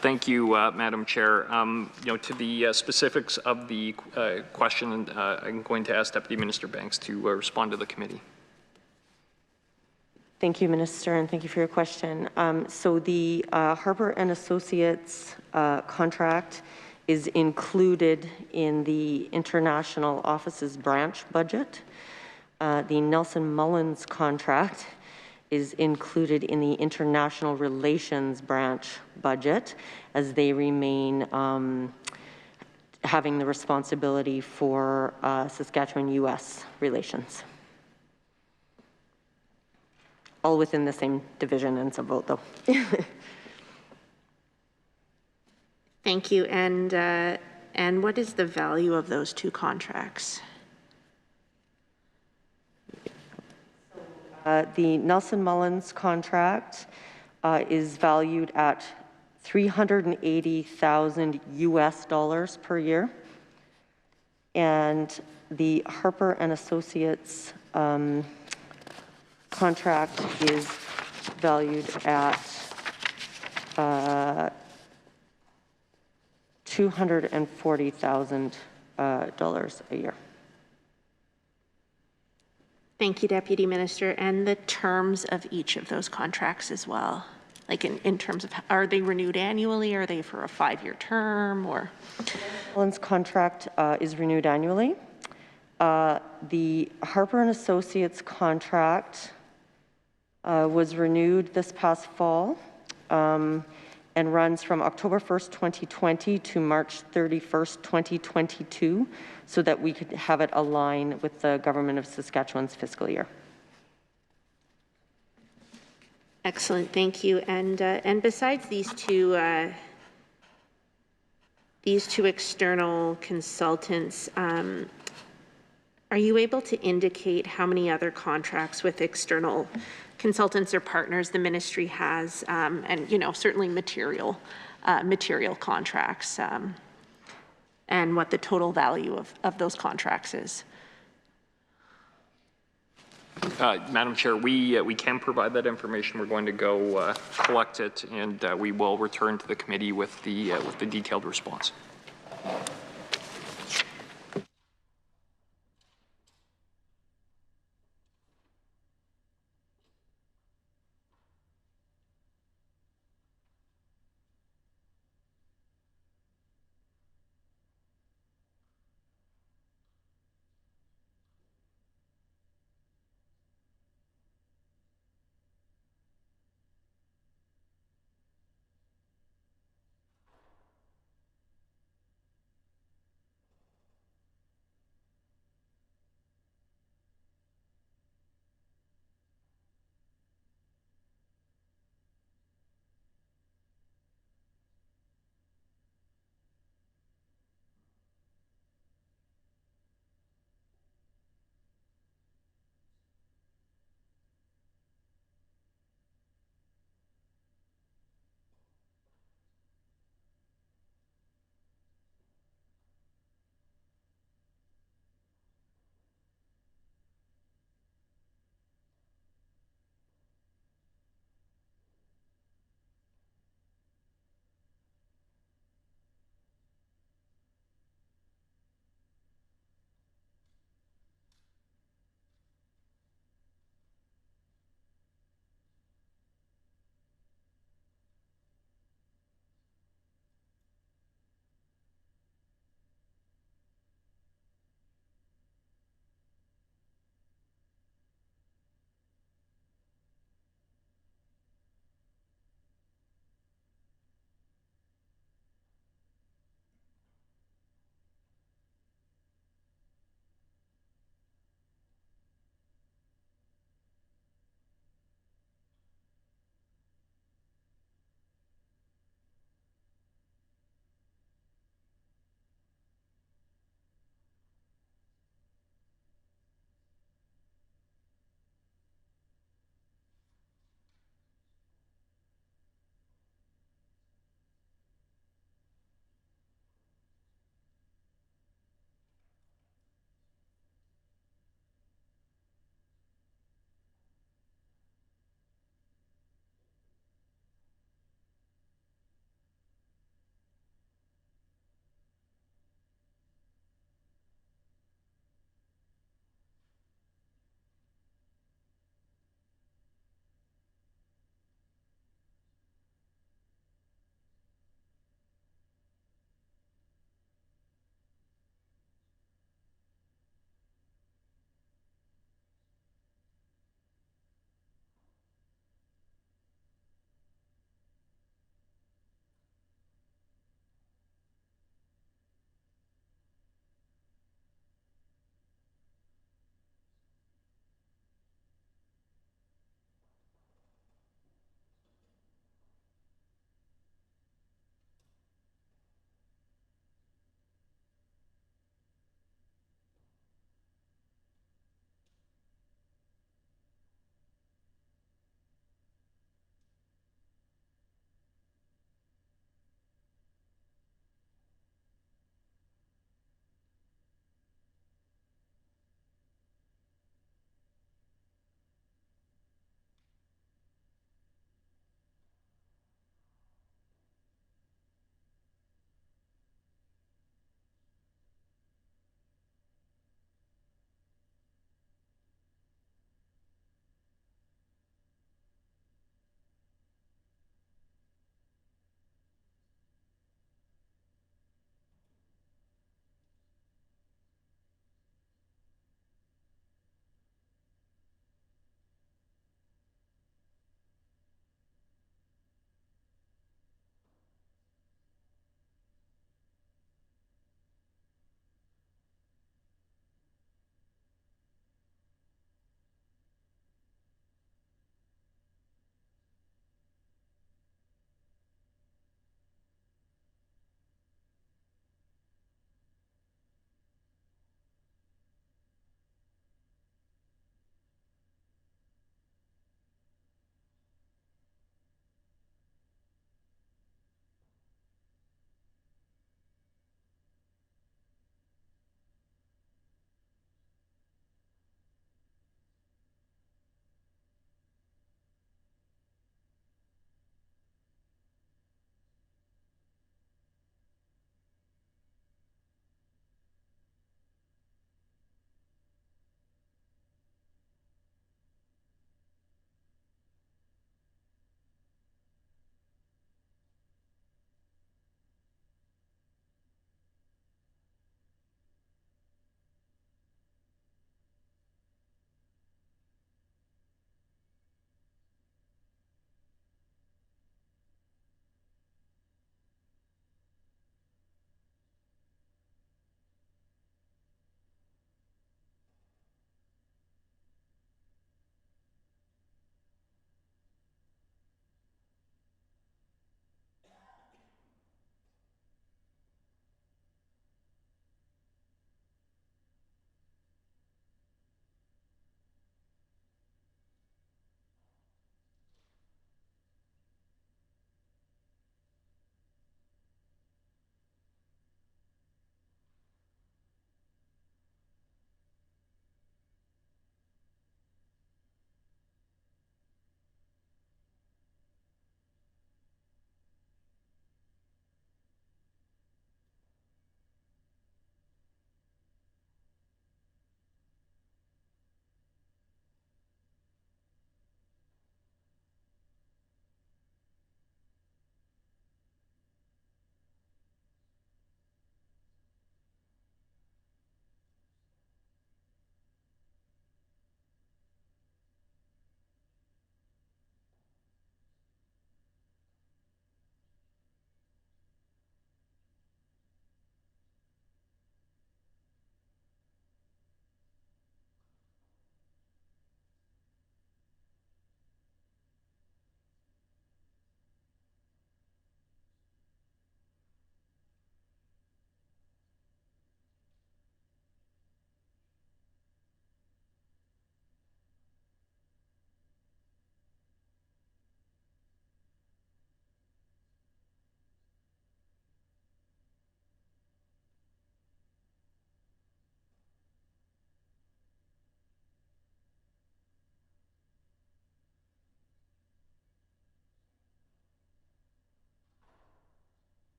S1: Thank you, Madam Chair. To the specifics of the question, I'm going to ask Deputy Minister Banks to respond to the committee.
S4: Thank you, Minister, and thank you for your question. So the Harper and Associates contract is included in the International Offices branch budget. The Nelson Mullins contract is included in the International Relations branch budget as they remain having the responsibility for Saskatchewan-U.S. relations. All within the same division and subvote, though.
S3: Thank you. And what is the value of those two contracts?
S4: The Nelson Mullins contract is valued at $380,000 US per year, and the Harper and Associates contract is valued at $240,000 a year.
S3: Thank you, Deputy Minister. And the terms of each of those contracts as well? Like in terms of, are they renewed annually? Are they for a 5-year term or?
S4: Mullins contract is renewed annually. The Harper and Associates contract was renewed this past fall and runs from October 1st, 2020 to March 31st, 2022, so that we could have it align with the Government of Saskatchewan's fiscal year.
S3: Excellent, thank you. And besides these two external consultants, are you able to indicate how many other contracts with external consultants or partners the ministry has, and certainly material contracts, and what the total value of those contracts is?
S1: Madam Chair, we can provide that information. We're going to go collect it, and we will return to the committee with the detailed response.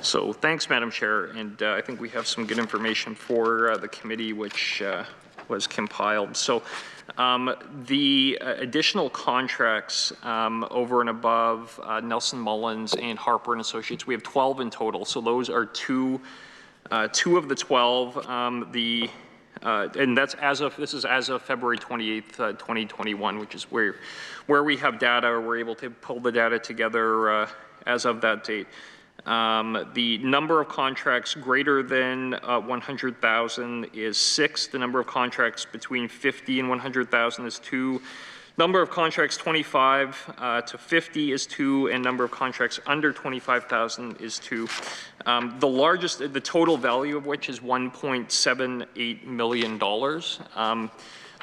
S1: So thanks, Madam Chair, and I think we have some good information for the committee, which was compiled. So the additional contracts over and above Nelson Mullins and Harper and Associates, we have 12 in total. So those are two of the 12. And that's this is as of February 28th, 2021, which is where we have data, or we're able to pull the data together as of that date. The number of contracts greater than 100,000 is 6. The number of contracts between 50 and 100,000 is 2. Number of contracts 25 to 50 is 2, and number of contracts under 25,000 is 2. The total value of which is $1.78 million.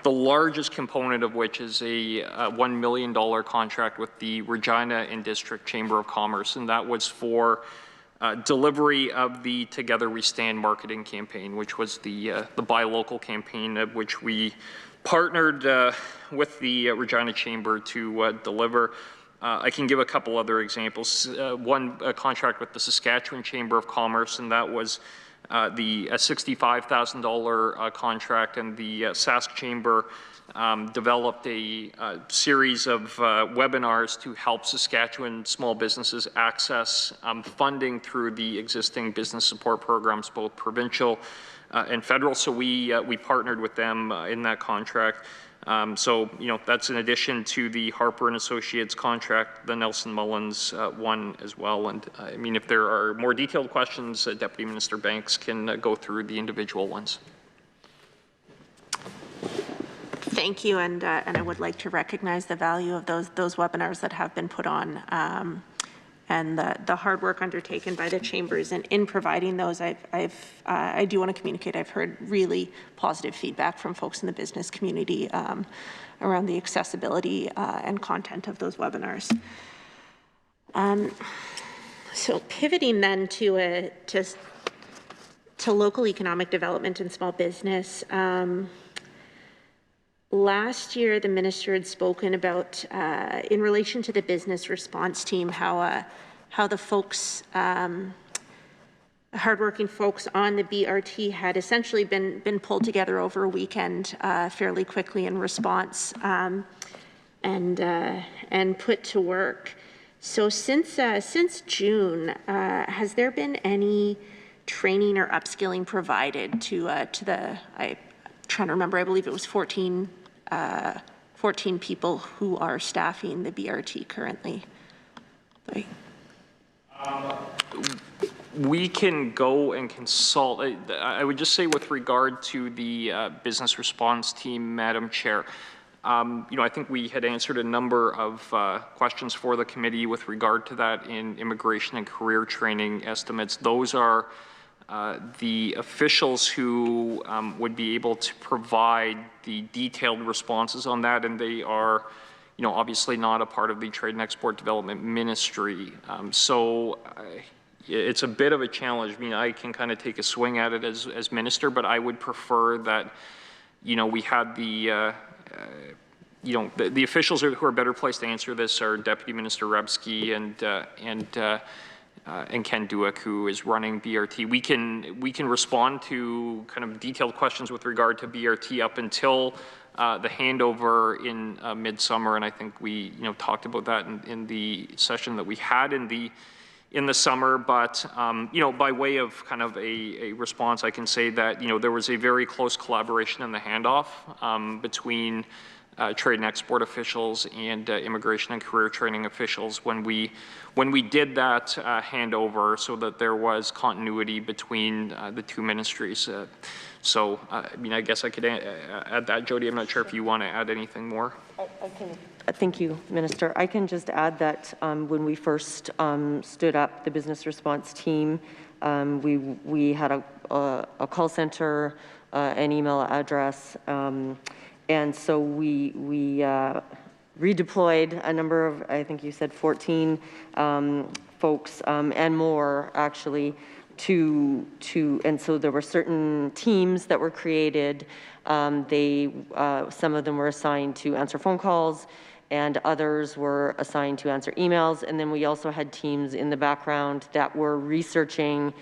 S1: The largest component of which is a $1 million contract with the Regina and District Chamber of Commerce, and that was for delivery of the Together We Stand marketing campaign, which was the Buy Local campaign, of which we partnered with the Regina Chamber to deliver. I can give a couple other examples. One contract with the Saskatchewan Chamber of Commerce, and that was the $65,000 contract, and the Sask Chamber developed a series of webinars to help Saskatchewan small businesses access funding through the existing business support programs, both provincial and federal. So we partnered with them in that contract. So, that's in addition to the Harper and Associates contract, the Nelson Mullins one as well. And I mean, if there are more detailed questions, Deputy Minister Banks can go through the individual ones.
S3: Thank you, and I would like to recognize the value of those webinars that have been put on, and the hard work undertaken by the chambers in providing those. I do want to communicate. I've heard really positive feedback from folks in the business community around the accessibility and content of those webinars. So pivoting then to local economic development and small business. Last year, the minister had spoken about, in relation to the business response team, how the folks, hardworking folks on the BRT had essentially been pulled together over a weekend fairly quickly in response and put to work. So since June, has there been any training or upskilling provided to the? I'm trying to remember. I believe it was 14 people who are staffing the BRT currently. Sorry.
S1: We can go and consult. I would just say with regard to the business response team, Madam Chair, I think we had answered a number of questions for the committee with regard to that in immigration and career training estimates. Those are the officials who would be able to provide the detailed responses on that, and they are, obviously not a part of the Trade and Export Development Ministry. So it's a bit of a challenge. I mean, I can kind of take a swing at it as minister, but I would prefer that, we had the officials who are better placed to answer this are Deputy Minister Rebsky and Ken Duick, who is running BRT. We can respond to kind of detailed questions with regard to BRT up until the handover in midsummer, and I think we talked about that in the session that we had in the summer. But by way of kind of a response, I can say that there was a very close collaboration in the handoff between trade and export officials and immigration and career training officials when we did that handover, so that there was continuity between the two ministries. So, I mean, I guess I could add that, Jody. I'm not sure if you want to add anything more.
S4: I can. Thank you, Minister. I can just add that when we first stood up the business response team, we had a call center, an email address, and so we redeployed a number of, I think you said 14 folks and more actually, and so there were certain teams that were created. Some of them were assigned to answer phone calls, and others were assigned to answer emails. And then we also had teams in the background that were researching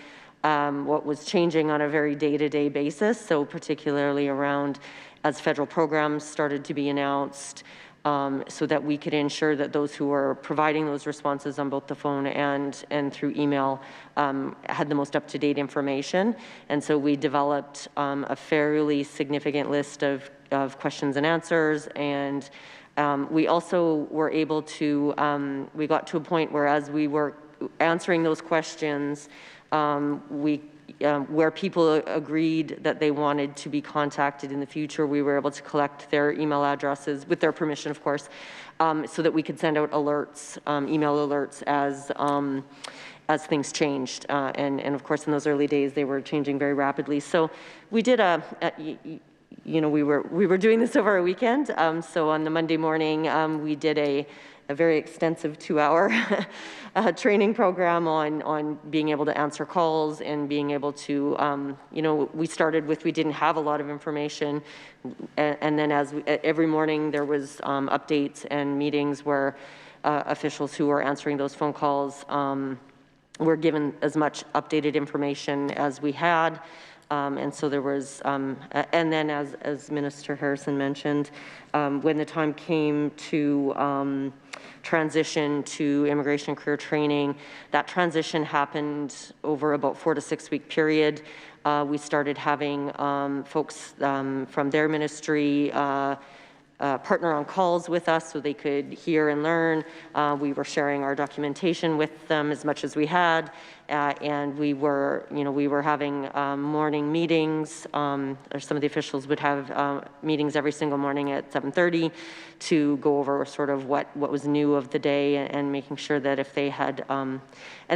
S4: what was changing on a very day-to-day basis. So particularly around as federal programs started to be announced, so that we could ensure that those who are providing those responses on both the phone and through email had the most up-to-date information. And so we developed a fairly significant list of questions and answers. And we also were able to, we got to a point where as we were answering those questions, where people agreed that they wanted to be contacted in the future, we were able to collect their email addresses, with their permission, of course, so that we could send out alerts, email alerts as things changed. And of course, in those early days, they were changing very rapidly. So we did we were doing this over a weekend. So on the Monday morning, we did a very extensive 2-hour training program on being able to answer calls and being able to, we started with, we didn't have a lot of information. And then every morning there was updates and meetings where officials who were answering those phone calls were given as much updated information as we had. And so there was, and then as Minister Harrison mentioned, when the time came to transition to immigration career training, that transition happened over about 4 to 6 week period. We started having folks from their ministry partner on calls with us so they could hear and learn. We were sharing our documentation with them as much as we had, and we were having morning meetings, or some of the officials would have meetings every single morning at 7:30 to go over sort of what was new of the day and making sure that if they had, and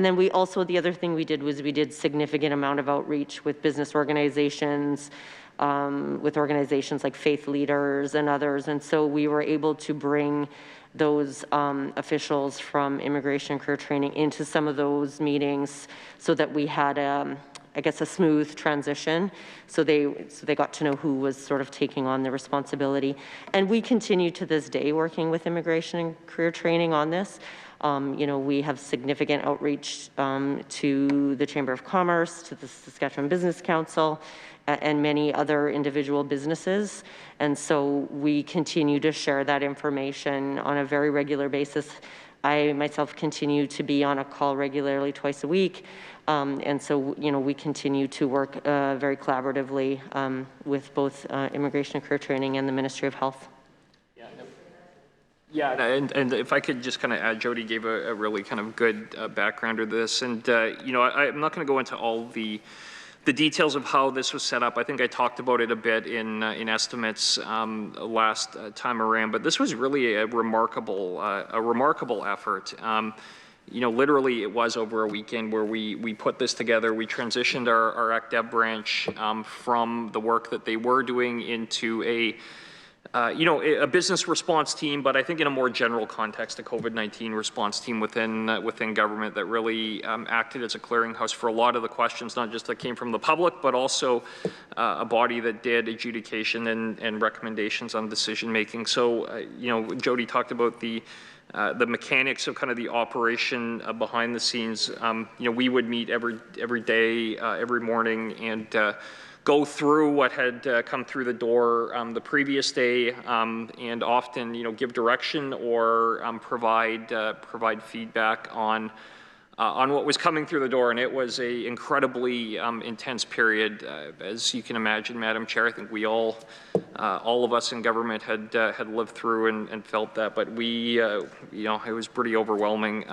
S4: then we also, the other thing we did was we did significant amount of outreach with business organizations, with organizations like Faith Leaders and others. And so we were able to bring those officials from immigration career training into some of those meetings so that we had, I guess, a smooth transition. So they got to know who was sort of taking on the responsibility. And we continue to this day working with immigration and career training on this. We have significant outreach to the Chamber of Commerce, to the Saskatchewan Business Council, and many other individual businesses. And so we continue to share that information on a very regular basis. I myself continue to be on a call regularly twice a week. And so, we continue to work very collaboratively with both Immigration and Career Training and the Ministry of Health.
S1: Yeah, and if I could just kind of add, Jody gave a really kind of good background to this. And, I'm not going to go into all the details of how this was set up. I think I talked about it a bit in estimates last time around, but this was really a remarkable effort. Literally it was over a weekend where we put this together. We transitioned our ACDEV branch from the work that they were doing into a business response team, but I think in a more general context, a COVID-19 response team within government that really acted as a clearinghouse for a lot of the questions, not just that came from the public, but also a body that did adjudication and recommendations on decision making. So, Jody talked about the mechanics of kind of the operation behind the scenes. We would meet every day, every morning, and go through what had come through the door the previous day, and often, give direction or provide feedback on what was coming through the door. And it was a incredibly intense period, as you can imagine, Madam Chair. I think we all of us in government had lived through and felt that. But it was pretty overwhelming.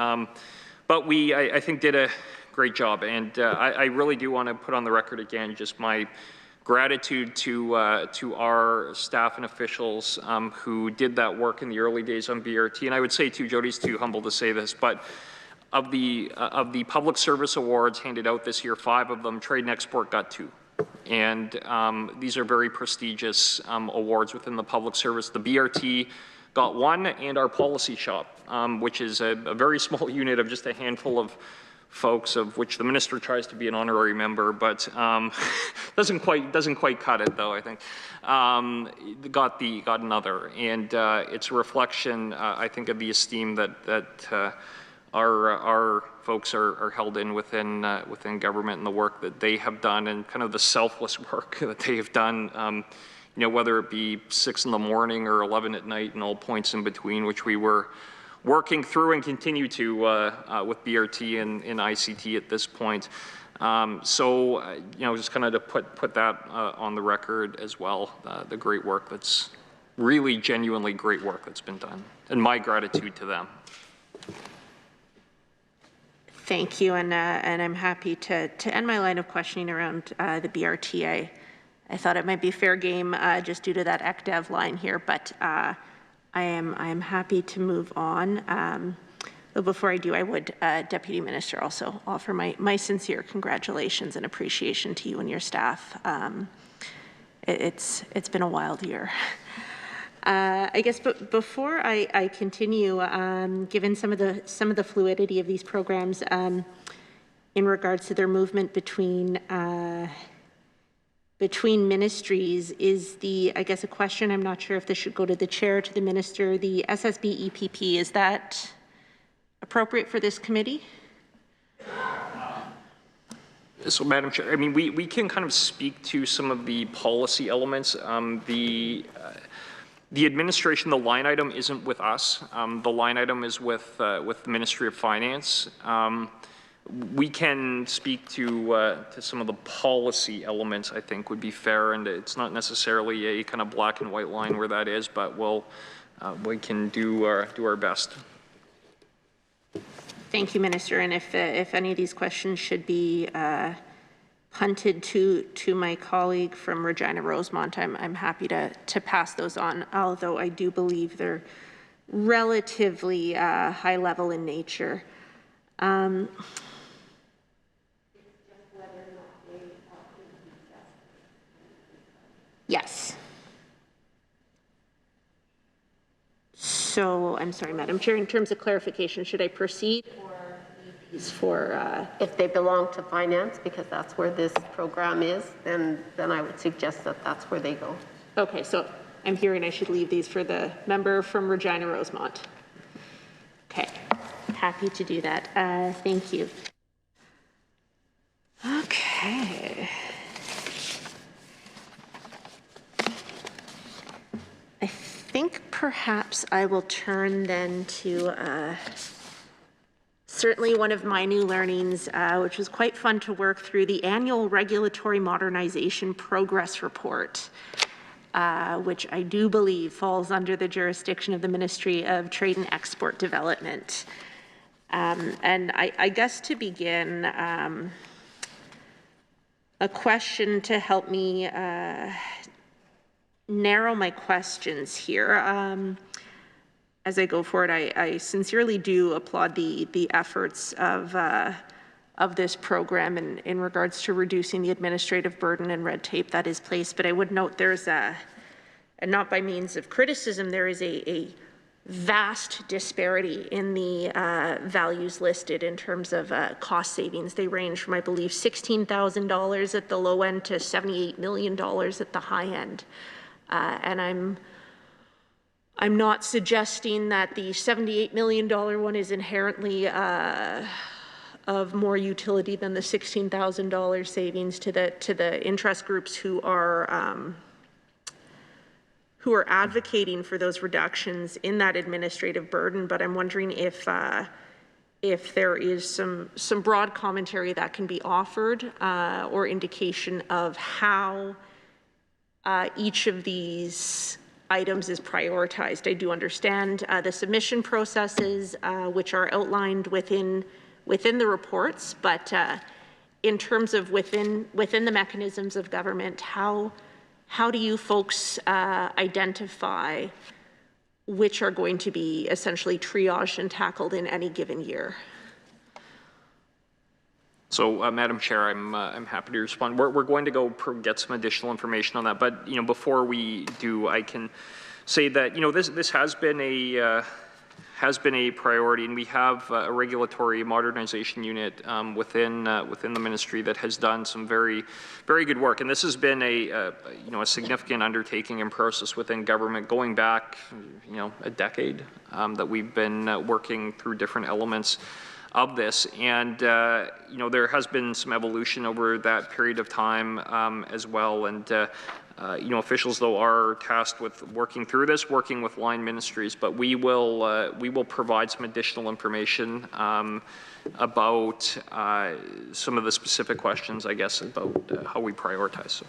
S1: But I think, did a great job, and I really do want to put on the record again just my gratitude to our staff and officials who did that work in the early days on BRT. And I would say too, Jody's too humble to say this, but of the public service awards handed out this year, 5 of them, Trade and Export got 2. And these are very prestigious awards within the public service. The BRT got 1, and our policy shop, which is a very small unit of just a handful of folks, of which the minister tries to be an honorary member, but doesn't quite cut it though. I think got another, and it's a reflection, I think, of the esteem that our folks are held in within government and the work that they have done, and kind of the selfless work that they have done. You know, whether it be 6 in the morning or 11 at night and all points in between, which we were working through and continue to with BRT and ICT at this point. So, you know, just kind of to put that on the record as well, the great work that's really genuinely great work that's been done, and my gratitude to them.
S3: Thank you, and I'm happy to end my line of questioning around the BRT. I thought it might be fair game just due to that ECDEV line here, but I am happy to move on. But before I do, I would, Deputy Minister, also offer my sincere congratulations and appreciation to you and your staff. It's been a wild year. I guess, but before I continue, given some of the fluidity of these programs, in regards to their movement between ministries, is I guess a question, I'm not sure if this should go to the chair, to the minister, the SSB EPP, is that appropriate for this committee?
S1: So, Madam Chair, I mean, we can kind of speak to some of the policy elements. The administration, the line item isn't with us. The line item is with the Ministry of Finance. We can speak to some of the policy elements, I think, would be fair, and it's not necessarily a kind of black and white line where that is, but we can do our best.
S3: Thank you, Minister. And if any of these questions should be punted to my colleague from Regina Rosemont, I'm happy to pass those on, although I do believe they're relatively high level in nature. Yes. So, I'm sorry, Madam Chair, in terms of clarification, should I proceed or leave these for...
S2: If they belong to finance, because that's where this program is, then I would suggest that that's where they go.
S3: Okay, so I'm hearing I should leave these for the member from Regina Rosemont. Okay, happy to do that. Thank you. Okay. I think perhaps I will turn then to certainly one of my new learnings, which was quite fun to work through, the annual Regulatory Modernization Progress Report, which I do believe falls under the jurisdiction of the Ministry of Trade and Export Development. And I guess to begin, a question to help me narrow my questions here. As I go forward, I sincerely do applaud the efforts of this program in regards to reducing the administrative burden and red tape that is placed. But I would note there's and not by means of criticism, there is a vast disparity in the values listed in terms of cost savings. They range from, I believe, $16,000 at the low end to $78 million at the high end. And I'm not suggesting that the $78 million one is inherently of more utility than the $16,000 savings to the interest groups who are advocating for those reductions in that administrative burden. But I'm wondering if there is some broad commentary that can be offered or indication of how each of these items is prioritized. I do understand the submission processes, which are outlined within the reports, but in terms of within the mechanisms of government, how do you folks identify which are going to be essentially triaged and tackled in any given year?
S1: So, Madam Chair, I'm happy to respond. We're going to go get some additional information on that, but before we do, I can say that this has been has been a priority, and we have a regulatory modernization unit within the ministry that has done some very good work. And this has been a significant undertaking and process within government going back a decade that we've been working through different elements of this. And there has been some evolution over that period of time as well. And officials, though, are tasked with working through this, working with line ministries, but we will provide some additional information about some of the specific questions, I guess, about how we prioritize. So.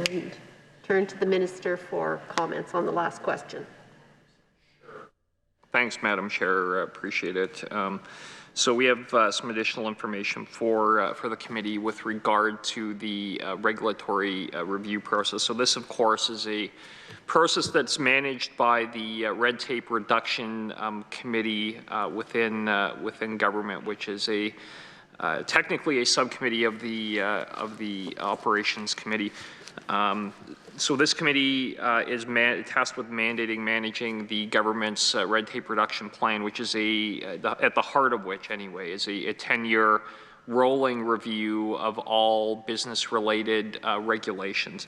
S2: and turn to the Minister for comments on the last question.
S1: Thanks, Madam Chair. Appreciate it. So we have some additional information for the committee with regard to the regulatory review process. So this, of course, is a process that's managed by the Red Tape Reduction Committee within government, which is a technically a subcommittee of the Operations Committee. So this committee is tasked with managing the government's red tape reduction plan, which is at the heart of which, anyway, is a 10-year rolling review of all business-related regulations.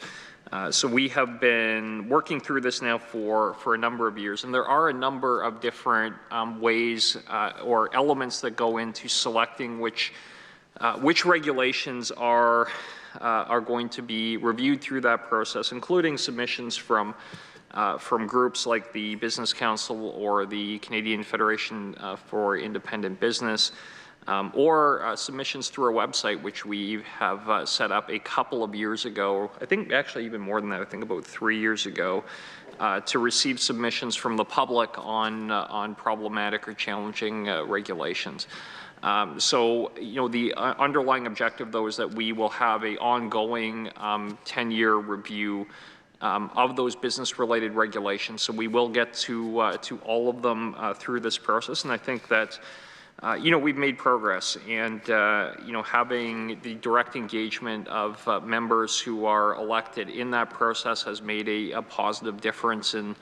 S1: So we have been working through this now for a number of years, and there are a number of different ways or elements that go into selecting which regulations are going to be reviewed through that process, including submissions from groups like the Business Council or the Canadian Federation for Independent Business, or submissions through our website, which we have set up a couple of years ago. I think actually even more than that. I think about 3 years ago, to receive submissions from the public on problematic or challenging regulations. So, you know, the underlying objective, though, is that we will have an ongoing 10-year review of those business-related regulations. So we will get to all of them through this process, and I think that you know, we've made progress, and you know, having the direct engagement of members who are elected in that process has made a positive difference in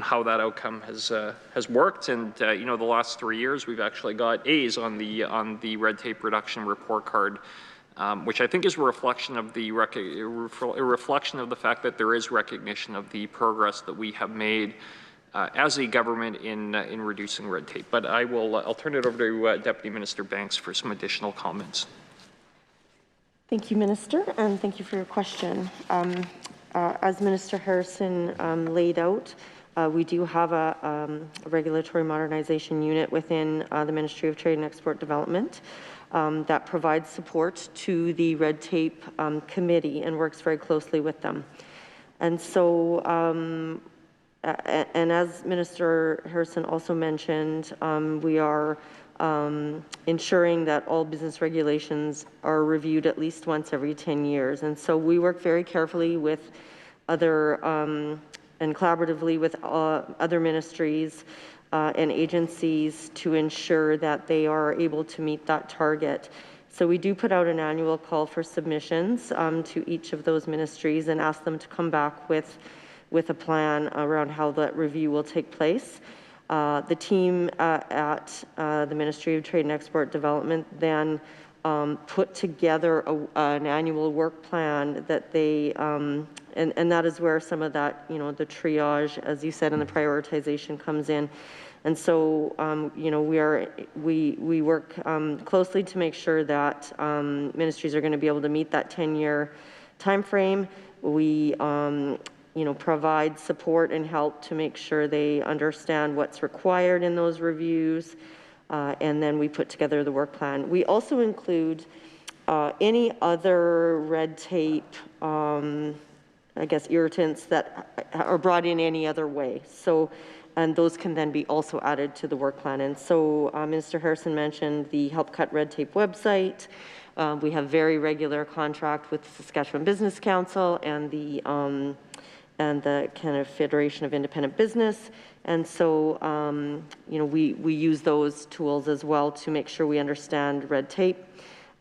S1: how that outcome has worked. And you know, the last 3 years we've actually got A's on the red tape reduction report card, which I think is a reflection of the fact that there is recognition of the progress that we have made as a government in reducing red tape. But I'll turn it over to Deputy Minister Banks for some additional comments.
S4: Thank you, Minister, and thank you for your question. As Minister Harrison laid out, we do have a regulatory modernization unit within the Ministry of Trade and Export Development that provides support to the Red Tape Committee and works very closely with them. And so, and as Minister Harrison also mentioned, we are ensuring that all business regulations are reviewed at least once every 10 years. And so we work very carefully with other and collaboratively with other ministries and agencies to ensure that they are able to meet that target. So we do put out an annual call for submissions to each of those ministries and ask them to come back with a plan around how that review will take place. The team at the Ministry of Trade and Export Development then put together an annual work plan that they, and that is where some of that, you know, the triage, as you said, and the prioritization comes in. And so, you know, we work closely to make sure that ministries are going to be able to meet that 10-year time frame. We you know, provide support and help to make sure they understand what's required in those reviews, and then we put together the work plan. We also include any other red tape, I guess, irritants that are brought in any other way. So, and those can then be also added to the work plan. And so Minister Harrison mentioned the Help Cut Red Tape website. We have very regular contract with the Saskatchewan Business Council and the kind of Federation of Independent Business. And so, you know, we use those tools as well to make sure we understand red tape.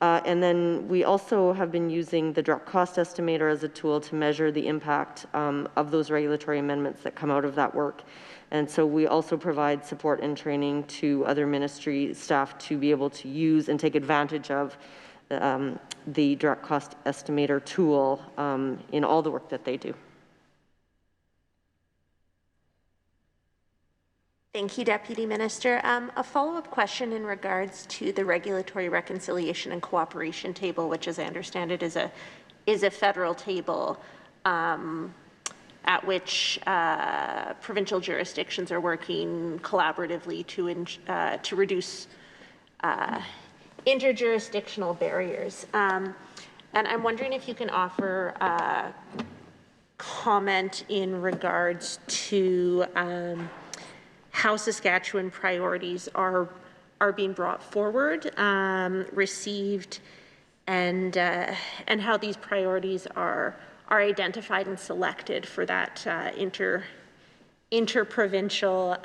S4: And then we also have been using the direct cost estimator as a tool to measure the impact of those regulatory amendments that come out of that work. And so we also provide support and training to other ministry staff to be able to use and take advantage of the direct cost estimator tool in all the work that they do.
S3: Thank you, Deputy Minister. A follow-up question in regards to the regulatory reconciliation and cooperation table, which, as I understand it, is a federal table at which provincial jurisdictions are working collaboratively to reduce interjurisdictional barriers. And I'm wondering if you can offer comment in regards to how Saskatchewan priorities are being brought forward, received, and how these priorities are identified and selected for that interprovincial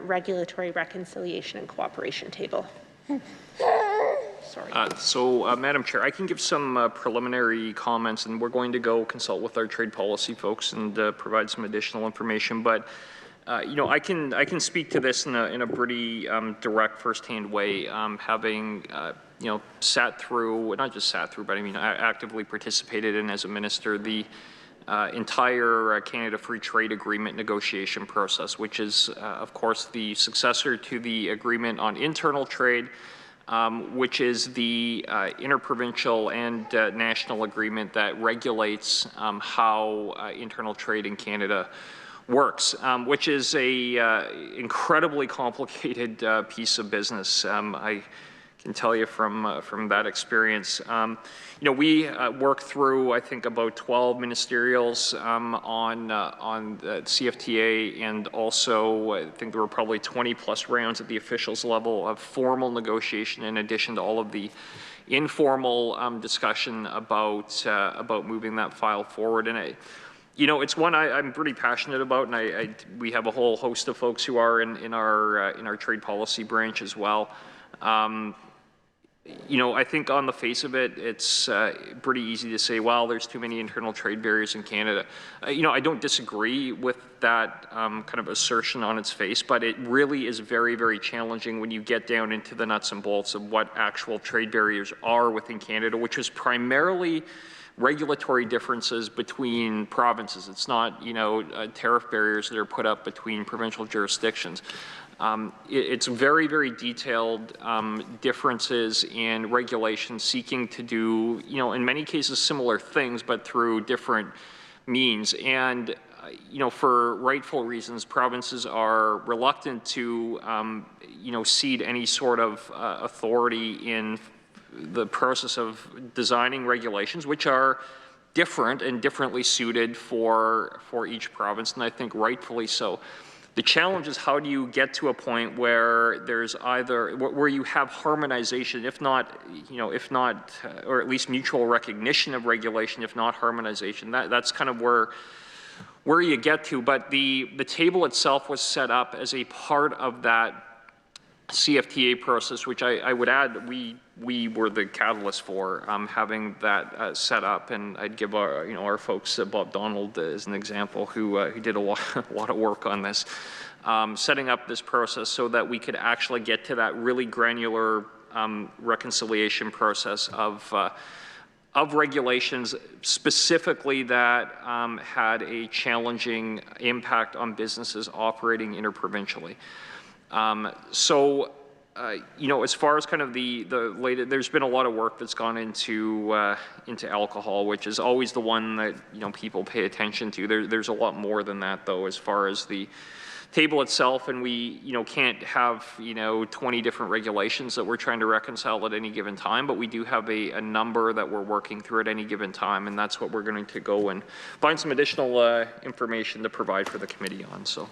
S3: regulatory reconciliation and cooperation table. Sorry.
S1: Madam Chair, I can give some preliminary comments, and we're going to go consult with our trade policy folks and provide some additional information. But you know, I can speak to this in a pretty direct, firsthand way, having you know, sat through, not just sat through, but I mean, I actively participated in as a minister the entire Canada Free Trade Agreement negotiation process, which is, of course, the successor to the Agreement on Internal Trade, which is the interprovincial and national agreement that regulates how internal trade in Canada works, which is a incredibly complicated piece of business. I can tell you from that experience. You know, we worked through, I think, about 12 ministerials on the CFTA, and also I think there were probably 20 plus rounds at the officials level of formal negotiation, in addition to all of the informal discussion about moving that file forward. And you know, it's one I'm pretty passionate about, and we have a whole host of folks who are in our trade policy branch as well. You know, I think on the face of it, it's pretty easy to say, well, there's too many internal trade barriers in Canada. You know, I don't disagree with that kind of assertion on its face, but it really is very, very challenging when you get down into the nuts and bolts of what actual trade barriers are within Canada, which is primarily regulatory differences between provinces. It's not, you know, tariff barriers that are put up between provincial jurisdictions. It's very, very detailed differences in regulations seeking to do, you know, in many cases similar things, but through different means. And, you know, for rightful reasons, provinces are reluctant to, you know, cede any sort of authority in the process of designing regulations, which are different and differently suited for each province, and I think rightfully so. The challenge is, how do you get to a point where there's either, where you have harmonization, if not, you know, or at least mutual recognition of regulation, if not harmonization. That's kind of where you get to. But the table itself was set up as a part of that CFTA process, which I would add we were the catalyst for having that set up, and I'd give our folks, Bob Donald as an example, who did a lot of work on this, setting up this process so that we could actually get to that really granular reconciliation process of regulations specifically that had a challenging impact on businesses operating interprovincially. You know, as far as kind of the latest, there's been a lot of work that's gone into alcohol, which is always the one that, you know, people pay attention to. There's a lot more than that, though, as far as the table itself, and we, you know, can't have, you know, 20 different regulations that we're trying to reconcile at any given time, but we do have a number that we're working through at any given time, and that's what we're going to go and find some additional information to provide for the committee on. So.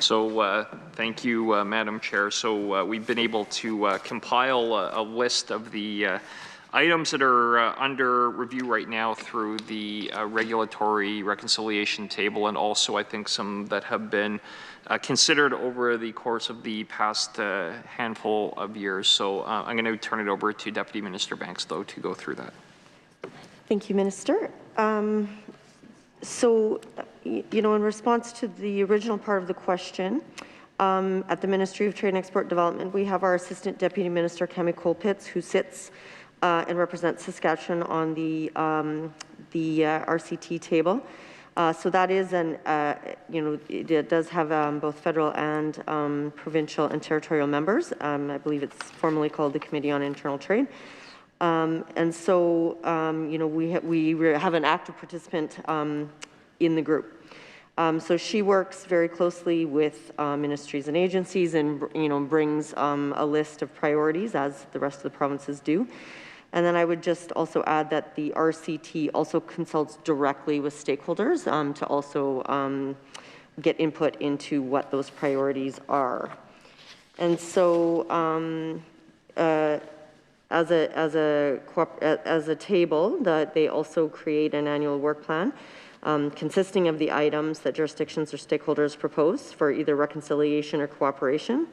S1: So thank you, Madam Chair. So we've been able to compile a list of the items that are under review right now through the regulatory reconciliation table, and also I think some that have been considered over the course of the past handful of years. So I'm going to turn it over to Deputy Minister Banks, though, to go through that.
S4: Thank you, Minister. So, you know, in response to the original part of the question, at the Ministry of Trade and Export Development, we have our Assistant Deputy Minister, Cami Colpitts, who sits and represents Saskatchewan on the RCT table. So that is you know, it does have both federal and provincial and territorial members. I believe it's formally called the Committee on Internal Trade. And so, you know, we have an active participant in the group. So she works very closely with ministries and agencies, and you know, brings a list of priorities, as the rest of the provinces do. And then I would just also add that the RCT also consults directly with stakeholders to also get input into what those priorities are. And so, as a table, that they also create an annual work plan consisting of the items that jurisdictions or stakeholders propose for either reconciliation or cooperation.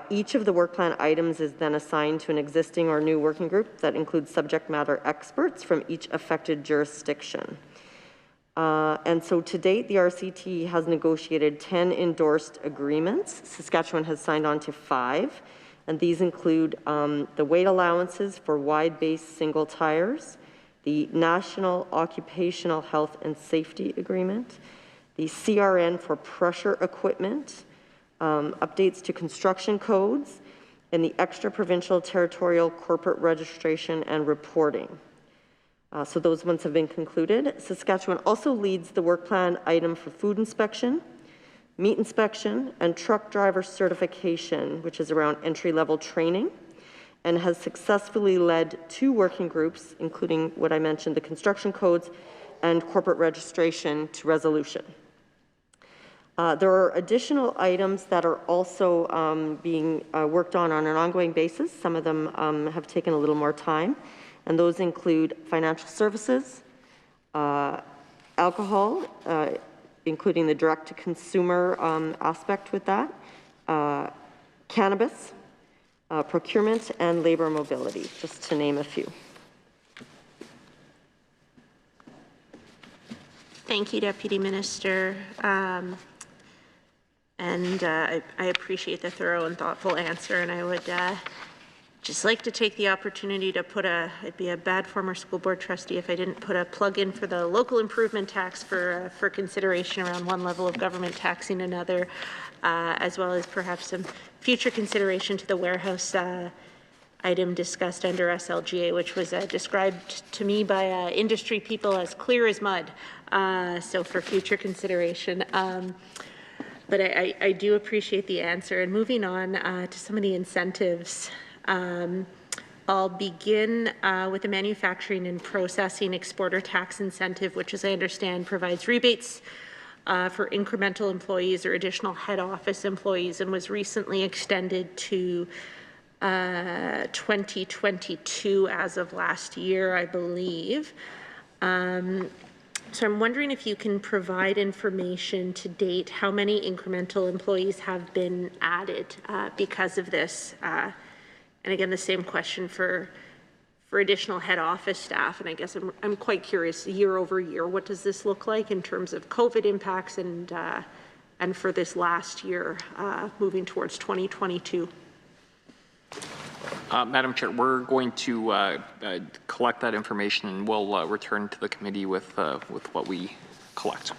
S4: Each of the work plan items is then assigned to an existing or new working group that includes subject matter experts from each affected jurisdiction. And so to date, the RCT has negotiated 10 endorsed agreements. Saskatchewan has signed on to 5. And these include the weight allowances for wide-base single tires, the National Occupational Health and Safety Agreement, the CRN for pressure equipment, updates to construction codes, and the extra-provincial territorial corporate registration and reporting. So those ones have been concluded. Saskatchewan also leads the work plan item for food inspection, meat inspection, and truck driver certification, which is around entry-level training, and has successfully led 2 working groups, including what I mentioned, the construction codes and corporate registration, to resolution. There are additional items that are also being worked on an ongoing basis. Some of them have taken a little more time, and those include financial services, alcohol, including the direct-to-consumer aspect with that, cannabis, procurement, and labor mobility, just to name a few.
S3: Thank you, Deputy Minister. I appreciate the thorough and thoughtful answer, and I would just like to take the opportunity to put I'd be a bad former school board trustee if I didn't put a plug in for the local improvement tax for consideration around one level of government taxing another, as well as perhaps some future consideration to the warehouse item discussed under SLGA, which was described to me by industry people as clear as mud. So for future consideration. But I do appreciate the answer. And moving on to some of the incentives, I'll begin with the manufacturing and processing exporter tax incentive, which, as I understand, provides rebates for incremental employees or additional head office employees, and was recently extended to 2022 as of last year, I believe. So I'm wondering if you can provide information to date how many incremental employees have been added because of this. And again, the same question for additional head office staff. And I guess I'm quite curious, year over year, what does this look like in terms of COVID impacts and for this last year moving towards 2022?
S1: Madam Chair, we're going to collect that information, and we'll return to the committee with what we collect.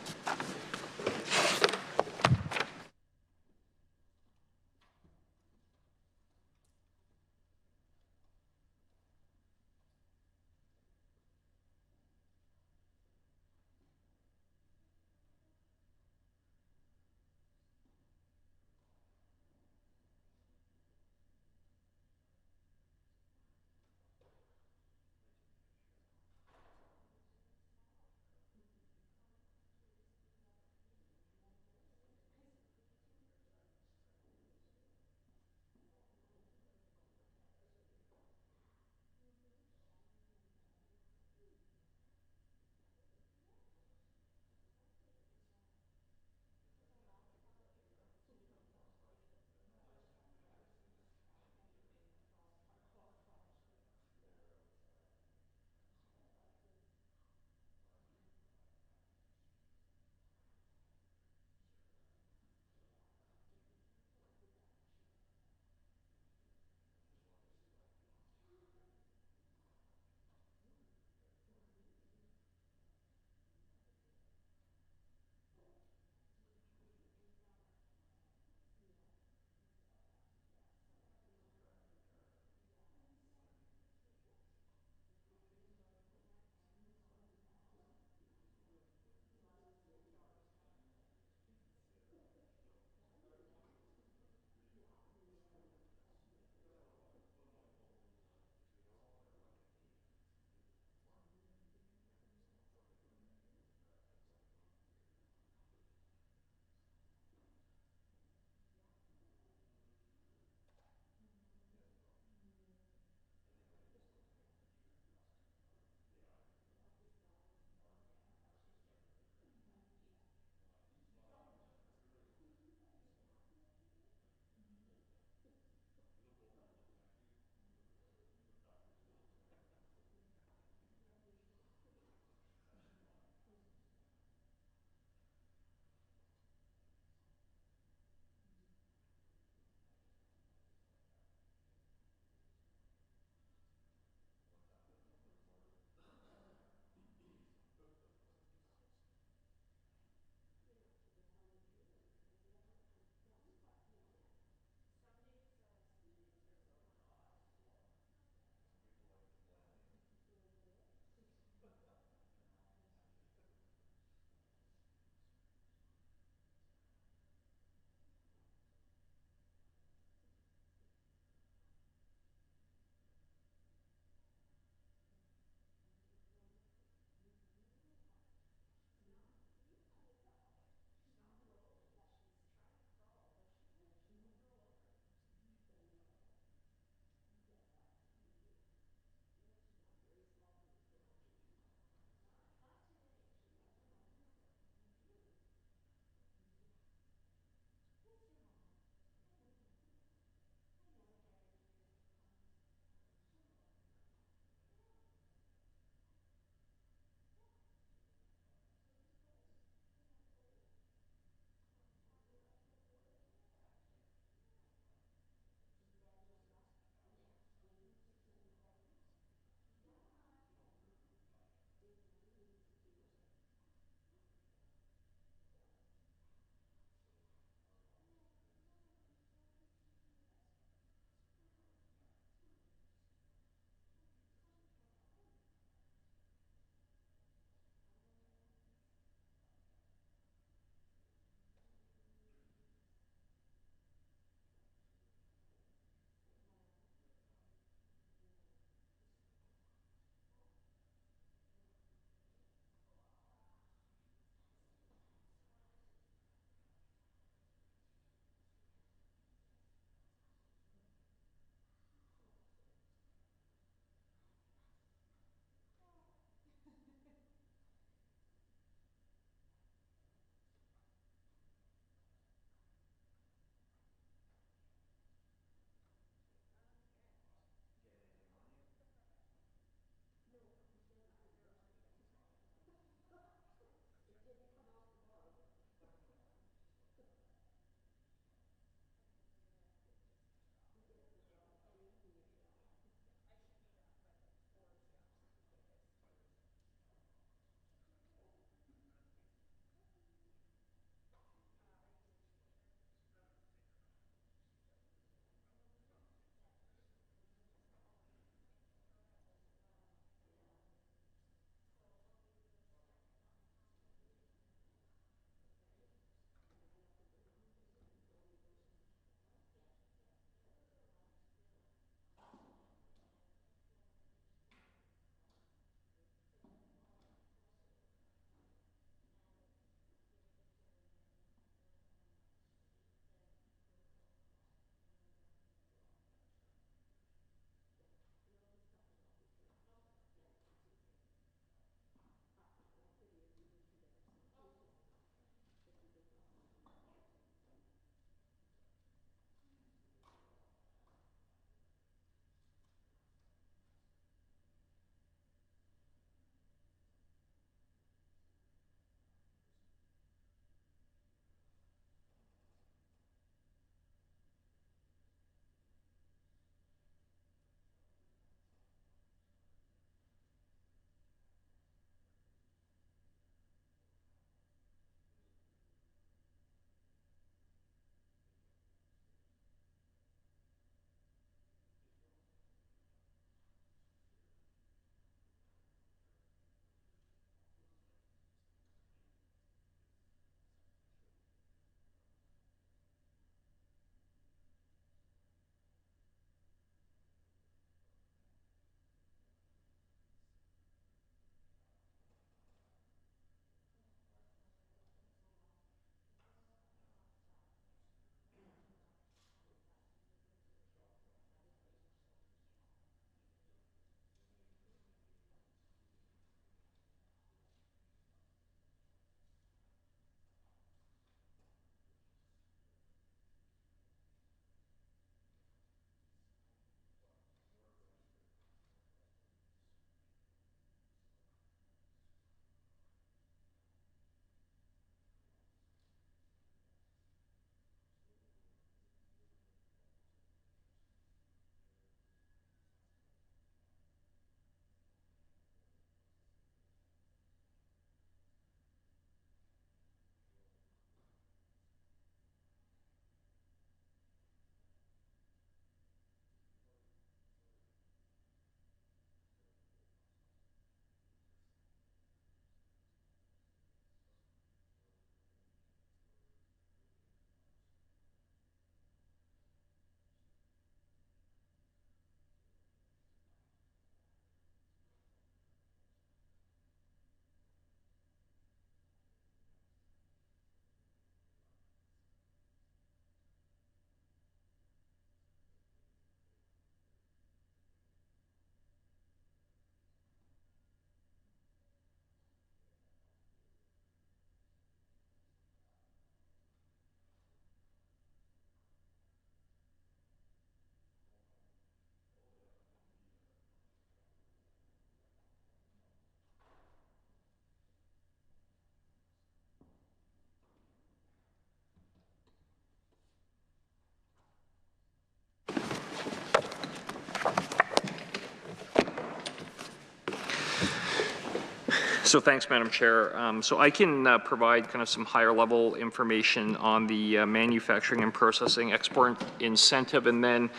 S1: So thanks, Madam Chair. So I can provide kind of some higher level information on the manufacturing and processing export incentive, and then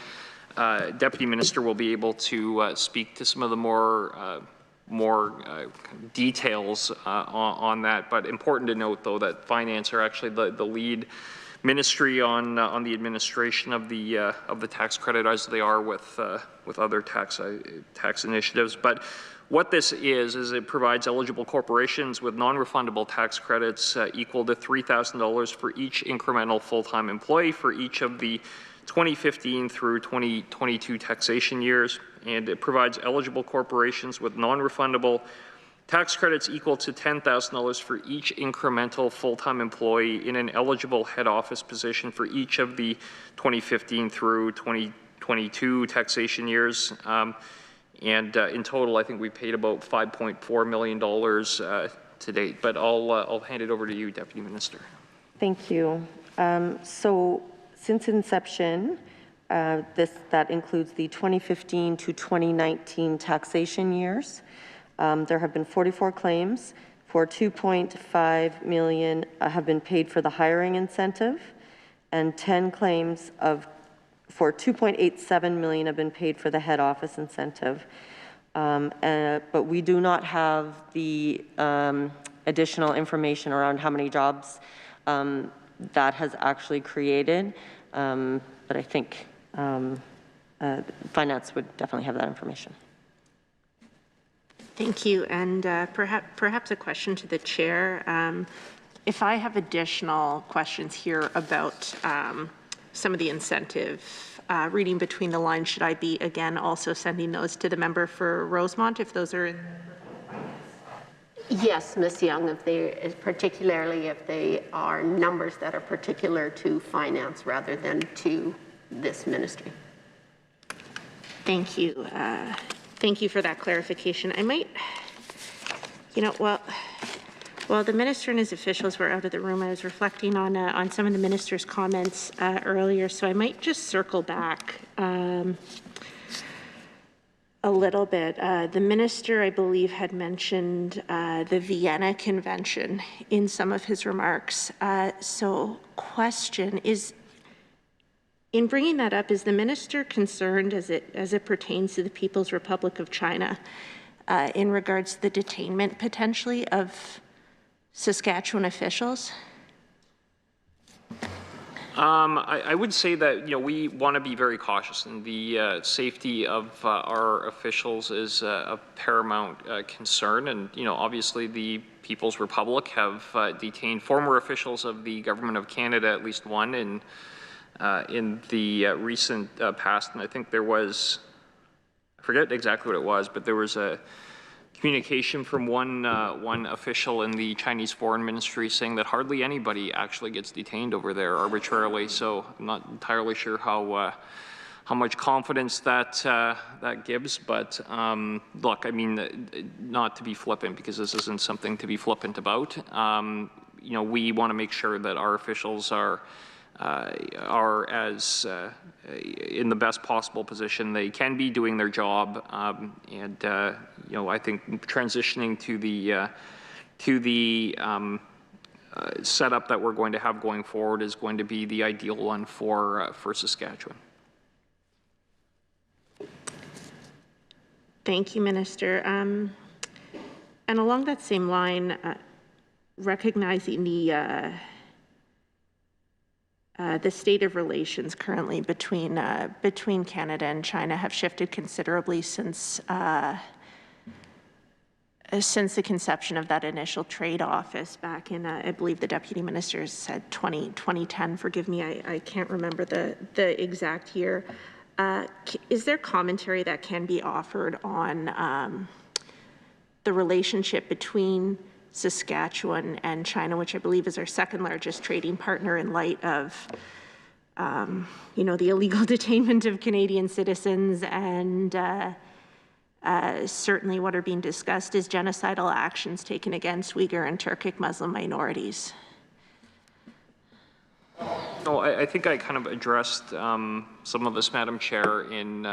S1: Deputy Minister will be able to speak to some of the more details on that. But important to note, though, that Finance are actually the lead ministry on the administration of the tax credit, as they are with other tax initiatives. But what this is it provides eligible corporations with non-refundable tax credits equal to $3,000 for each incremental full-time employee for each of the 2015 through 2022 taxation years, and it provides eligible corporations with non-refundable tax credits equal to $10,000 for each incremental full-time employee in an eligible head office position for each of the 2015 through 2022 taxation years. And in total, I think we paid about $5.4 million to date. But I'll hand it over to you, Deputy Minister.
S4: Thank you. So since inception, that includes the 2015 to 2019 taxation years. There have been 44 claims for $2.5 million have been paid for the hiring incentive, and 10 claims for $2.87 million have been paid for the head office incentive. But we do not have the additional information around how many jobs that has actually created. But I think Finance would definitely have that information.
S3: Thank you. And perhaps a question to the chair. If I have additional questions here about some of the incentive, reading between the lines, should I be again also sending those to the member for Rosemont if those are in?
S2: Yes, Ms. Young, particularly if they are numbers that are particular to Finance rather than to this ministry.
S3: Thank you. Thank you for that clarification. I might, while the minister and his officials were out of the room, I was reflecting on some of the minister's comments earlier, so I might just circle back a little bit. The minister, I believe, had mentioned the Vienna Convention in some of his remarks. So question is, in bringing that up, is the minister concerned as it pertains to the People's Republic of China in regards to the detainment potentially of Saskatchewan officials?
S1: I would say that we want to be very cautious, and the safety of our officials is of paramount concern. And obviously, the People's Republic have detained former officials of the Government of Canada, at least one, in the recent past. And I think there was, I forget exactly what it was, but there was a communication from one official in the Chinese Foreign Ministry saying that hardly anybody actually gets detained over there arbitrarily. So I'm not entirely sure how much confidence that gives. But look, I mean, not to be flippant, because this isn't something to be flippant about. We want to make sure that our officials are as in the best possible position they can be doing their job, and I think transitioning to the setup that we're going to have going forward is going to be the ideal one for Saskatchewan.
S3: Thank you, Minister. And along that same line, recognizing the state of relations currently between Canada and China have shifted considerably since the conception of that initial trade office back in, I believe the Deputy Minister said 2010. Forgive me, I can't remember the exact year. Is there commentary that can be offered on the relationship between Saskatchewan and China, which I believe is our second largest trading partner, in light of the illegal detainment of Canadian citizens, and certainly what are being discussed is genocidal actions taken against Uyghur and Turkic Muslim minorities?
S1: No, I think I kind of addressed some of this, Madam Chair, in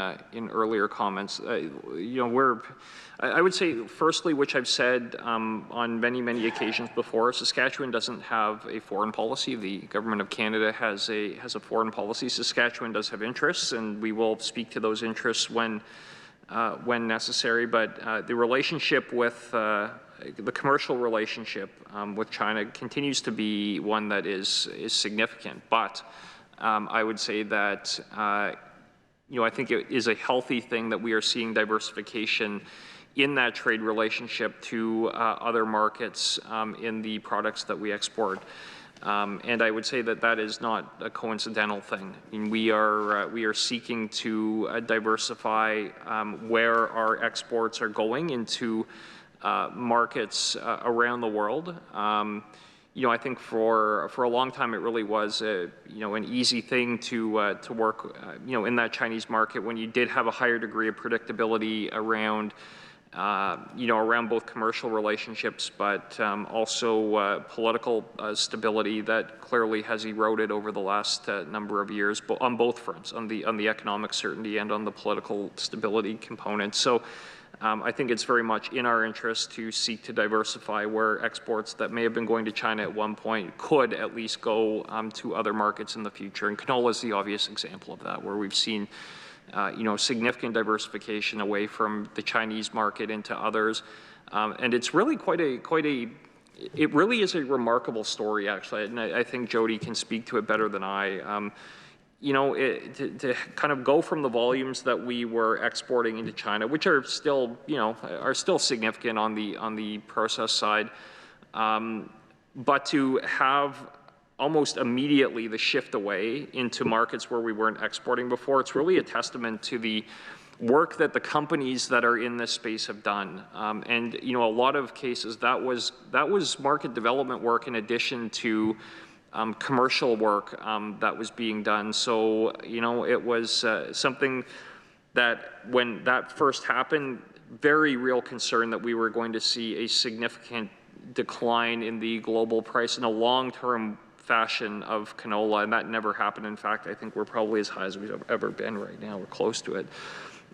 S1: earlier comments. I would say, firstly, which I've said on many occasions before, Saskatchewan doesn't have a foreign policy. The Government of Canada has a foreign policy. Saskatchewan does have interests, and we will speak to those interests when necessary. But the relationship with the commercial relationship with China continues to be one that is significant. But I would say that I think it is a healthy thing that we are seeing diversification in that trade relationship to other markets in the products that we export. And I would say that that is not a coincidental thing. I mean, we are seeking to diversify where our exports are going into markets around the world. I think for a long time it really was an easy thing to work in that Chinese market when you did have a higher degree of predictability around around both commercial relationships, but also political stability that clearly has eroded over the last number of years on both fronts, on the economic certainty and on the political stability component. So I think it's very much in our interest to seek to diversify where exports that may have been going to China at one point could at least go to other markets in the future. And canola is the obvious example of that, where we've seen significant diversification away from the Chinese market into others. And it's really it really is a remarkable story, actually. And I think Jody can speak to it better than I. To kind of go from the volumes that we were exporting into China, which are still, significant on the process side, but to have almost immediately the shift away into markets where we weren't exporting before, it's really a testament to the work that the companies that are in this space have done. And a lot of cases that was market development work in addition to commercial work that was being done. So it was something that when that first happened, very real concern that we were going to see a significant decline in the global price in a long-term fashion of canola, and that never happened. In fact, I think we're probably as high as we've ever been right now. We're close to it.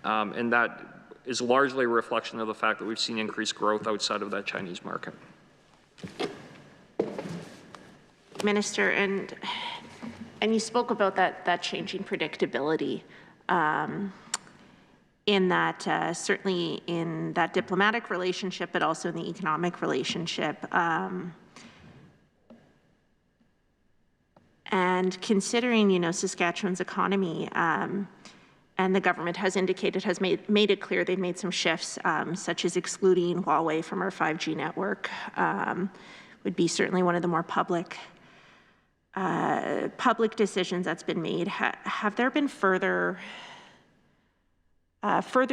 S1: And that is largely a reflection of the fact that we've seen increased growth outside of that Chinese market.
S3: Minister, and you spoke about that changing predictability in that certainly in that diplomatic relationship, but also in the economic relationship. And considering, Saskatchewan's economy, and the government has indicated, has made it clear they've made some shifts, such as excluding Huawei from our 5G network, would be certainly one of the more public decisions that's been made. Have there been further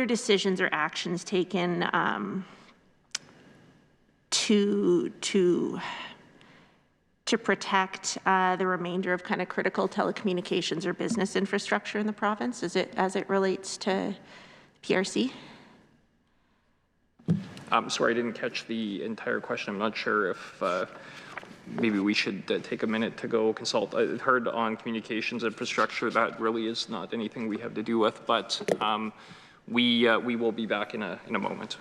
S3: decisions or actions taken to protect the remainder of kind of critical telecommunications or business infrastructure in the province as it relates to PRC?
S1: I'm sorry, I didn't catch the entire question. I'm not sure if maybe we should take a minute to go consult. I heard on communications infrastructure that really is not anything we have to do with, but we will be back in a moment.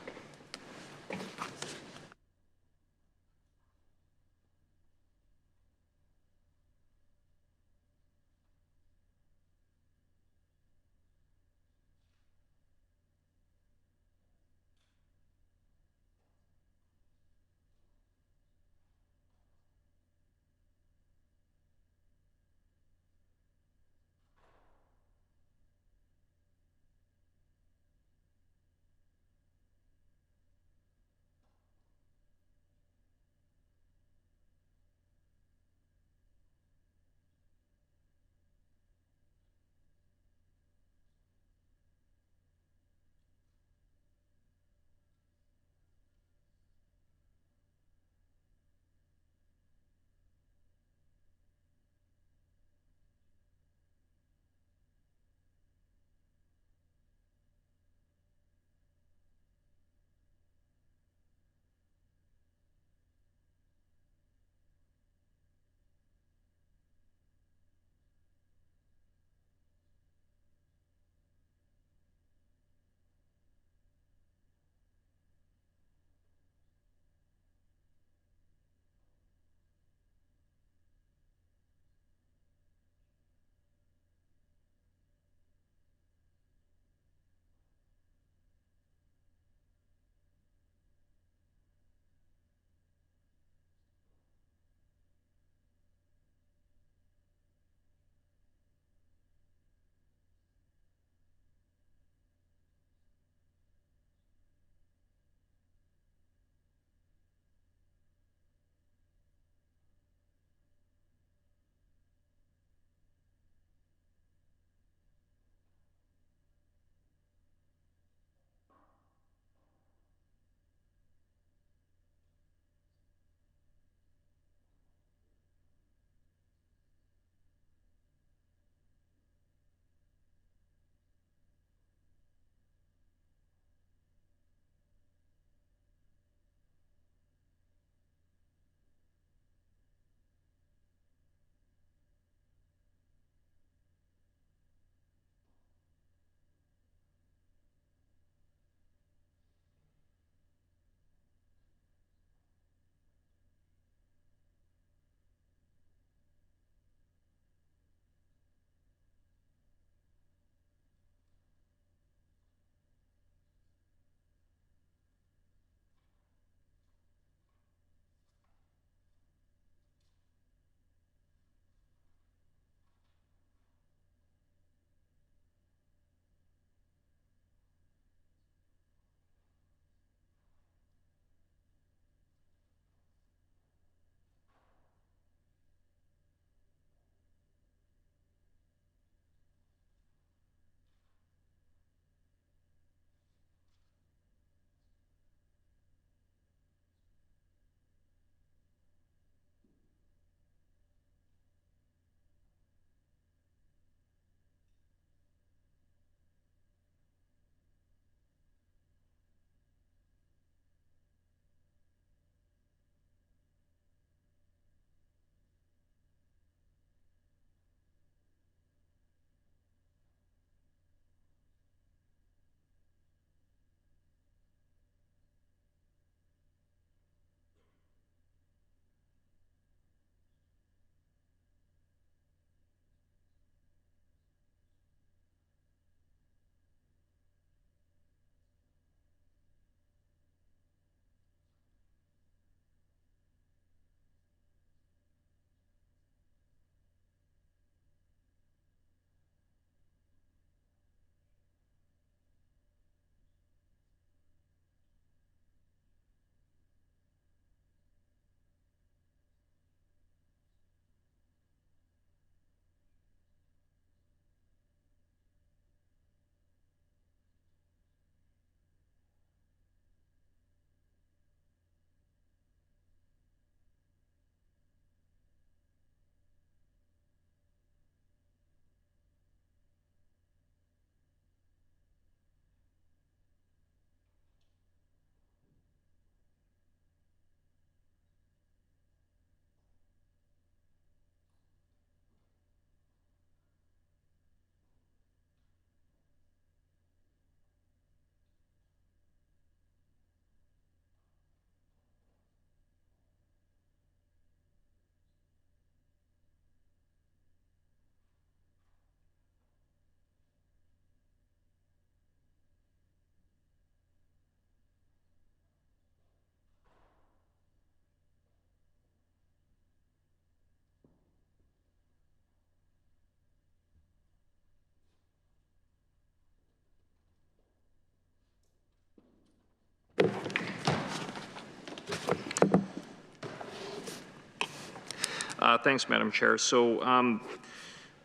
S1: Thanks, Madam Chair. So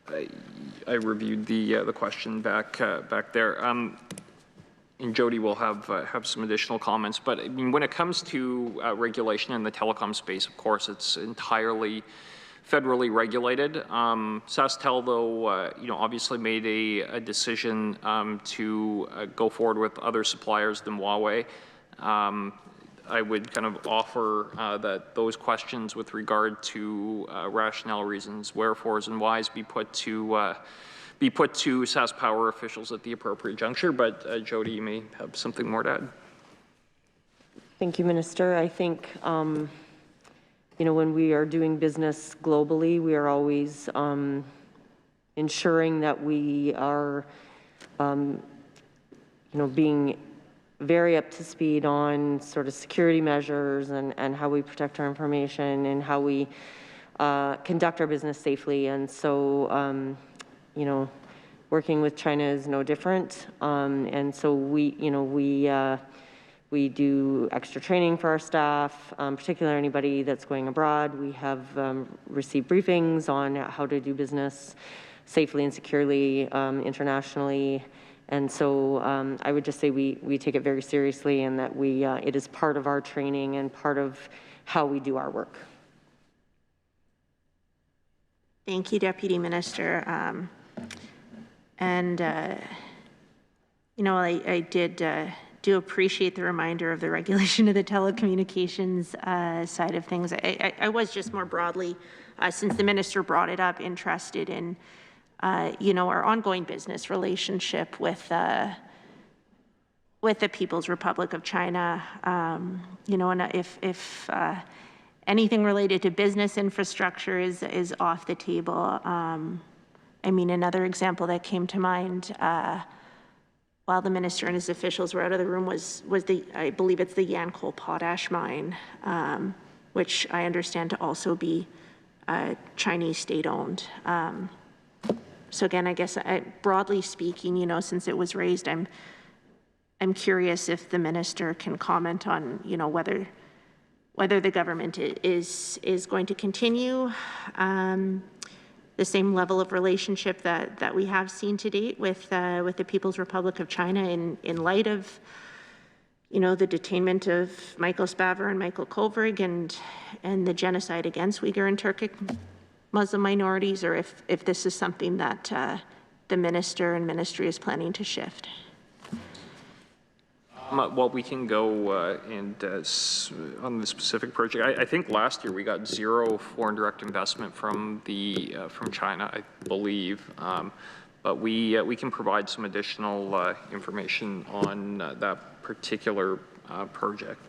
S1: I reviewed the question back there. And Jody will have some additional comments. But I mean, when it comes to regulation in the telecom space, of course, it's entirely federally regulated. SaskTel, though, obviously made a decision to go forward with other suppliers than Huawei. I would kind of offer that those questions with regard to rationale, reasons, wherefores, and whys be put to SaskPower officials at the appropriate juncture. But Jody, you may have something more to add.
S4: Thank you, Minister. I think when we are doing business globally, we are always ensuring that we are, being very up to speed on sort of security measures and how we protect our information and how we conduct our business safely. And so, working with China is no different. And so we do extra training for our staff, particularly anybody that's going abroad. We have received briefings on how to do business safely and securely internationally. And so I would just say we take it very seriously, and that it is part of our training and part of how we do our work.
S3: Thank you, Deputy Minister. I do appreciate the reminder of the regulation of the telecommunications side of things. I was just more broadly, since the minister brought it up, interested in, our ongoing business relationship with the People's Republic of China. And if anything related to business infrastructure is off the table. I mean, another example that came to mind while the minister and his officials were out of the room was I believe it's the Yancoal potash mine, which I understand to also be Chinese state-owned. So again, I guess broadly speaking, since it was raised, I'm curious if the minister can comment on, whether the government is going to continue the same level of relationship that we have seen to date with the People's Republic of China in light of, the detainment of Michael Spavor and Michael Kovrig and the genocide against Uyghur and Turkic Muslim minorities, or if this is something that the minister and ministry is planning to shift.
S1: Well, we can go on the specific project. I think last year we got zero foreign direct investment from China, I believe, but we can provide some additional information on that particular project.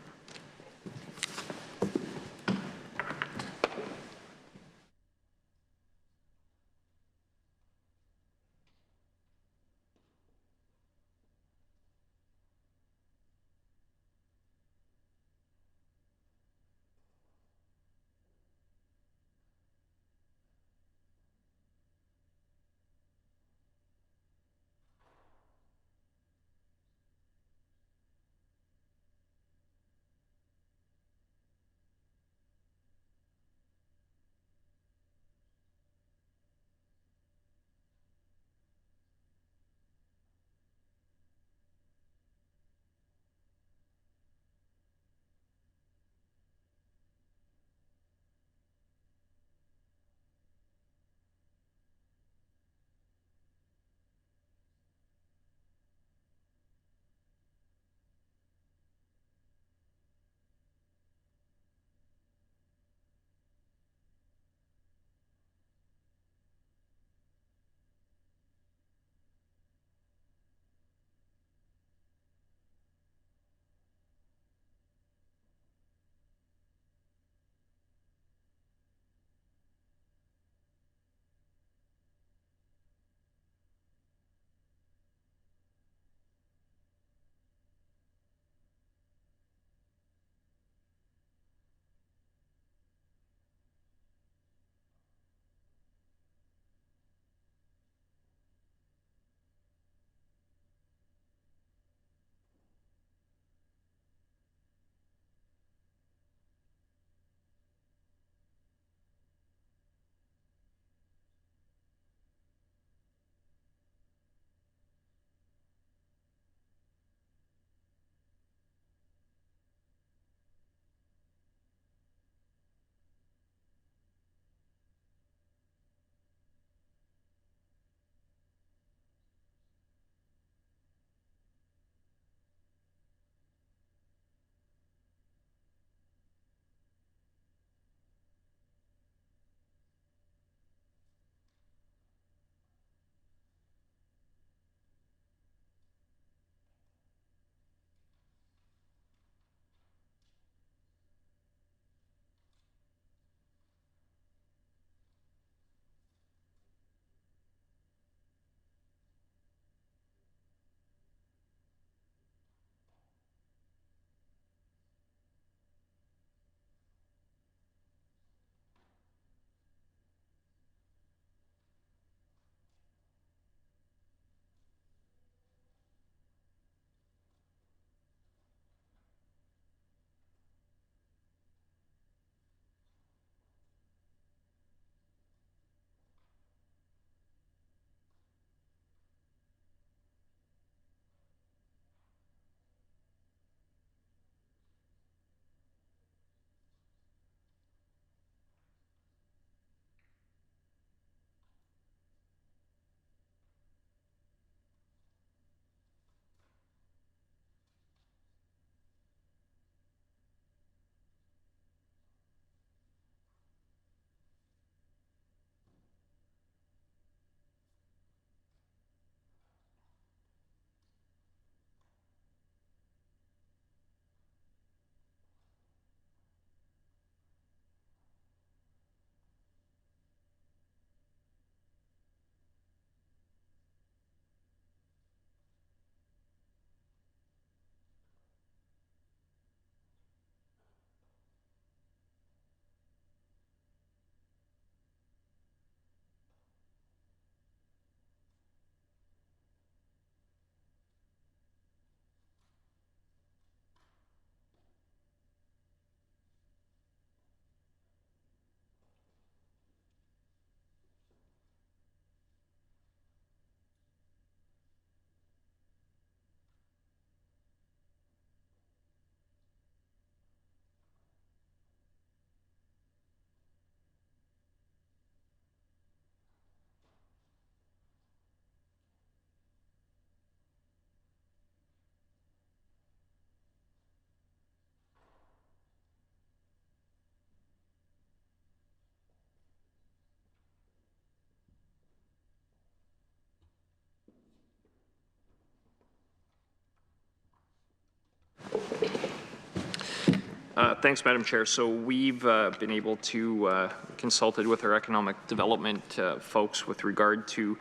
S1: Thanks, Madam Chair. So we've been able to consulted with our economic development folks with regard to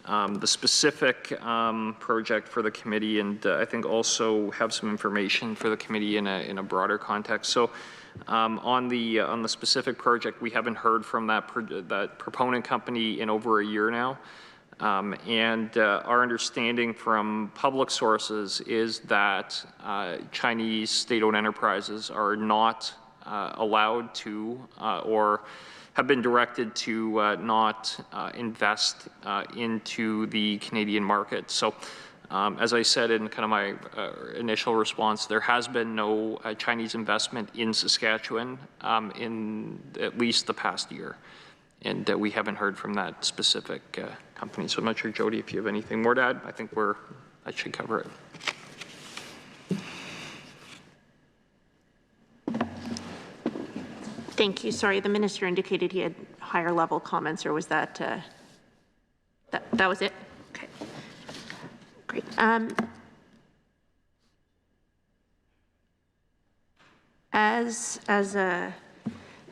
S1: the specific project for the committee, and I think also have some information for the committee in a broader context. So on the specific project, we haven't heard from that proponent company in over a year now. And our understanding from public sources is that Chinese state-owned enterprises are not allowed to or have been directed to not invest into the Canadian market. So as I said in kind of my initial response, there has been no Chinese investment in Saskatchewan in at least the past year. And we haven't heard from that specific company. So I'm not sure, Jody, if you have anything more to add. I think that should cover it.
S3: Thank you. Sorry, the minister indicated he had higher level comments, or was that that was it? Okay, great.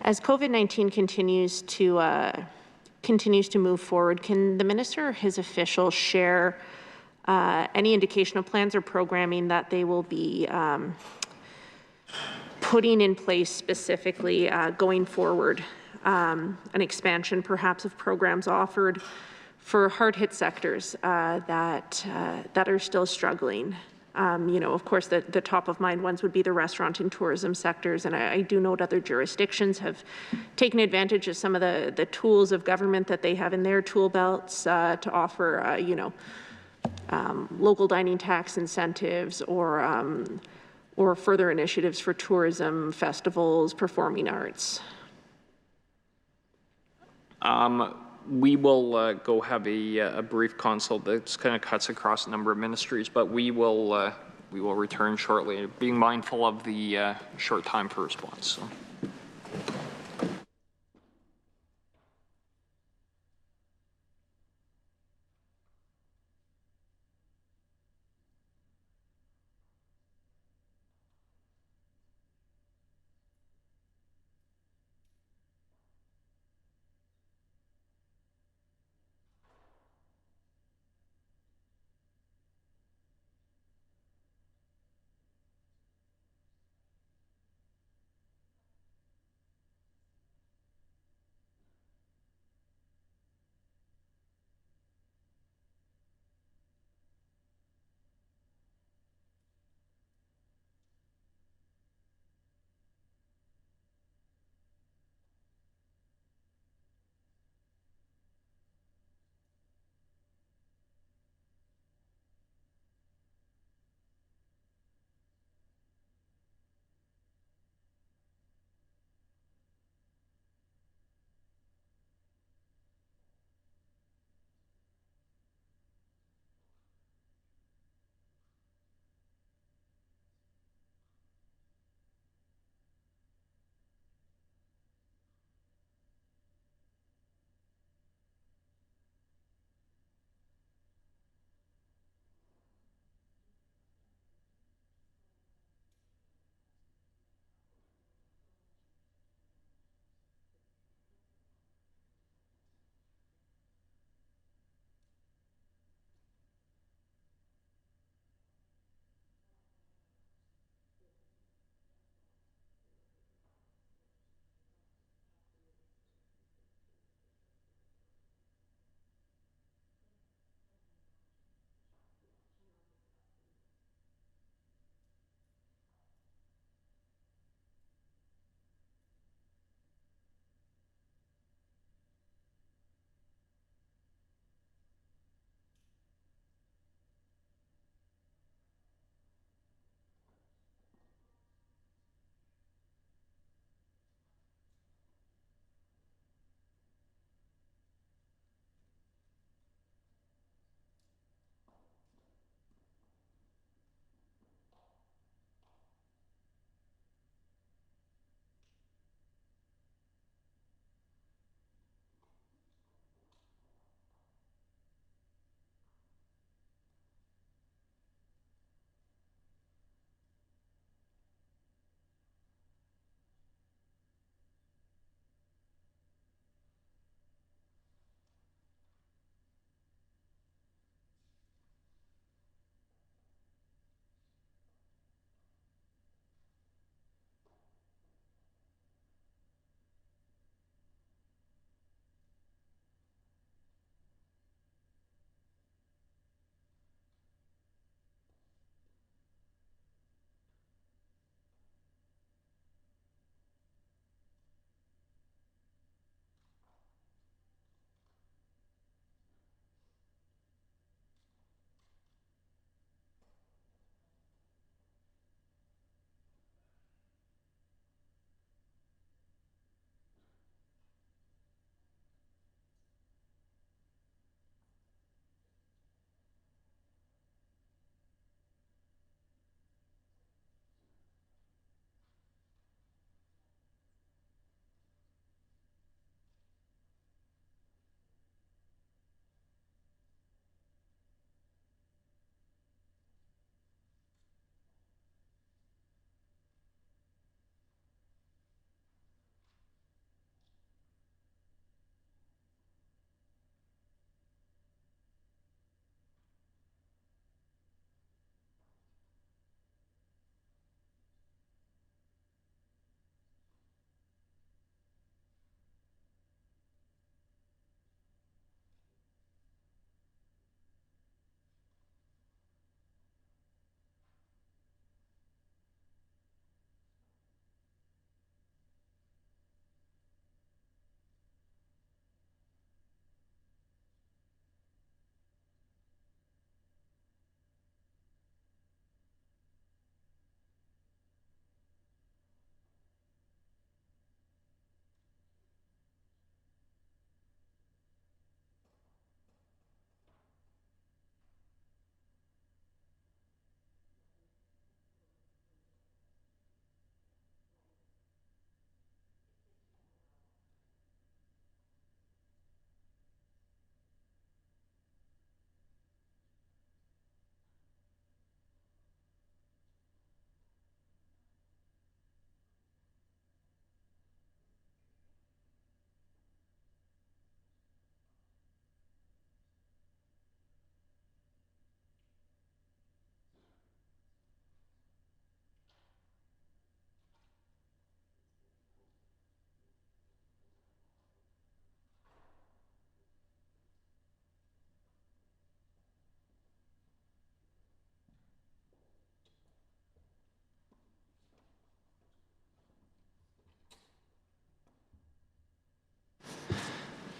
S3: As COVID-19 continues to move forward, can the minister or his officials share any indication of plans or programming that they will be putting in place specifically going forward? An expansion perhaps of programs offered for hard-hit sectors that are still struggling. You know, of course, the top of mind ones would be the restaurant and tourism sectors, and I do note other jurisdictions have taken advantage of some of the tools of government that they have in their tool belts to offer, you know, local dining tax incentives or further initiatives for tourism, festivals, performing arts.
S1: We will go have a brief consult that kind of cuts across a number of ministries, but we will return shortly, being mindful of the short time for response. So.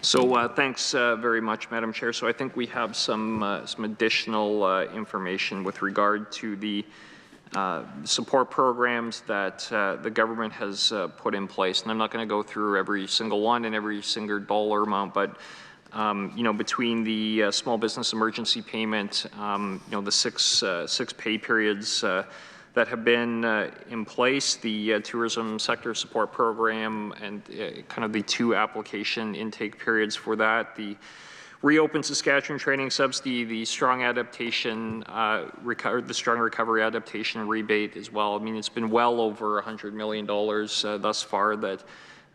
S1: So thanks very much, Madam Chair. So I think we have some additional information with regard to the support programs that the government has put in place. And I'm not going to go through every single one and every single dollar amount, but you know, between the small business emergency payment, you know, the six pay periods that have been in place, the tourism sector support program, and kind of the 2 application intake periods for that, the Reopen Saskatchewan Training Subsidy, the strong adaptation, the strong recovery adaptation rebate as well. I mean, it's been well over $100 million thus far that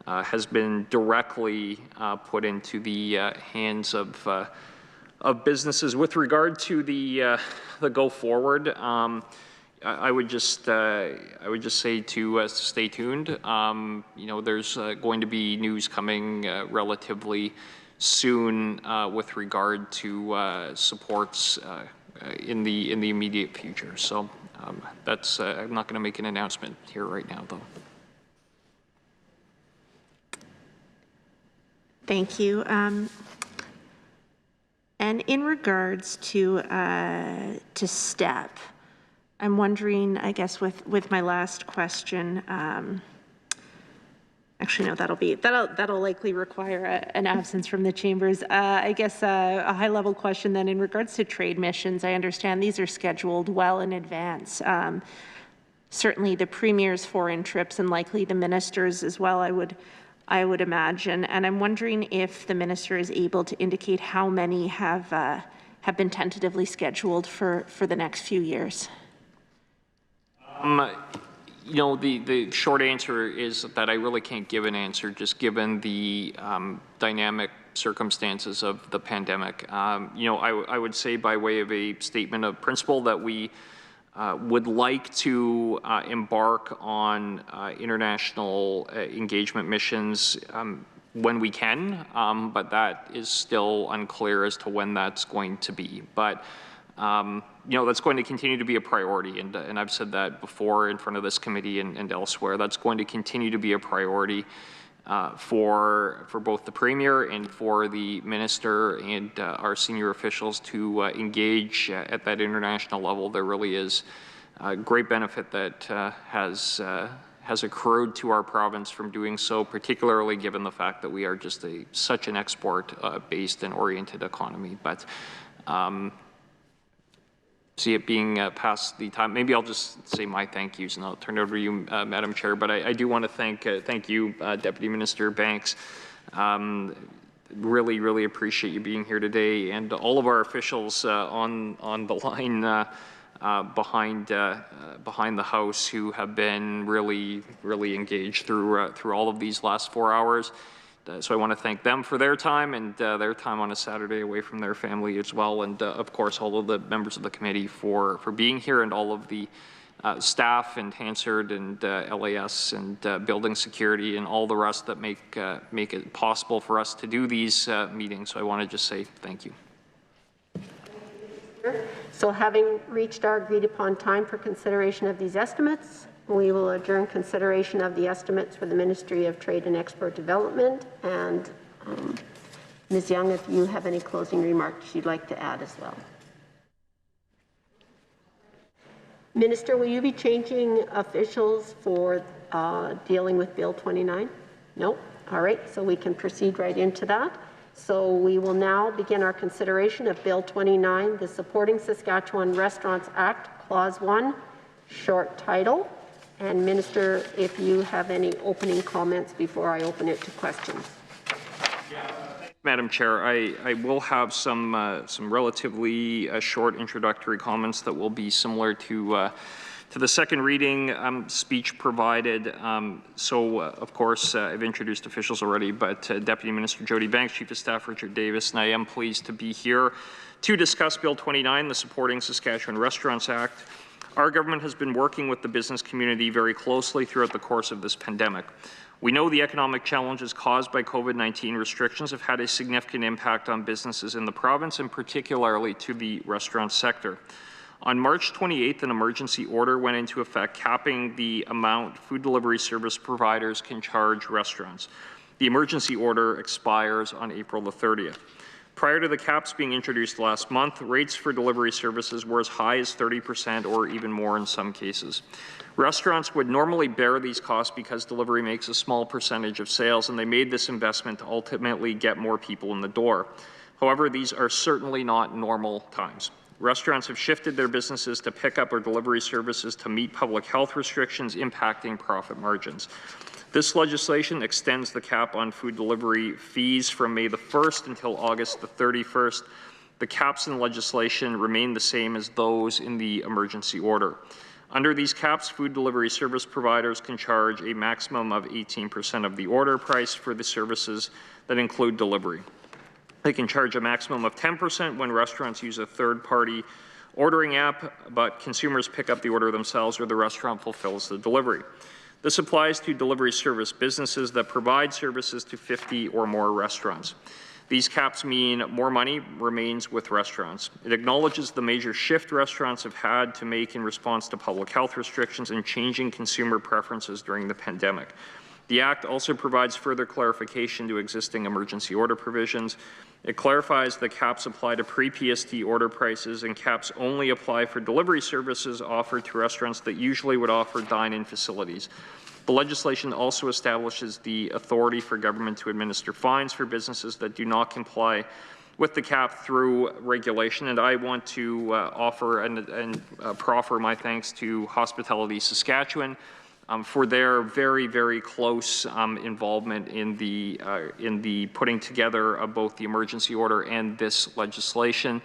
S1: has been directly put into the hands of businesses. With regard to the go forward, I would just say to stay tuned. You know, there's going to be news coming relatively soon with regard to supports in the immediate future. So that's I'm not going to make an announcement here right now, though.
S3: Thank you. And in regards to STEP, I'm wondering, I guess, with my last question. Actually, no, that'll likely require an absence from the chambers. I guess a high-level question then. In regards to trade missions, I understand these are scheduled well in advance. Certainly, the premier's foreign trips and likely the ministers as well. I would imagine, and I'm wondering if the minister is able to indicate how many have been tentatively scheduled for the next few years.
S1: You know, the short answer is that I really can't give an answer, just given the dynamic circumstances of the pandemic. You know, I would say by way of a statement of principle that we would like to embark on international engagement missions when we can, but that is still unclear as to when that's going to be. But you know, that's going to continue to be a priority, and I've said that before in front of this committee and elsewhere. That's going to continue to be a priority for both the Premier and for the Minister and our senior officials to engage at that international level. There really is a great benefit that has accrued to our province from doing so, particularly given the fact that we are just such an export-based and oriented economy. But see it being past the time. Maybe I'll just say my thank yous and I'll turn it over to you, Madam Chair. But I do want to thank you, Deputy Minister Banks. Really appreciate you being here today, and all of our officials on the line behind the House who have been really engaged through all of these last 4 hours. So I want to thank them for their time and their time on a Saturday away from their family as well. And of course, all of the members of the committee for being here, and all of the staff and Hansard and LAS and building security and all the rest that make it possible for us to do these meetings. So I want to just say thank you.
S2: So having reached our agreed upon time for consideration of these estimates, we will adjourn consideration of the estimates for the Ministry of Trade and Export Development. And Ms. Young, if you have any closing remarks you'd like to add as well. Minister, will you be changing officials for dealing with Bill 29? No? All right, so we can proceed right into that. So we will now begin our consideration of Bill 29, the Supporting Saskatchewan Restaurants Act, Clause 1, short title. And Minister, if you have any opening comments before I open it to questions.
S1: Madam Chair, I will have some relatively short introductory comments that will be similar to the second reading speech provided. Of course, I've introduced officials already, but Deputy Minister Jody Banks, Chief of Staff Richard Davis, and I am pleased to be here to discuss Bill 29, the Supporting Saskatchewan Restaurants Act. Our government has been working with the business community very closely throughout the course of this pandemic. We know the economic challenges caused by COVID-19 restrictions have had a significant impact on businesses in the province, and particularly to the restaurant sector. On March 28th, an emergency order went into effect capping the amount food delivery service providers can charge restaurants. The emergency order expires on April the 30th. Prior to the caps being introduced last month, rates for delivery services were as high as 30% or even more in some cases. Restaurants would normally bear these costs because delivery makes a small percentage of sales, and they made this investment to ultimately get more people in the door. However, these are certainly not normal times. Restaurants have shifted their businesses to pickup or delivery services to meet public health restrictions impacting profit margins. This legislation extends the cap on food delivery fees from May the 1st until August the 31st. The caps in legislation remain the same as those in the emergency order. Under these caps, food delivery service providers can charge a maximum of 18% of the order price for the services that include delivery. They can charge a maximum of 10% when restaurants use a third-party ordering app, but consumers pick up the order themselves or the restaurant fulfills the delivery. This applies to delivery service businesses that provide services to 50 or more restaurants. These caps mean more money remains with restaurants. It acknowledges the major shift restaurants have had to make in response to public health restrictions and changing consumer preferences during the pandemic. The Act also provides further clarification to existing emergency order provisions. It clarifies that caps apply to pre-PST order prices and caps only apply for delivery services offered to restaurants that usually would offer dine-in facilities. The legislation also establishes the authority for government to administer fines for businesses that do not comply with the cap through regulation, and I want to offer and proffer my thanks to Hospitality Saskatchewan for their very, very close involvement in the putting together of both the emergency order and this legislation.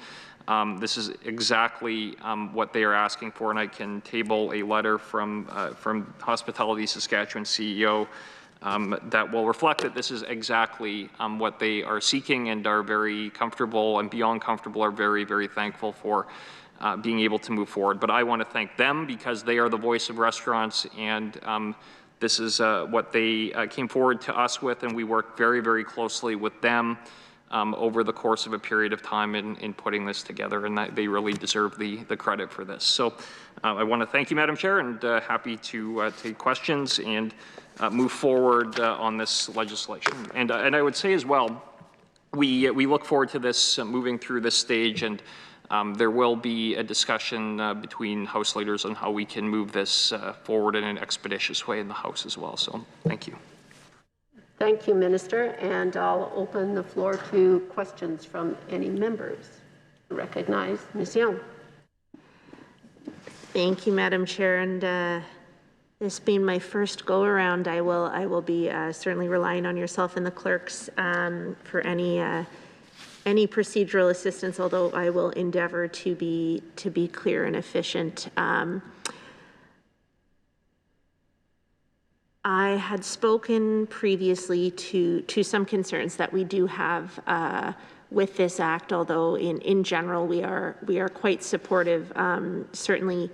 S1: This is exactly what they are asking for, and I can table a letter from Hospitality Saskatchewan CEO that will reflect that this is exactly what they are seeking and are very comfortable and beyond comfortable are very, very thankful for being able to move forward. But I want to thank them because they are the voice of restaurants, and this is what they came forward to us with, and we worked very, very closely with them over the course of a period of time in putting this together, and they really deserve the credit for this. So I want to thank you, Madam Chair, and happy to take questions and move forward on this legislation. And I would say as well, we look forward to this moving through this stage, and there will be a discussion between House leaders on how we can move this forward in an expeditious way in the House as well. So thank you.
S2: Thank you, Minister. And I'll open the floor to questions from any members. I recognize Ms. Young.
S3: Thank you, Madam Chair. And this being my first go-around, I will be certainly relying on yourself and the clerks for any procedural assistance, although I will endeavor to be clear and efficient. I had spoken previously to some concerns that we do have with this act, although in general we are quite supportive, certainly,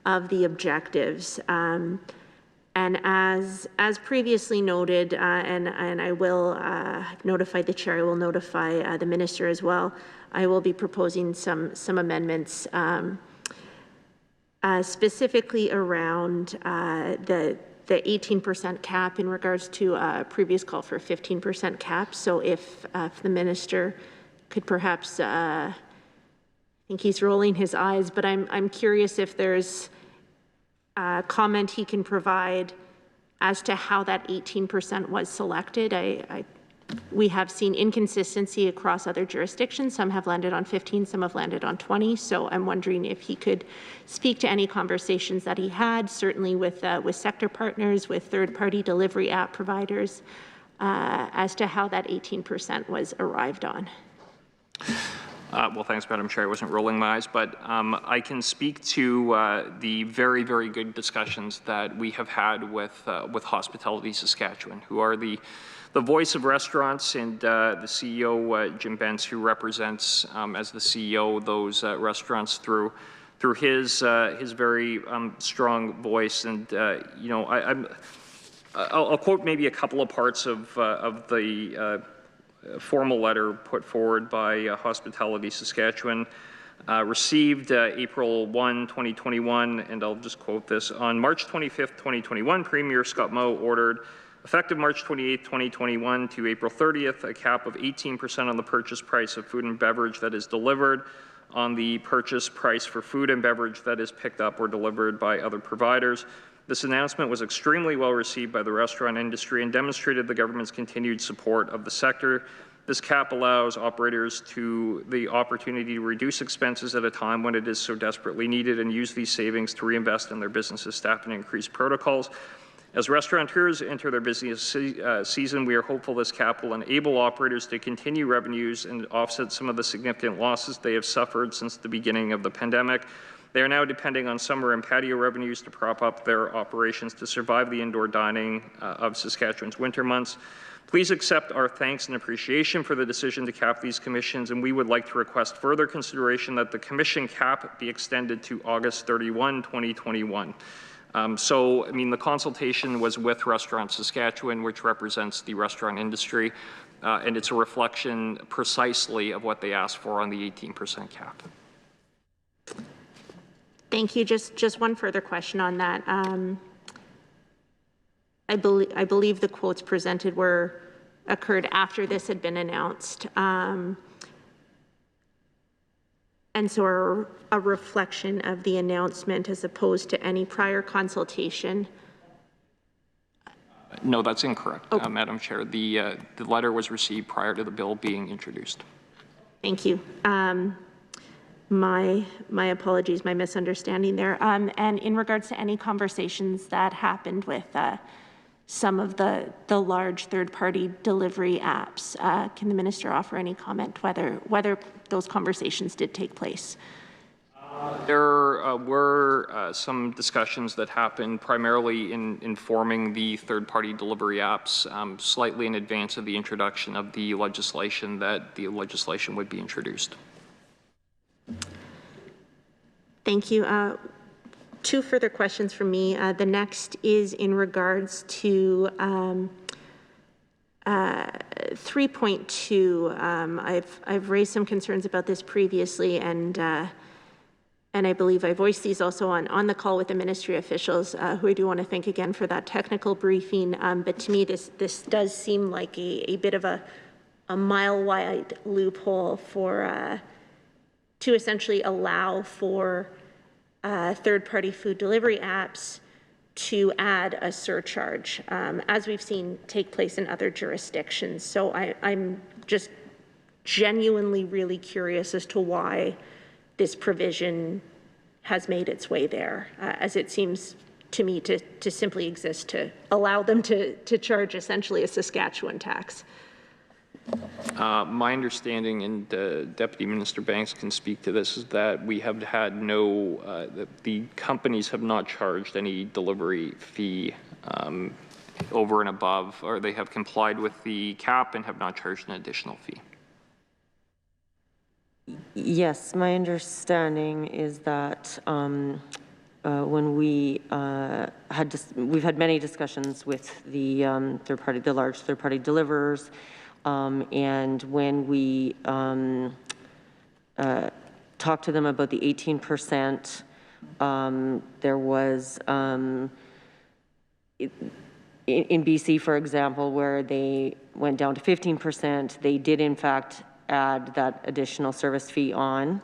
S3: of the objectives. And as previously noted, and I will notify the chair, I will notify the minister as well, I will be proposing some amendments specifically around the 18% cap in regards to a previous call for 15% cap. So if the minister could perhaps, I think he's rolling his eyes, but I'm curious if there's a comment he can provide as to how that 18% was selected. We have seen inconsistency across other jurisdictions. Some have landed on 15, some have landed on 20. So I'm wondering if he could speak to any conversations that he had, certainly with sector partners, with third-party delivery app providers, as to how that 18% was arrived on.
S1: Well, thanks, Madam Chair. I wasn't rolling my eyes, but I can speak to the very, very good discussions that we have had with Hospitality Saskatchewan, who are the voice of restaurants, and the CEO, Jim Bentz, who represents, as the CEO, those restaurants through his very strong voice. And you know, I'll quote maybe a couple of parts of the formal letter put forward by Hospitality Saskatchewan, received April 1, 2021, and I'll just quote this. On March 25th, 2021, Premier Scott Moe ordered Effective March 28, 2021 to April 30th, a cap of 18% on the purchase price of food and beverage that is delivered on the purchase price for food and beverage that is picked up or delivered by other providers. This announcement was extremely well received by the restaurant industry and demonstrated the government's continued support of the sector. This cap allows operators the opportunity to reduce expenses at a time when it is so desperately needed and use these savings to reinvest in their businesses, staff, and increase protocols. As restaurateurs enter their busiest season, we are hopeful this cap will enable operators to continue revenues and offset some of the significant losses they have suffered since the beginning of the pandemic. They are now depending on summer and patio revenues to prop up their operations to survive the indoor dining of Saskatchewan's winter months. Please accept our thanks and appreciation for the decision to cap these commissions, and we would like to request further consideration that the commission cap be extended to August 31, 2021. So, I mean, the consultation was with Restaurants Saskatchewan, which represents the restaurant industry, and it's a reflection precisely of what they asked for on the 18% cap.
S3: Thank you. Just one further question on that. I believe the quotes presented occurred after this had been announced. And so are a reflection of the announcement as opposed to any prior consultation.
S1: No, that's incorrect, Madam Chair. The letter was received prior to the bill being introduced.
S3: Thank you. My apologies, my misunderstanding there. And in regards to any conversations that happened with some of the large third-party delivery apps, can the minister offer any comment whether those conversations did take place?
S1: There were some discussions that happened primarily in informing the third-party delivery apps slightly in advance of the introduction of the legislation would be introduced. Thank you.
S3: Two further questions from me. The next is in regards to 3.2. I've raised some concerns about this previously, and I believe I voiced these also on the call with the ministry officials, who I do want to thank again for that technical briefing. But to me, this does seem like a bit of a mile-wide loophole for to essentially allow for third-party food delivery apps to add a surcharge, as we've seen take place in other jurisdictions. So I'm just genuinely really curious as to why this provision has made its way there, as it seems to me to simply exist to allow them to charge essentially a Saskatchewan tax.
S1: My understanding, and Deputy Minister Banks can speak to this, is that we have had no, the companies have not charged any delivery fee over and above, or they have complied with the cap and have not charged an additional fee.
S4: Yes, my understanding is that when we've had many discussions with the the large third-party deliverers, and when we talked to them about the 18%, there was in BC, for example, where they went down to 15%, they did in fact add that additional service fee on.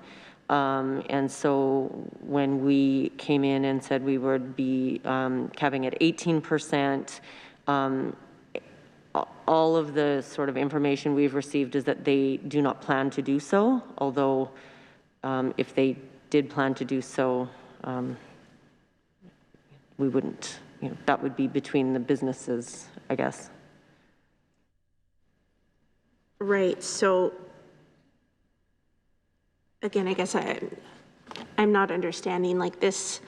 S4: And so when we came in and said we would be capping at 18%, all of the sort of information we've received is that they do not plan to do so, although if they did plan to do so, we wouldn't, that would be between the businesses, I guess.
S3: Right, so again, I guess I'm not understanding, like this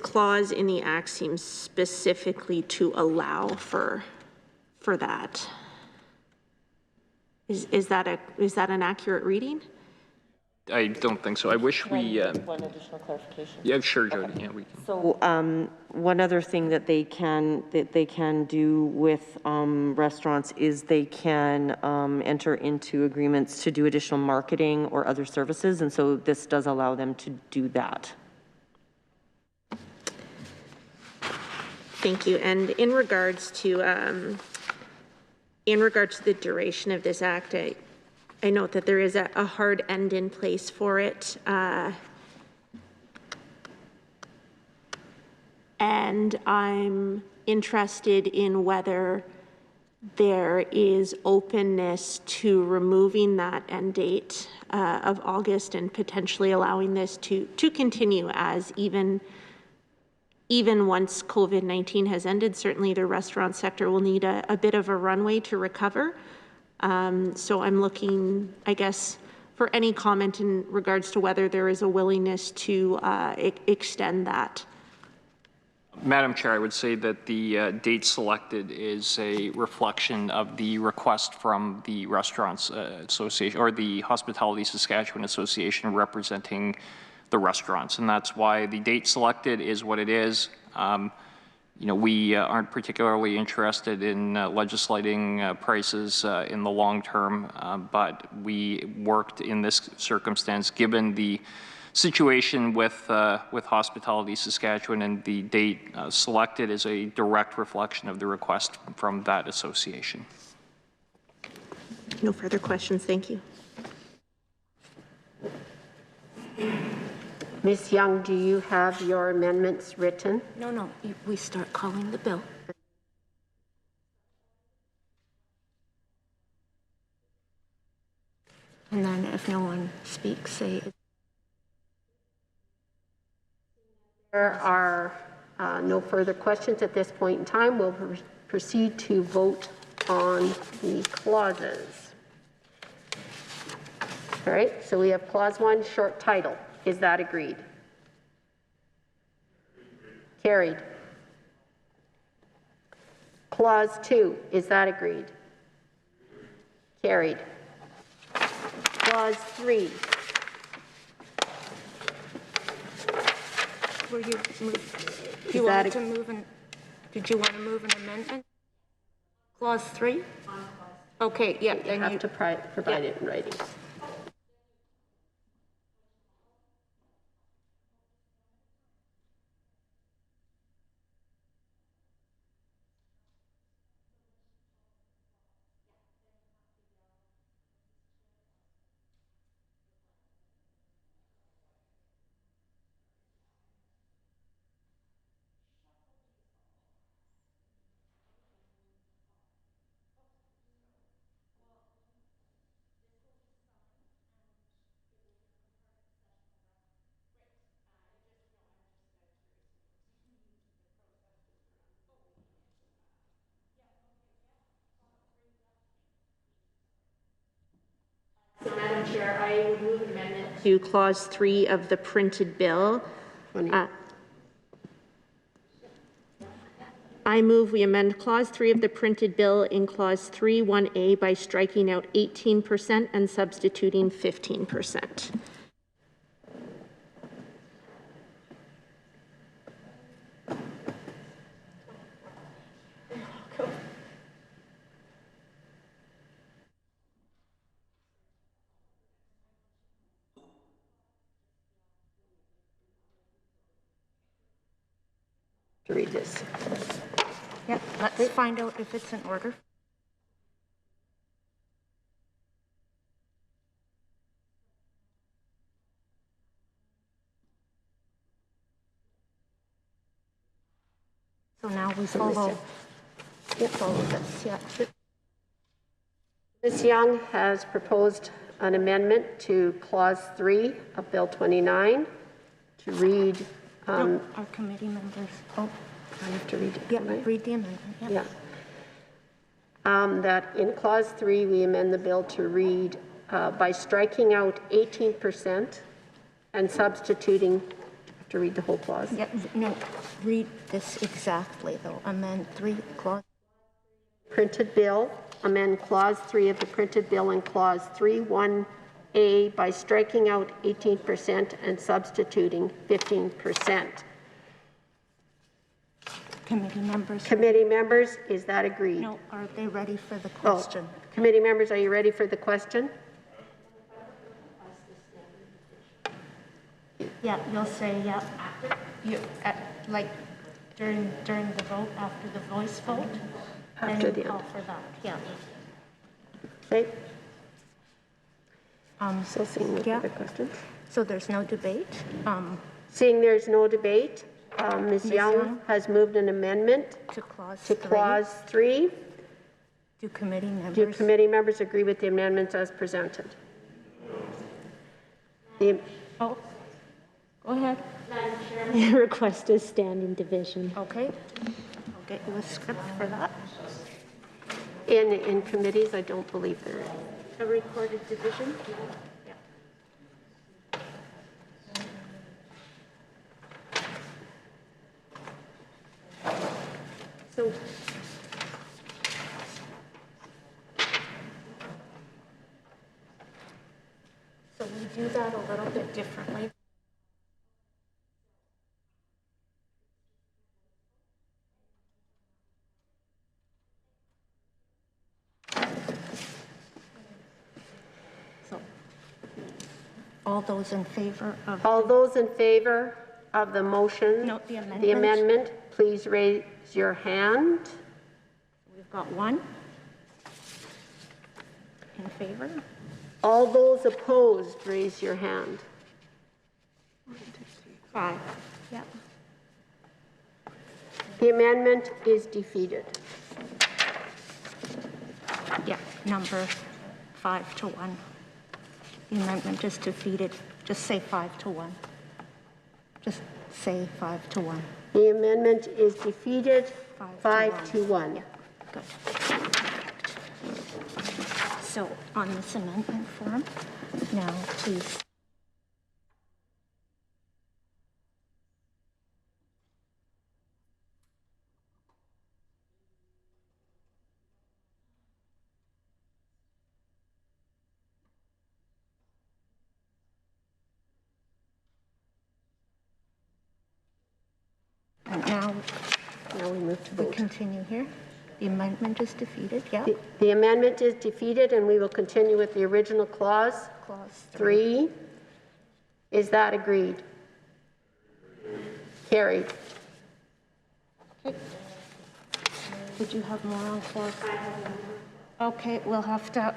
S3: clause in the Act seems specifically to allow for that. Is that an accurate reading?
S1: I don't think so. I wish we.
S4: One additional clarification.
S1: Yeah, sure, Jody. Okay. Yeah, we can.
S4: So one other thing that they can do with restaurants is they can enter into agreements to do additional marketing or other services, and so this does allow them to do that.
S3: Thank you. And in regards to the duration of this act, I note that there is a hard end in place for it. And I'm interested in whether there is openness to removing that end date of August and potentially allowing this to continue as even once COVID-19 has ended. Certainly the restaurant sector will need a bit of a runway to recover. So I'm looking, I guess, for any comment in regards to whether there is a willingness to extend that.
S1: Madam Chair, I would say that the date selected is a reflection of the request from the Restaurants Association or the Hospitality Saskatchewan Association representing the restaurants, and that's why the date selected is what it is. You know, we aren't particularly interested in legislating prices in the long term, but we worked in this circumstance given the situation with Hospitality Saskatchewan, and the date selected is a direct reflection of the request from that association.
S3: No further questions. Thank you.
S2: Ms. Young, do you have your amendments written?
S5: No, we start calling the bill. And then if no one speaks, say it.
S2: There are no further questions at this point in time. We'll proceed to vote on the clauses. All right, so we have clause 1, short title. Is that agreed? Carried. Clause 2, is that agreed? Carried. Clause 3.
S5: Were you
S2: Is that
S5: did you want to move an amendment? Clause 3? Okay, yeah.
S2: You have to provide it in writing.
S3: Madam Chair, I would move an amendment to clause 3 of the printed bill. I move we amend clause 3 of the printed bill in clause 3(1)(a) by striking out 18% and substituting 15%.
S2: To read this.
S5: Yeah, let's find out if it's in order. So now we follow this, yeah.
S2: Ms. Young has proposed an amendment to clause 3 of Bill 29 to read.
S5: No, our committee members. Oh,
S2: I have to read it.
S5: yeah,
S2: Right?
S5: read the amendment.
S2: Yeah. That in clause 3, we amend the bill to read by striking out 18% and substituting. I have to read the whole clause.
S5: Yeah, no, read this exactly though. Amend 3 clause.
S2: Printed bill, amend clause 3 of the printed bill in clause 3(1)(a) by striking out 18% and substituting 15%.
S5: Committee members.
S2: Committee members, is that agreed?
S5: No, are they ready for the question?
S2: Committee members, are you ready for the question?
S5: Yeah, you'll say, yeah. You, like, during the vote, after the voice vote.
S2: After
S5: then
S2: the
S5: you call
S2: end.
S5: for that, yeah.
S2: Okay, so seeing no
S5: Yeah.
S2: further questions.
S5: So there's no debate.
S2: Seeing there's no debate, Ms.
S5: Ms.
S2: Young
S5: Young?
S2: has moved an amendment
S5: To clause
S2: to
S5: 3.
S2: clause 3.
S5: Do committee
S2: Do
S5: members?
S2: committee members agree with the amendments as presented?
S5: Oh, go ahead.
S6: Your request is standing division.
S5: Okay. I'll get you a script for that.
S2: In committees, I don't believe there is.
S5: A recorded division? Yeah.
S2: So,
S5: So we do that a little bit differently. So, all those in favor of,
S2: all those in favor of the motion?
S5: No, the
S2: The
S5: amendment.
S2: amendment, please raise your hand.
S5: we've got 1 in favor.
S2: All those opposed, raise your hand.
S5: 5. Yeah.
S2: The amendment is defeated.
S5: Yeah, number 5 to 1. The amendment is defeated. Just say 5 to 1. Just say 5 to 1.
S2: The amendment is defeated,
S5: 5
S2: 5 to 1.
S5: Good. So on this amendment form, now please. And now
S2: Now we move to
S5: we
S2: vote.
S5: continue here. The amendment is defeated, yeah.
S2: The amendment is defeated, and we will continue with the original clause.
S5: Clause
S2: 3. Is that agreed? Carried.
S5: Okay. Did you have more on clause? Okay, we'll have to,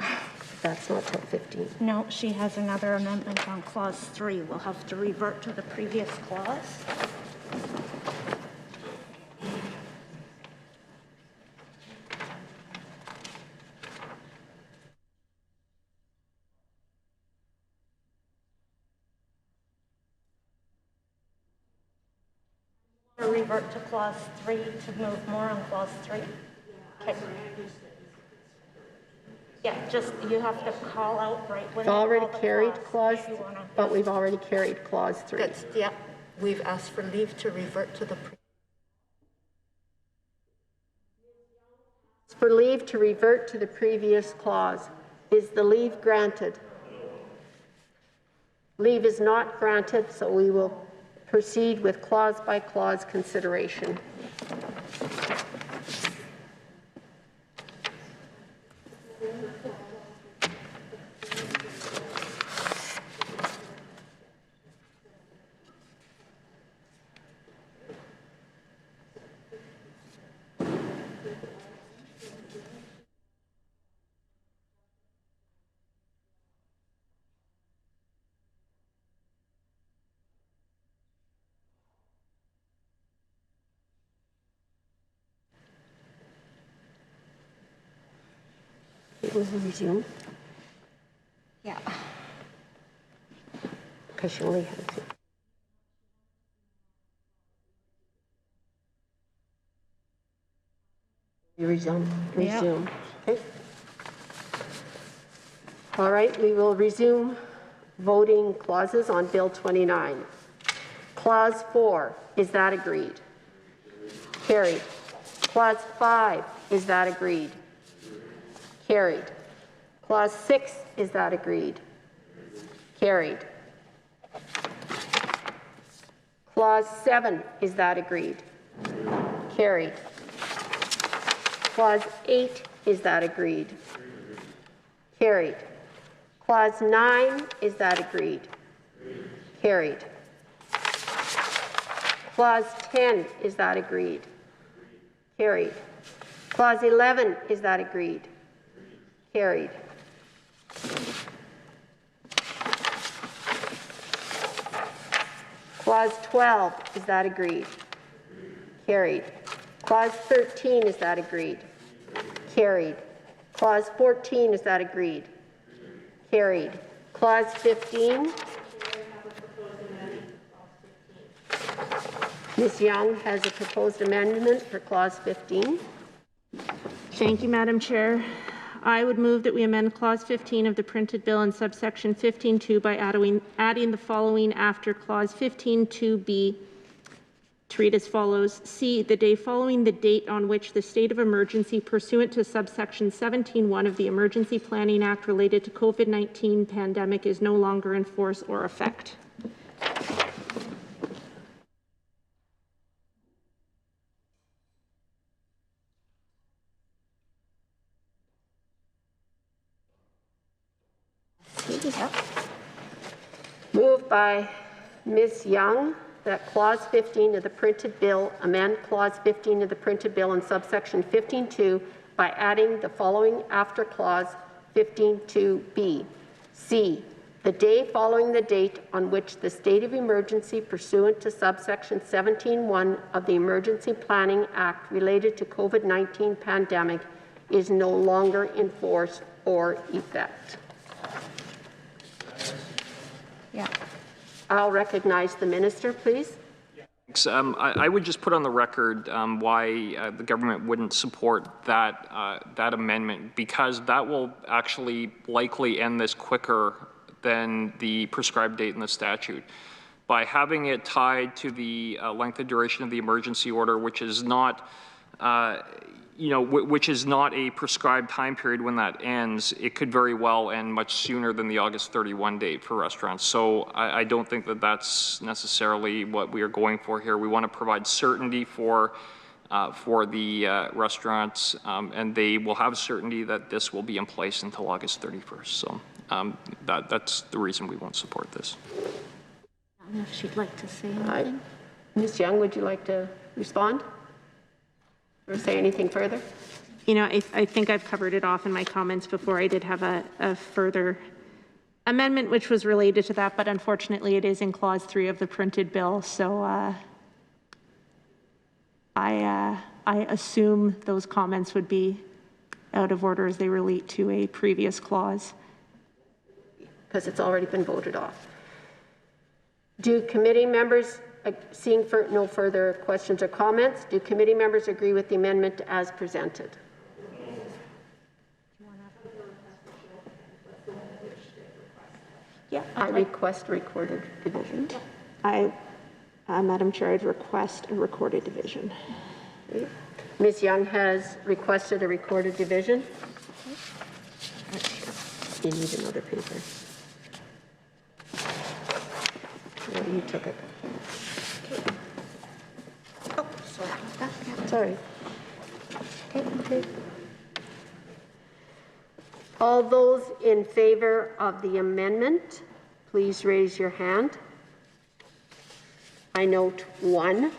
S2: That's not till 15.
S5: no, she has another amendment on clause 3. We'll have to revert to the previous clause. Or revert to clause 3 to move more on clause 3? Okay. Yeah, just, you have to call out right when
S2: We've
S5: you call
S2: already
S5: the
S2: carried
S5: clause,
S2: clause,
S5: if you wanna-
S2: but we've already carried clause 3.
S5: Good, yeah. We've asked for leave to revert to the
S2: For leave to revert to the previous clause. Is the leave granted? Leave is not granted, so we will proceed with clause by clause consideration. It will resume
S5: Yeah.
S2: because she only had to. You resume. Okay. All right, we will resume voting clauses on Bill 29. Clause 4, is that agreed? Carried. Clause 5, is that agreed? Carried. Clause 6, is that agreed? Carried. Clause 7, is that agreed? Carried. Clause 8, is that agreed? Carried. Clause 9, is that agreed? Carried. Clause 10, is that agreed? Carried. Clause 11, is that agreed? Carried. Clause 12, is that agreed? Carried. Clause 13, is that agreed? Carried. Clause 14, is that agreed? Carried. Clause 15. Ms. Young has a proposed amendment for Clause 15.
S3: Thank you, Madam Chair. I would move that we amend Clause 15 of the printed bill in subsection 15.2 by adding the following after Clause 15.2b to read as follows. C, the day following the date on which the state of emergency pursuant to subsection 17.1 of the Emergency Planning Act related to COVID-19 pandemic is no longer in force or effect.
S2: Moved by Ms. Young that Clause 15 of the printed bill amend Clause 15 of the printed bill in subsection 15.2 by adding the following after Clause 15.2b. C, the day following the date on which the state of emergency pursuant to subsection 17.1 of the Emergency Planning Act related to COVID-19 pandemic is no longer in force or effect.
S5: Yeah.
S2: I'll recognize the minister, please.
S1: Thanks. I would just put on the record why the government wouldn't support that amendment, because that will actually likely end this quicker than the prescribed date in the statute. By having it tied to the length of duration of the emergency order, which is not which is not a prescribed time period when that ends, it could very well end much sooner than the August 31 date for restaurants. So I don't think that that's necessarily what we are going for here. We want to provide certainty for the restaurants, and they will have certainty that this will be in place until August 31st. So that's the reason we won't support this.
S5: I don't know if she'd like to say anything.
S2: Ms. Young, would you like to respond or say anything further?
S3: You know, I think I've covered it off in my comments before. I did have a further amendment which was related to that, but unfortunately it is in Clause 3 of the printed bill. So I assume those comments would be out of order as they relate to a previous clause.
S2: Because it's already been voted off. Do committee members, seeing no further questions or comments, do committee members agree with the amendment as presented?
S3: Yeah,
S2: I request recorded division.
S3: Madam Chair, I'd request a recorded division.
S2: Okay. Ms. Young has requested a recorded division. You need another paper. No, you took it.
S5: Oh, sorry.
S2: Sorry. Okay. All those in favor of the amendment, please raise your hand. I note one.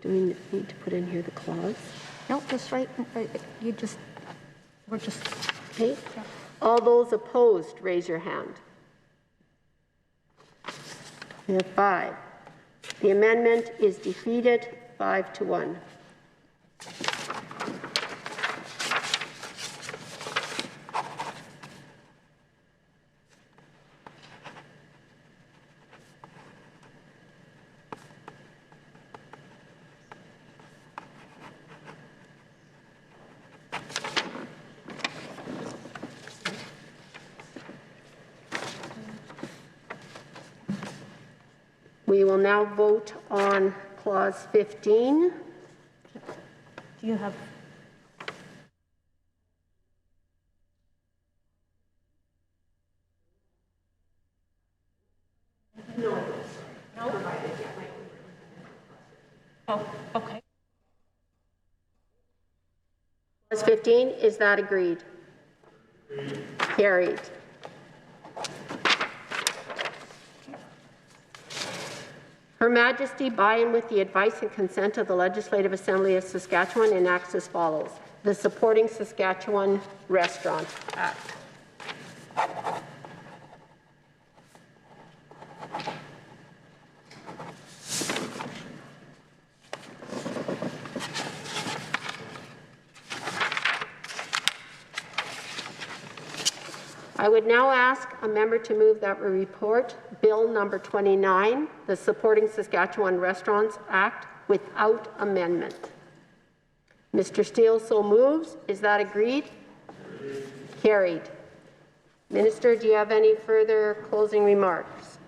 S2: Do we need to put in here the clause?
S5: No, just right. We're just.
S2: Okay. All those opposed, raise your hand. We have 5. The amendment is defeated 5-1. We will now vote on Clause 15.
S5: Do you have? No. Oh, okay.
S2: Clause 15, is that agreed? Carried. Her Majesty, by and with the advice and consent of the Legislative Assembly of Saskatchewan, enacts as follows: the Supporting Saskatchewan Restaurant Act. I would now ask a member to move that we report Bill number 29, the Supporting Saskatchewan Restaurants Act, without amendment. Mr. Steele so moves. Is that agreed? Carried. Minister, do you have any further closing remarks?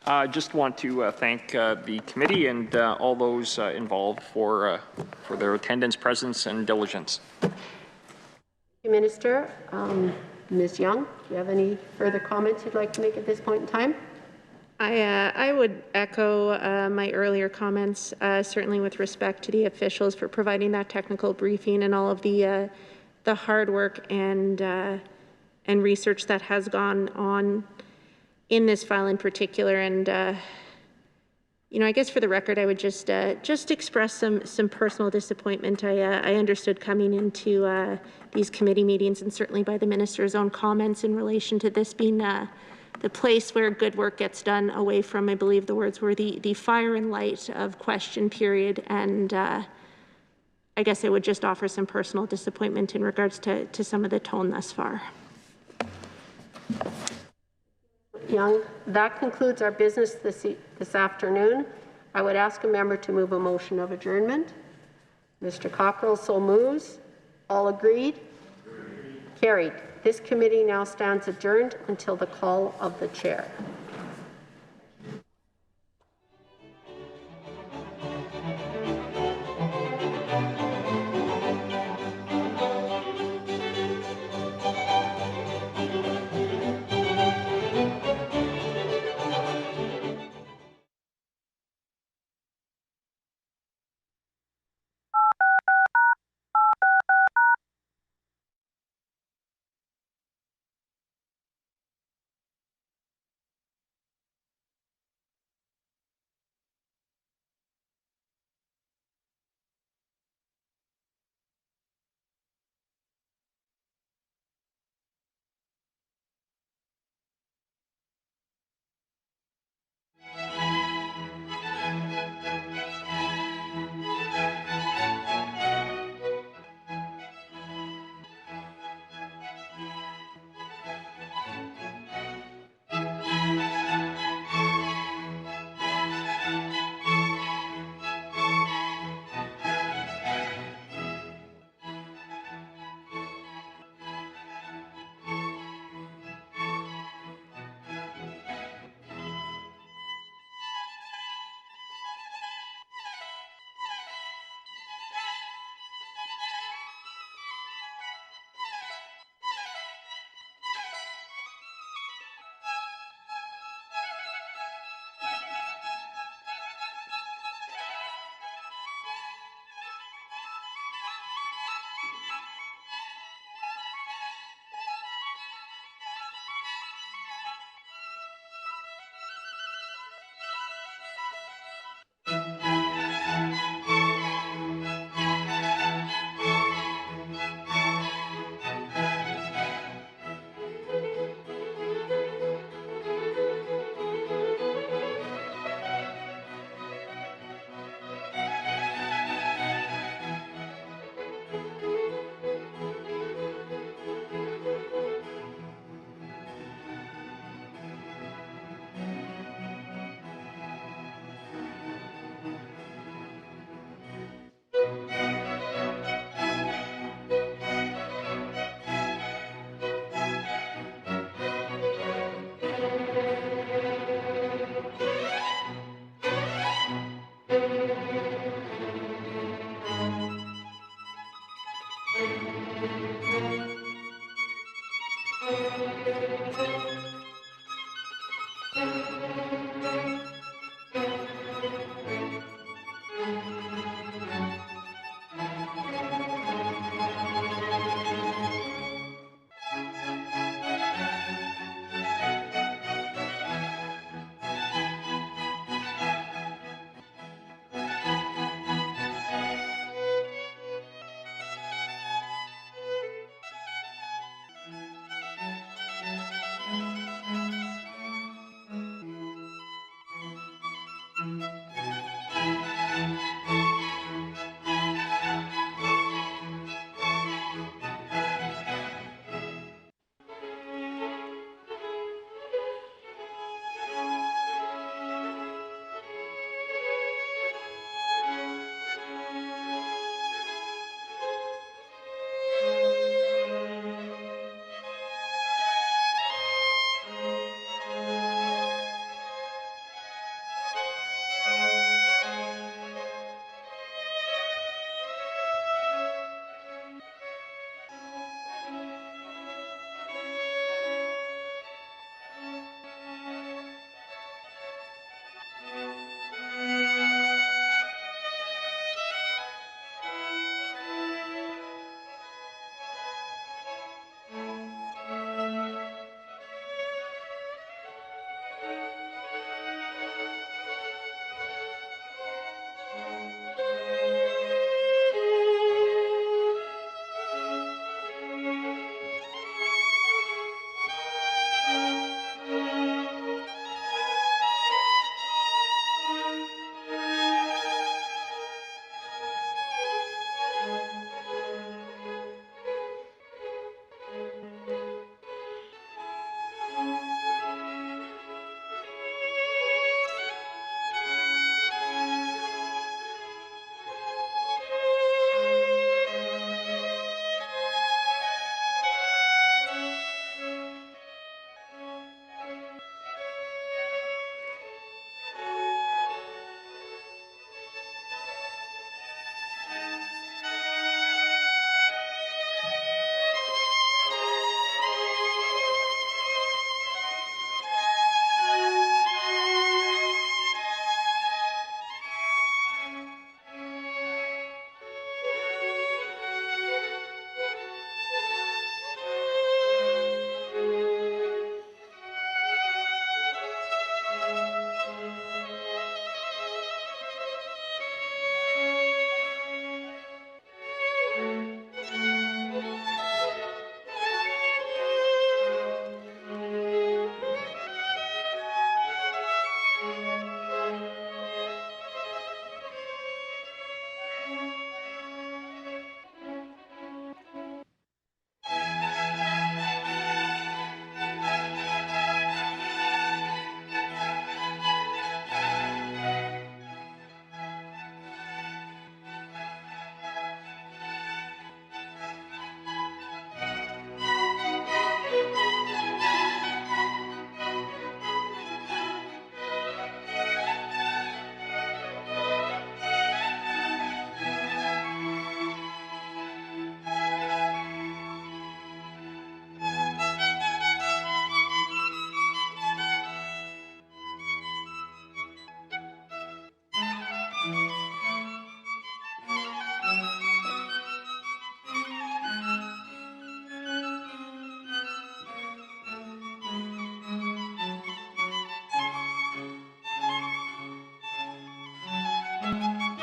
S1: I just want to thank the committee and all those involved for their attendance, presence, and diligence.
S2: Thank you, Minister. Ms. Young, do you have any further comments you'd like to make at this point in time?
S3: I would echo my earlier comments, certainly with respect to the officials for providing that technical briefing and all of the hard work and research that has gone on in this file in particular. And you know, I guess for the record, I would just express some personal disappointment. I understood coming into these committee meetings, and certainly by the minister's own comments in relation to this being the place where good work gets done, away from, I believe the words were, the fire and light of question period. And I guess I would just offer some personal disappointment in regards to some of the tone thus far.
S2: Young, that concludes our business this afternoon. I would ask a member to move a motion of adjournment. Mr. Cockrell so moves. All agreed? Carried. This committee now stands adjourned until the call of the chair.